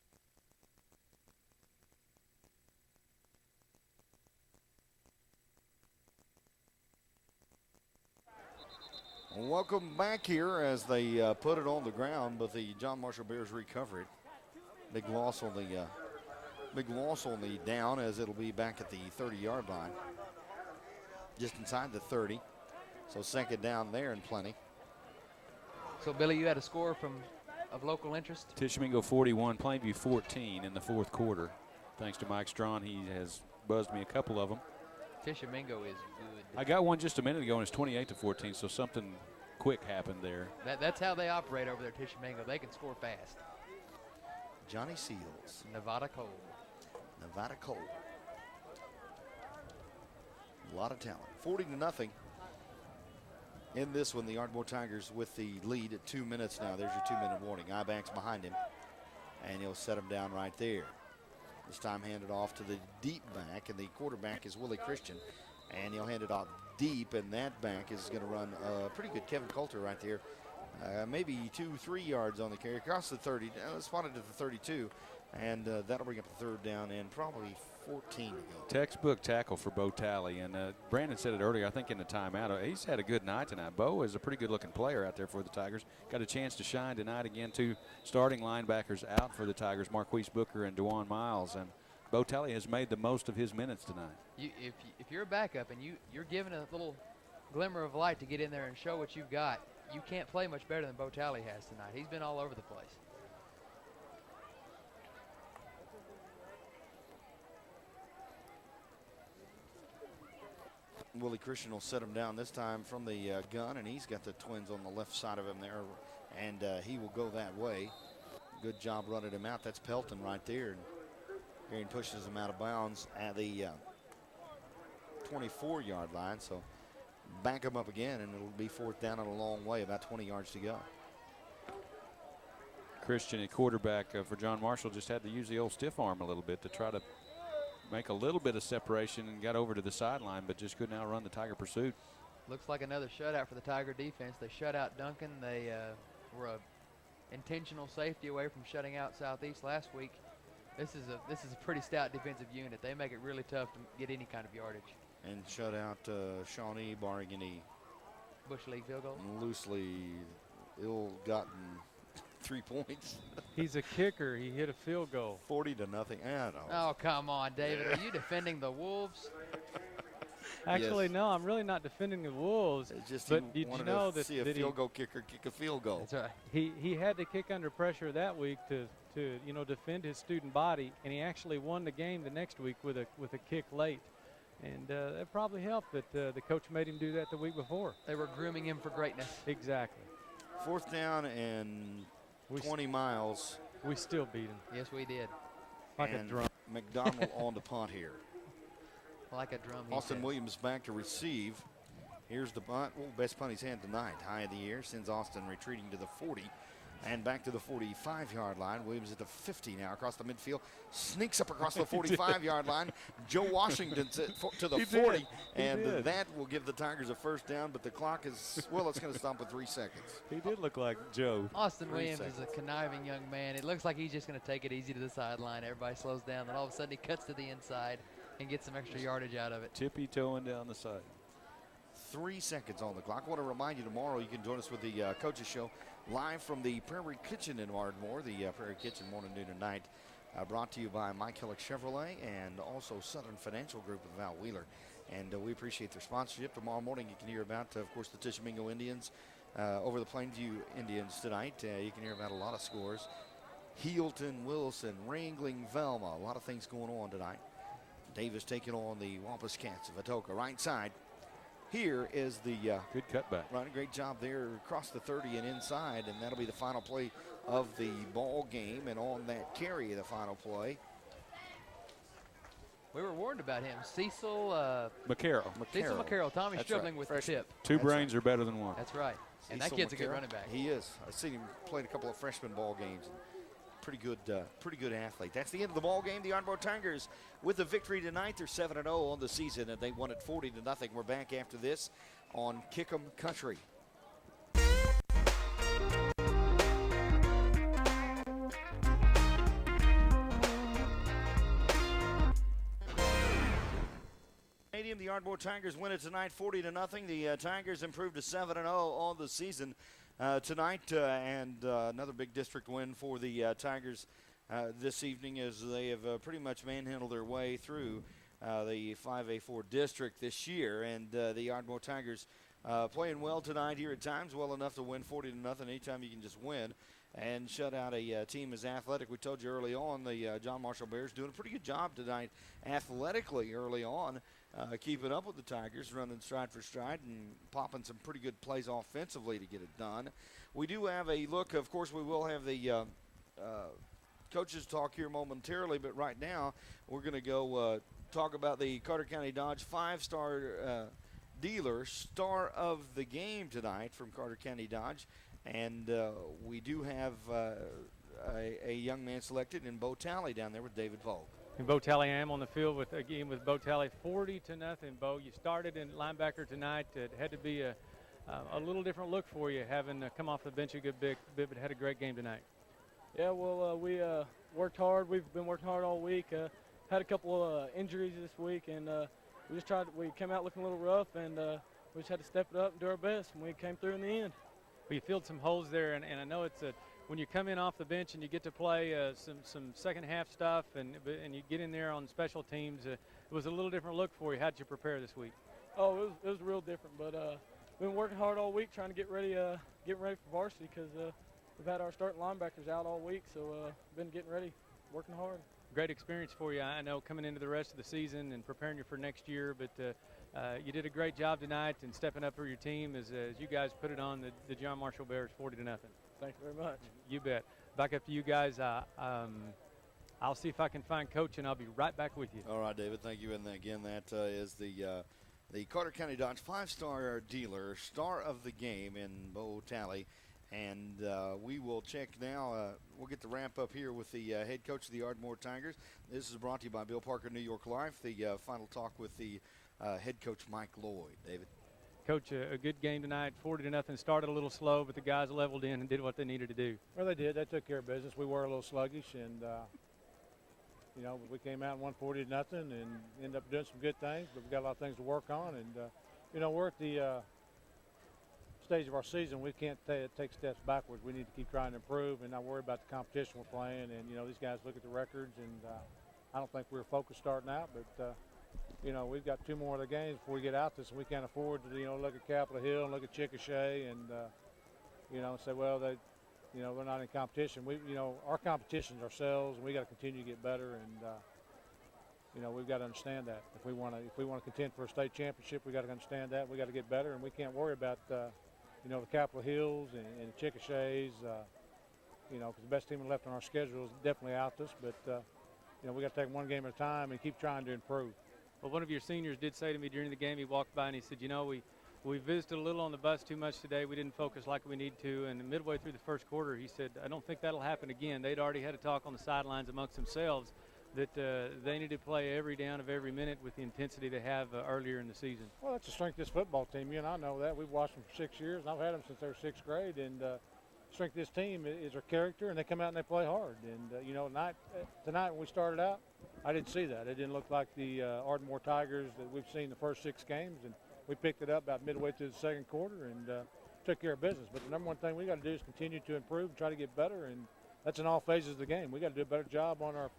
Welcome back here as they put it on the ground, but the John Marshall Bears recover it. Big loss on the down, as it'll be back at the 30-yard line, just inside the 30. So 2nd down there and plenty. So, Billy, you had a score of local interest? Tishomingo 41, Plainview 14 in the 4th quarter. Thanks to Mike Strawn, he has buzzed me a couple of them. Tishomingo is good. I got one just a minute ago, and it's 28-14, so something quick happened there. That's how they operate over there, Tishomingo. They can score fast. Johnny Seals, Nevada Cole. Nevada Cole. A lot of talent. 40-0. In this one, the Ardmore Tigers with the lead at 2 minutes now. There's your 2-minute warning. Ibanks behind him, and he'll set him down right there. This time handed off to the deep back, and the quarterback is Willie Christian. And he'll hand it off deep, and that back is going to run pretty good. Kevin Coulter right there. Maybe 2-3 yards on the carry. Across the 30, spotted at the 32. And that'll bring up the 3rd down and probably 14 to go. Textbook tackle for Bo Talley. And Brandon said it earlier, I think in the timeout. He's had a good night tonight. Bo is a pretty good-looking player out there for the Tigers. Got a chance to shine tonight again. 2 starting linebackers out for the Tigers, Marquise Booker and DeJuan Miles. And Bo Talley has made the most of his minutes tonight. If you're a backup and you're given a little glimmer of light to get in there and show what you've got, you can't play much better than Bo Talley has tonight. He's been all over the place. Willie Christian will set him down this time from the gun, and he's got the twins on the left side of him there, and he will go that way. Good job running him out. That's Pelton right there. And Marion pushes him out of bounds at the 24-yard line. So back him up again, and it'll be 4th down and a long way, about 20 yards to go. Christian, at quarterback for John Marshall, just had to use the old stiff arm a little bit to try to make a little bit of separation and got over to the sideline, but just couldn't outrun the Tiger pursuit. Looks like another shutout for the Tiger defense. They shut out Duncan. They were a intentional safety away from shutting out Southeast last week. This is a pretty stout defensive unit. They make it really tough to get any kind of yardage. And shut out Shawnee, barring any Bush League field goal. loosely ill-gotten 3 points. He's a kicker. He hit a field goal. 40-0. Oh, come on, David. Are you defending the Wolves? Actually, Yes. no, I'm really not defending the Wolves. It's just but he did you wanted know to that, see a that field goal kicker kick a field goal. That's right. he had to kick under pressure that week to defend his student body, and he actually won the game the next week with a kick late. And that probably helped that the coach made him do that the week before. They were grooming him for greatness. Exactly. 4th down and 20 miles. We still beat him Yes, we did. like a and drum. McDonald on the punt here. Like a drum. he Austin said. Williams back to receive. Here's the punt. Best punt he's had tonight. High of the air. Sends Austin retreating to the 40. And back to the 45-yard line. Williams at the 50 now across the midfield. Sneaks up across the 45-yard line. Joe Washington's to the 40. And that will give the Tigers a first down. But the clock is, well, it's going to stop with 3 seconds. He did look like Joe. Austin Williams is a conniving young man. It looks like he's just going to take it easy to the sideline. Everybody slows down. Then all of a sudden he cuts to the inside and gets some extra yardage out of it. Tippy-toeing down the side. 3 seconds on the clock. I want to remind you tomorrow you can join us with the Coaches Show live from the Prairie Kitchen in Ardmore. The Prairie Kitchen morning, noon, and night. Brought to you by Mike Hillock Chevrolet and also Southern Financial Group with Val Wheeler. And we appreciate their sponsorship. Tomorrow morning you can hear about, of course, the Tishomingo Indians over the Plainview Indians tonight. You can hear about a lot of scores. Healton, Wilson, Ringling, Velma. A lot of things going on tonight. Davis taking on the Wampus Cats of Atoka. Right side. Here is the good cutback. Right, great job there across the 30 and inside, and that'll be the final play of the ball game. And on that carry, the final play. We were warned about him. Cecil McCarroll. Cecil McCarroll. Tommy's That's struggling right. with Freshman. the tip. Two brains are better than one. That's right. And that Cecil kid's a good McCarroll. running back. He is. I've seen him play a couple of freshman ball games. Pretty good athlete. That's the end of the ball game. The Ardmore Tigers with the victory tonight. They're 7-0 on the season, and they won it 40-0. We're back after this on Kick'em Country. The Ardmore Tigers win it tonight 40-0. The Tigers improved to 7-0 on the season tonight, and another big district win for the Tigers this evening as they have pretty much manhandled their way through the 5A4 district this year. And the Ardmore Tigers playing well tonight here at times, well enough to win 40-0. Anytime you can just win and shut out a team as athletic. We told you early on the John Marshall Bears doing a pretty good job tonight athletically early on. Keeping up with the Tigers, running stride for stride and popping some pretty good plays offensively to get it done. We do have a look. Of course, we will have the coaches talk here momentarily, but right now we're going to go talk about the Carter County Dodge 5-star dealer star of the game tonight from Carter County Dodge. And we do have a young man selected in Bo Talley down there with David Vogt. And Bo Talley, I am on the field with Bo Talley, 40-0. Bo, you started in linebacker tonight. It had to be a little different look for you, having come off the bench a good bit, but had a great game tonight. Yeah, well, we worked hard. We've been working hard all week. Had a couple injuries this week, and we came out looking a little rough, and we just had to step it up and do our best, and we came through in the end. Well, you filled some holes there, and I know it's when you come in off the bench and you get to play some second half stuff and you get in there on special teams, it was a little different look for you. How did you prepare this week? Oh, it was real different, but we've been working hard all week trying to get ready for varsity because we've had our starting linebackers out all week, so been getting ready, working hard. Great experience for you, I know, coming into the rest of the season and preparing you for next year, but you did a great job tonight and stepping up for your team as you guys put it on the John Marshall Bears 40-0. Thank you very much. You bet. Back up to you guys. I'll see if I can find Coach, and I'll be right back with you. All right, David, thank you. And again, that is the Carter County Dodge 5-star dealer, star of the game in Bo Talley. And we will check now. We'll get the ramp up here with the head coach of the Ardmore Tigers. This is brought to you by Bill Parker, New York Life. The final talk with the head coach, Mike Lloyd. David. Coach, a good game tonight, 40-0. Started a little slow, but the guys leveled in and did what they needed to do. Well, they did. They took care of business. We were a little sluggish, and we came out and won 40-0 and ended up doing some good things. But we got a lot of things to work on, and we're at the stage of our season. We can't take steps backwards. We need to keep trying to improve and not worry about the competition we're playing. And these guys look at the records, and I don't think we were focused starting out, but. We've got 2 more of the games before we get out this, and we can't afford to, look at Capitol Hill and look at Chickasha and, say, well, they're not in competition. Our competition is ourselves, and we got to continue to get better, and, we've got to understand that. If we want to contend for a state championship, we got to understand that. We got to get better, and we can't worry about, the Capitol Hills and the Chickashas, because the best team left on our schedule is definitely out this, but, we got to take one game at a time and keep trying to improve. Well, one of your seniors did say to me during the game, he walked by and he said, we visited a little on the bus too much today. We didn't focus like we need to. And midway through the first quarter, he said, I don't think that'll happen again. They'd already had a talk on the sidelines amongst themselves that they need to play every down of every minute with the intensity they have earlier in the season. Well, that's the strength of this football team. You and I know that. We've watched them for 6 years, and I've had them since they were 6th grade. And strength of this team is their character, and they come out and they play hard. And, you know, tonight when we started out, I didn't see that. It didn't look like the Ardmore Tigers that we've seen the first 6 games. And we picked it up about midway through the second quarter and took care of business. But the number one thing we got to do is continue to improve and try to get better. And that's in all phases of the game. We got to do a better job on our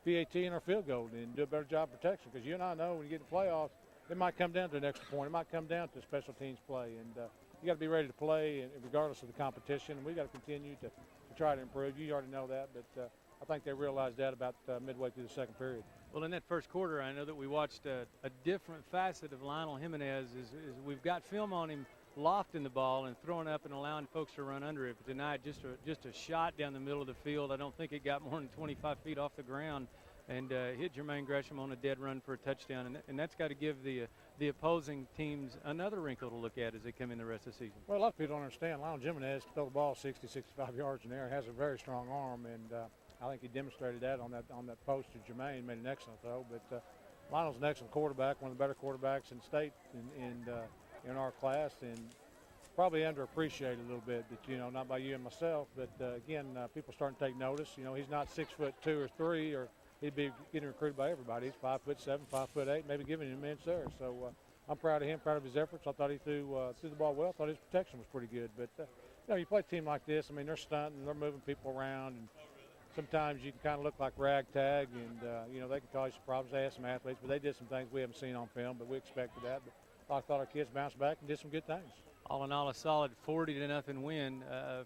PAT and our field goal and do a better job of protection, because you and I know when you get in the playoffs, it might come down to an extra point. It might come down to special teams play. And you got to be ready to play regardless of the competition. And we got to continue to try to improve. You already know that, but I think they realized that about midway through the second period. Well, in that first quarter, I know that we watched a different facet of Lionel Jimenez. Is we've got film on him lofting the ball and throwing up and allowing folks to run under it. But tonight, just a shot down the middle of the field. I don't think it got more than 25 feet off the ground and hit Jermaine Gresham on a dead run for a touchdown. And that's got to give the opposing teams another wrinkle to look at as they come in the rest of the season. Well, a lot of people don't understand. Lionel Jimenez can throw the ball 60, 65 yards in the air. Has a very strong arm, and I think he demonstrated that on that post to Jermaine. Made an excellent throw. But Lionel's an excellent quarterback, one of the better quarterbacks in state in our class, and probably underappreciated a little bit. But you know, not by you and myself, but again, people starting to take notice. You know, he's not 6'2" or 3, or he'd be getting recruited by everybody. He's 5'7", 5'8", maybe giving him an inch there. So I'm proud of him, proud of his efforts. I thought he threw the ball well. I thought his protection was pretty good. But you know, you play a team like this. I mean, they're stunting, they're moving people around, and sometimes you can kind of look like ragtag, and you know, they can cause you some problems. They had some athletes, but they did some things we haven't seen on film, but we expected that. But I thought our kids bounced back and did some good things. All in all, a solid 40-0 win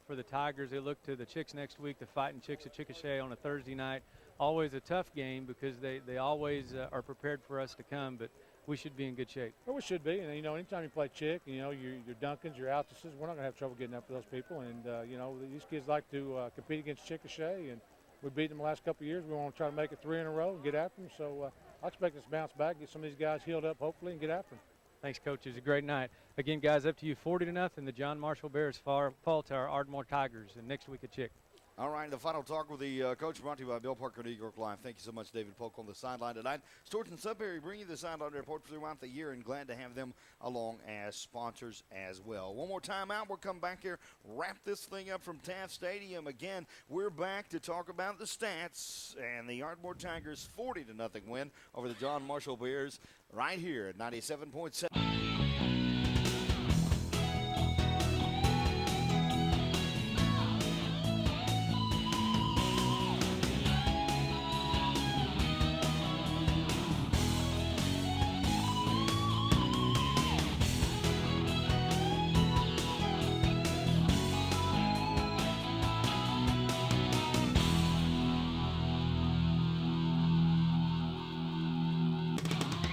for the Tigers. They look to the Chicks next week, the Fighting Chicks of Chickasha on a Thursday night. Always a tough game because they always are prepared for us to come, but we should be in good shape. Well, we should be. And, you know, anytime you play Chick, you know, your Duncans, your Altices, we're not going to have trouble getting up for those people. And, you know, these kids like to compete against Chickasha, and we beat them the last couple of years. We want to try to make it 3 in a row and get after them. So I expect us to bounce back, get some of these guys healed up, hopefully, and get after them. Thanks, Coach. It was a great night. Again, guys, up to you, 40-0. The John Marshall Bears fall to our Ardmore Tigers, and next week at Chick. All right, the final talk with the coach brought to you by Bill Parker, New York Live. Thank you so much, David Polk, on the sideline tonight. Storch and Sudbury bring you the sideline report throughout the year, and glad to have them along as sponsors as well. One more time out. We'll come back here, wrap this thing up from Taft Stadium. Again, we're back to talk about the stats and the Ardmore Tigers' 40-0 win over the John Marshall Bears right here at 97.7.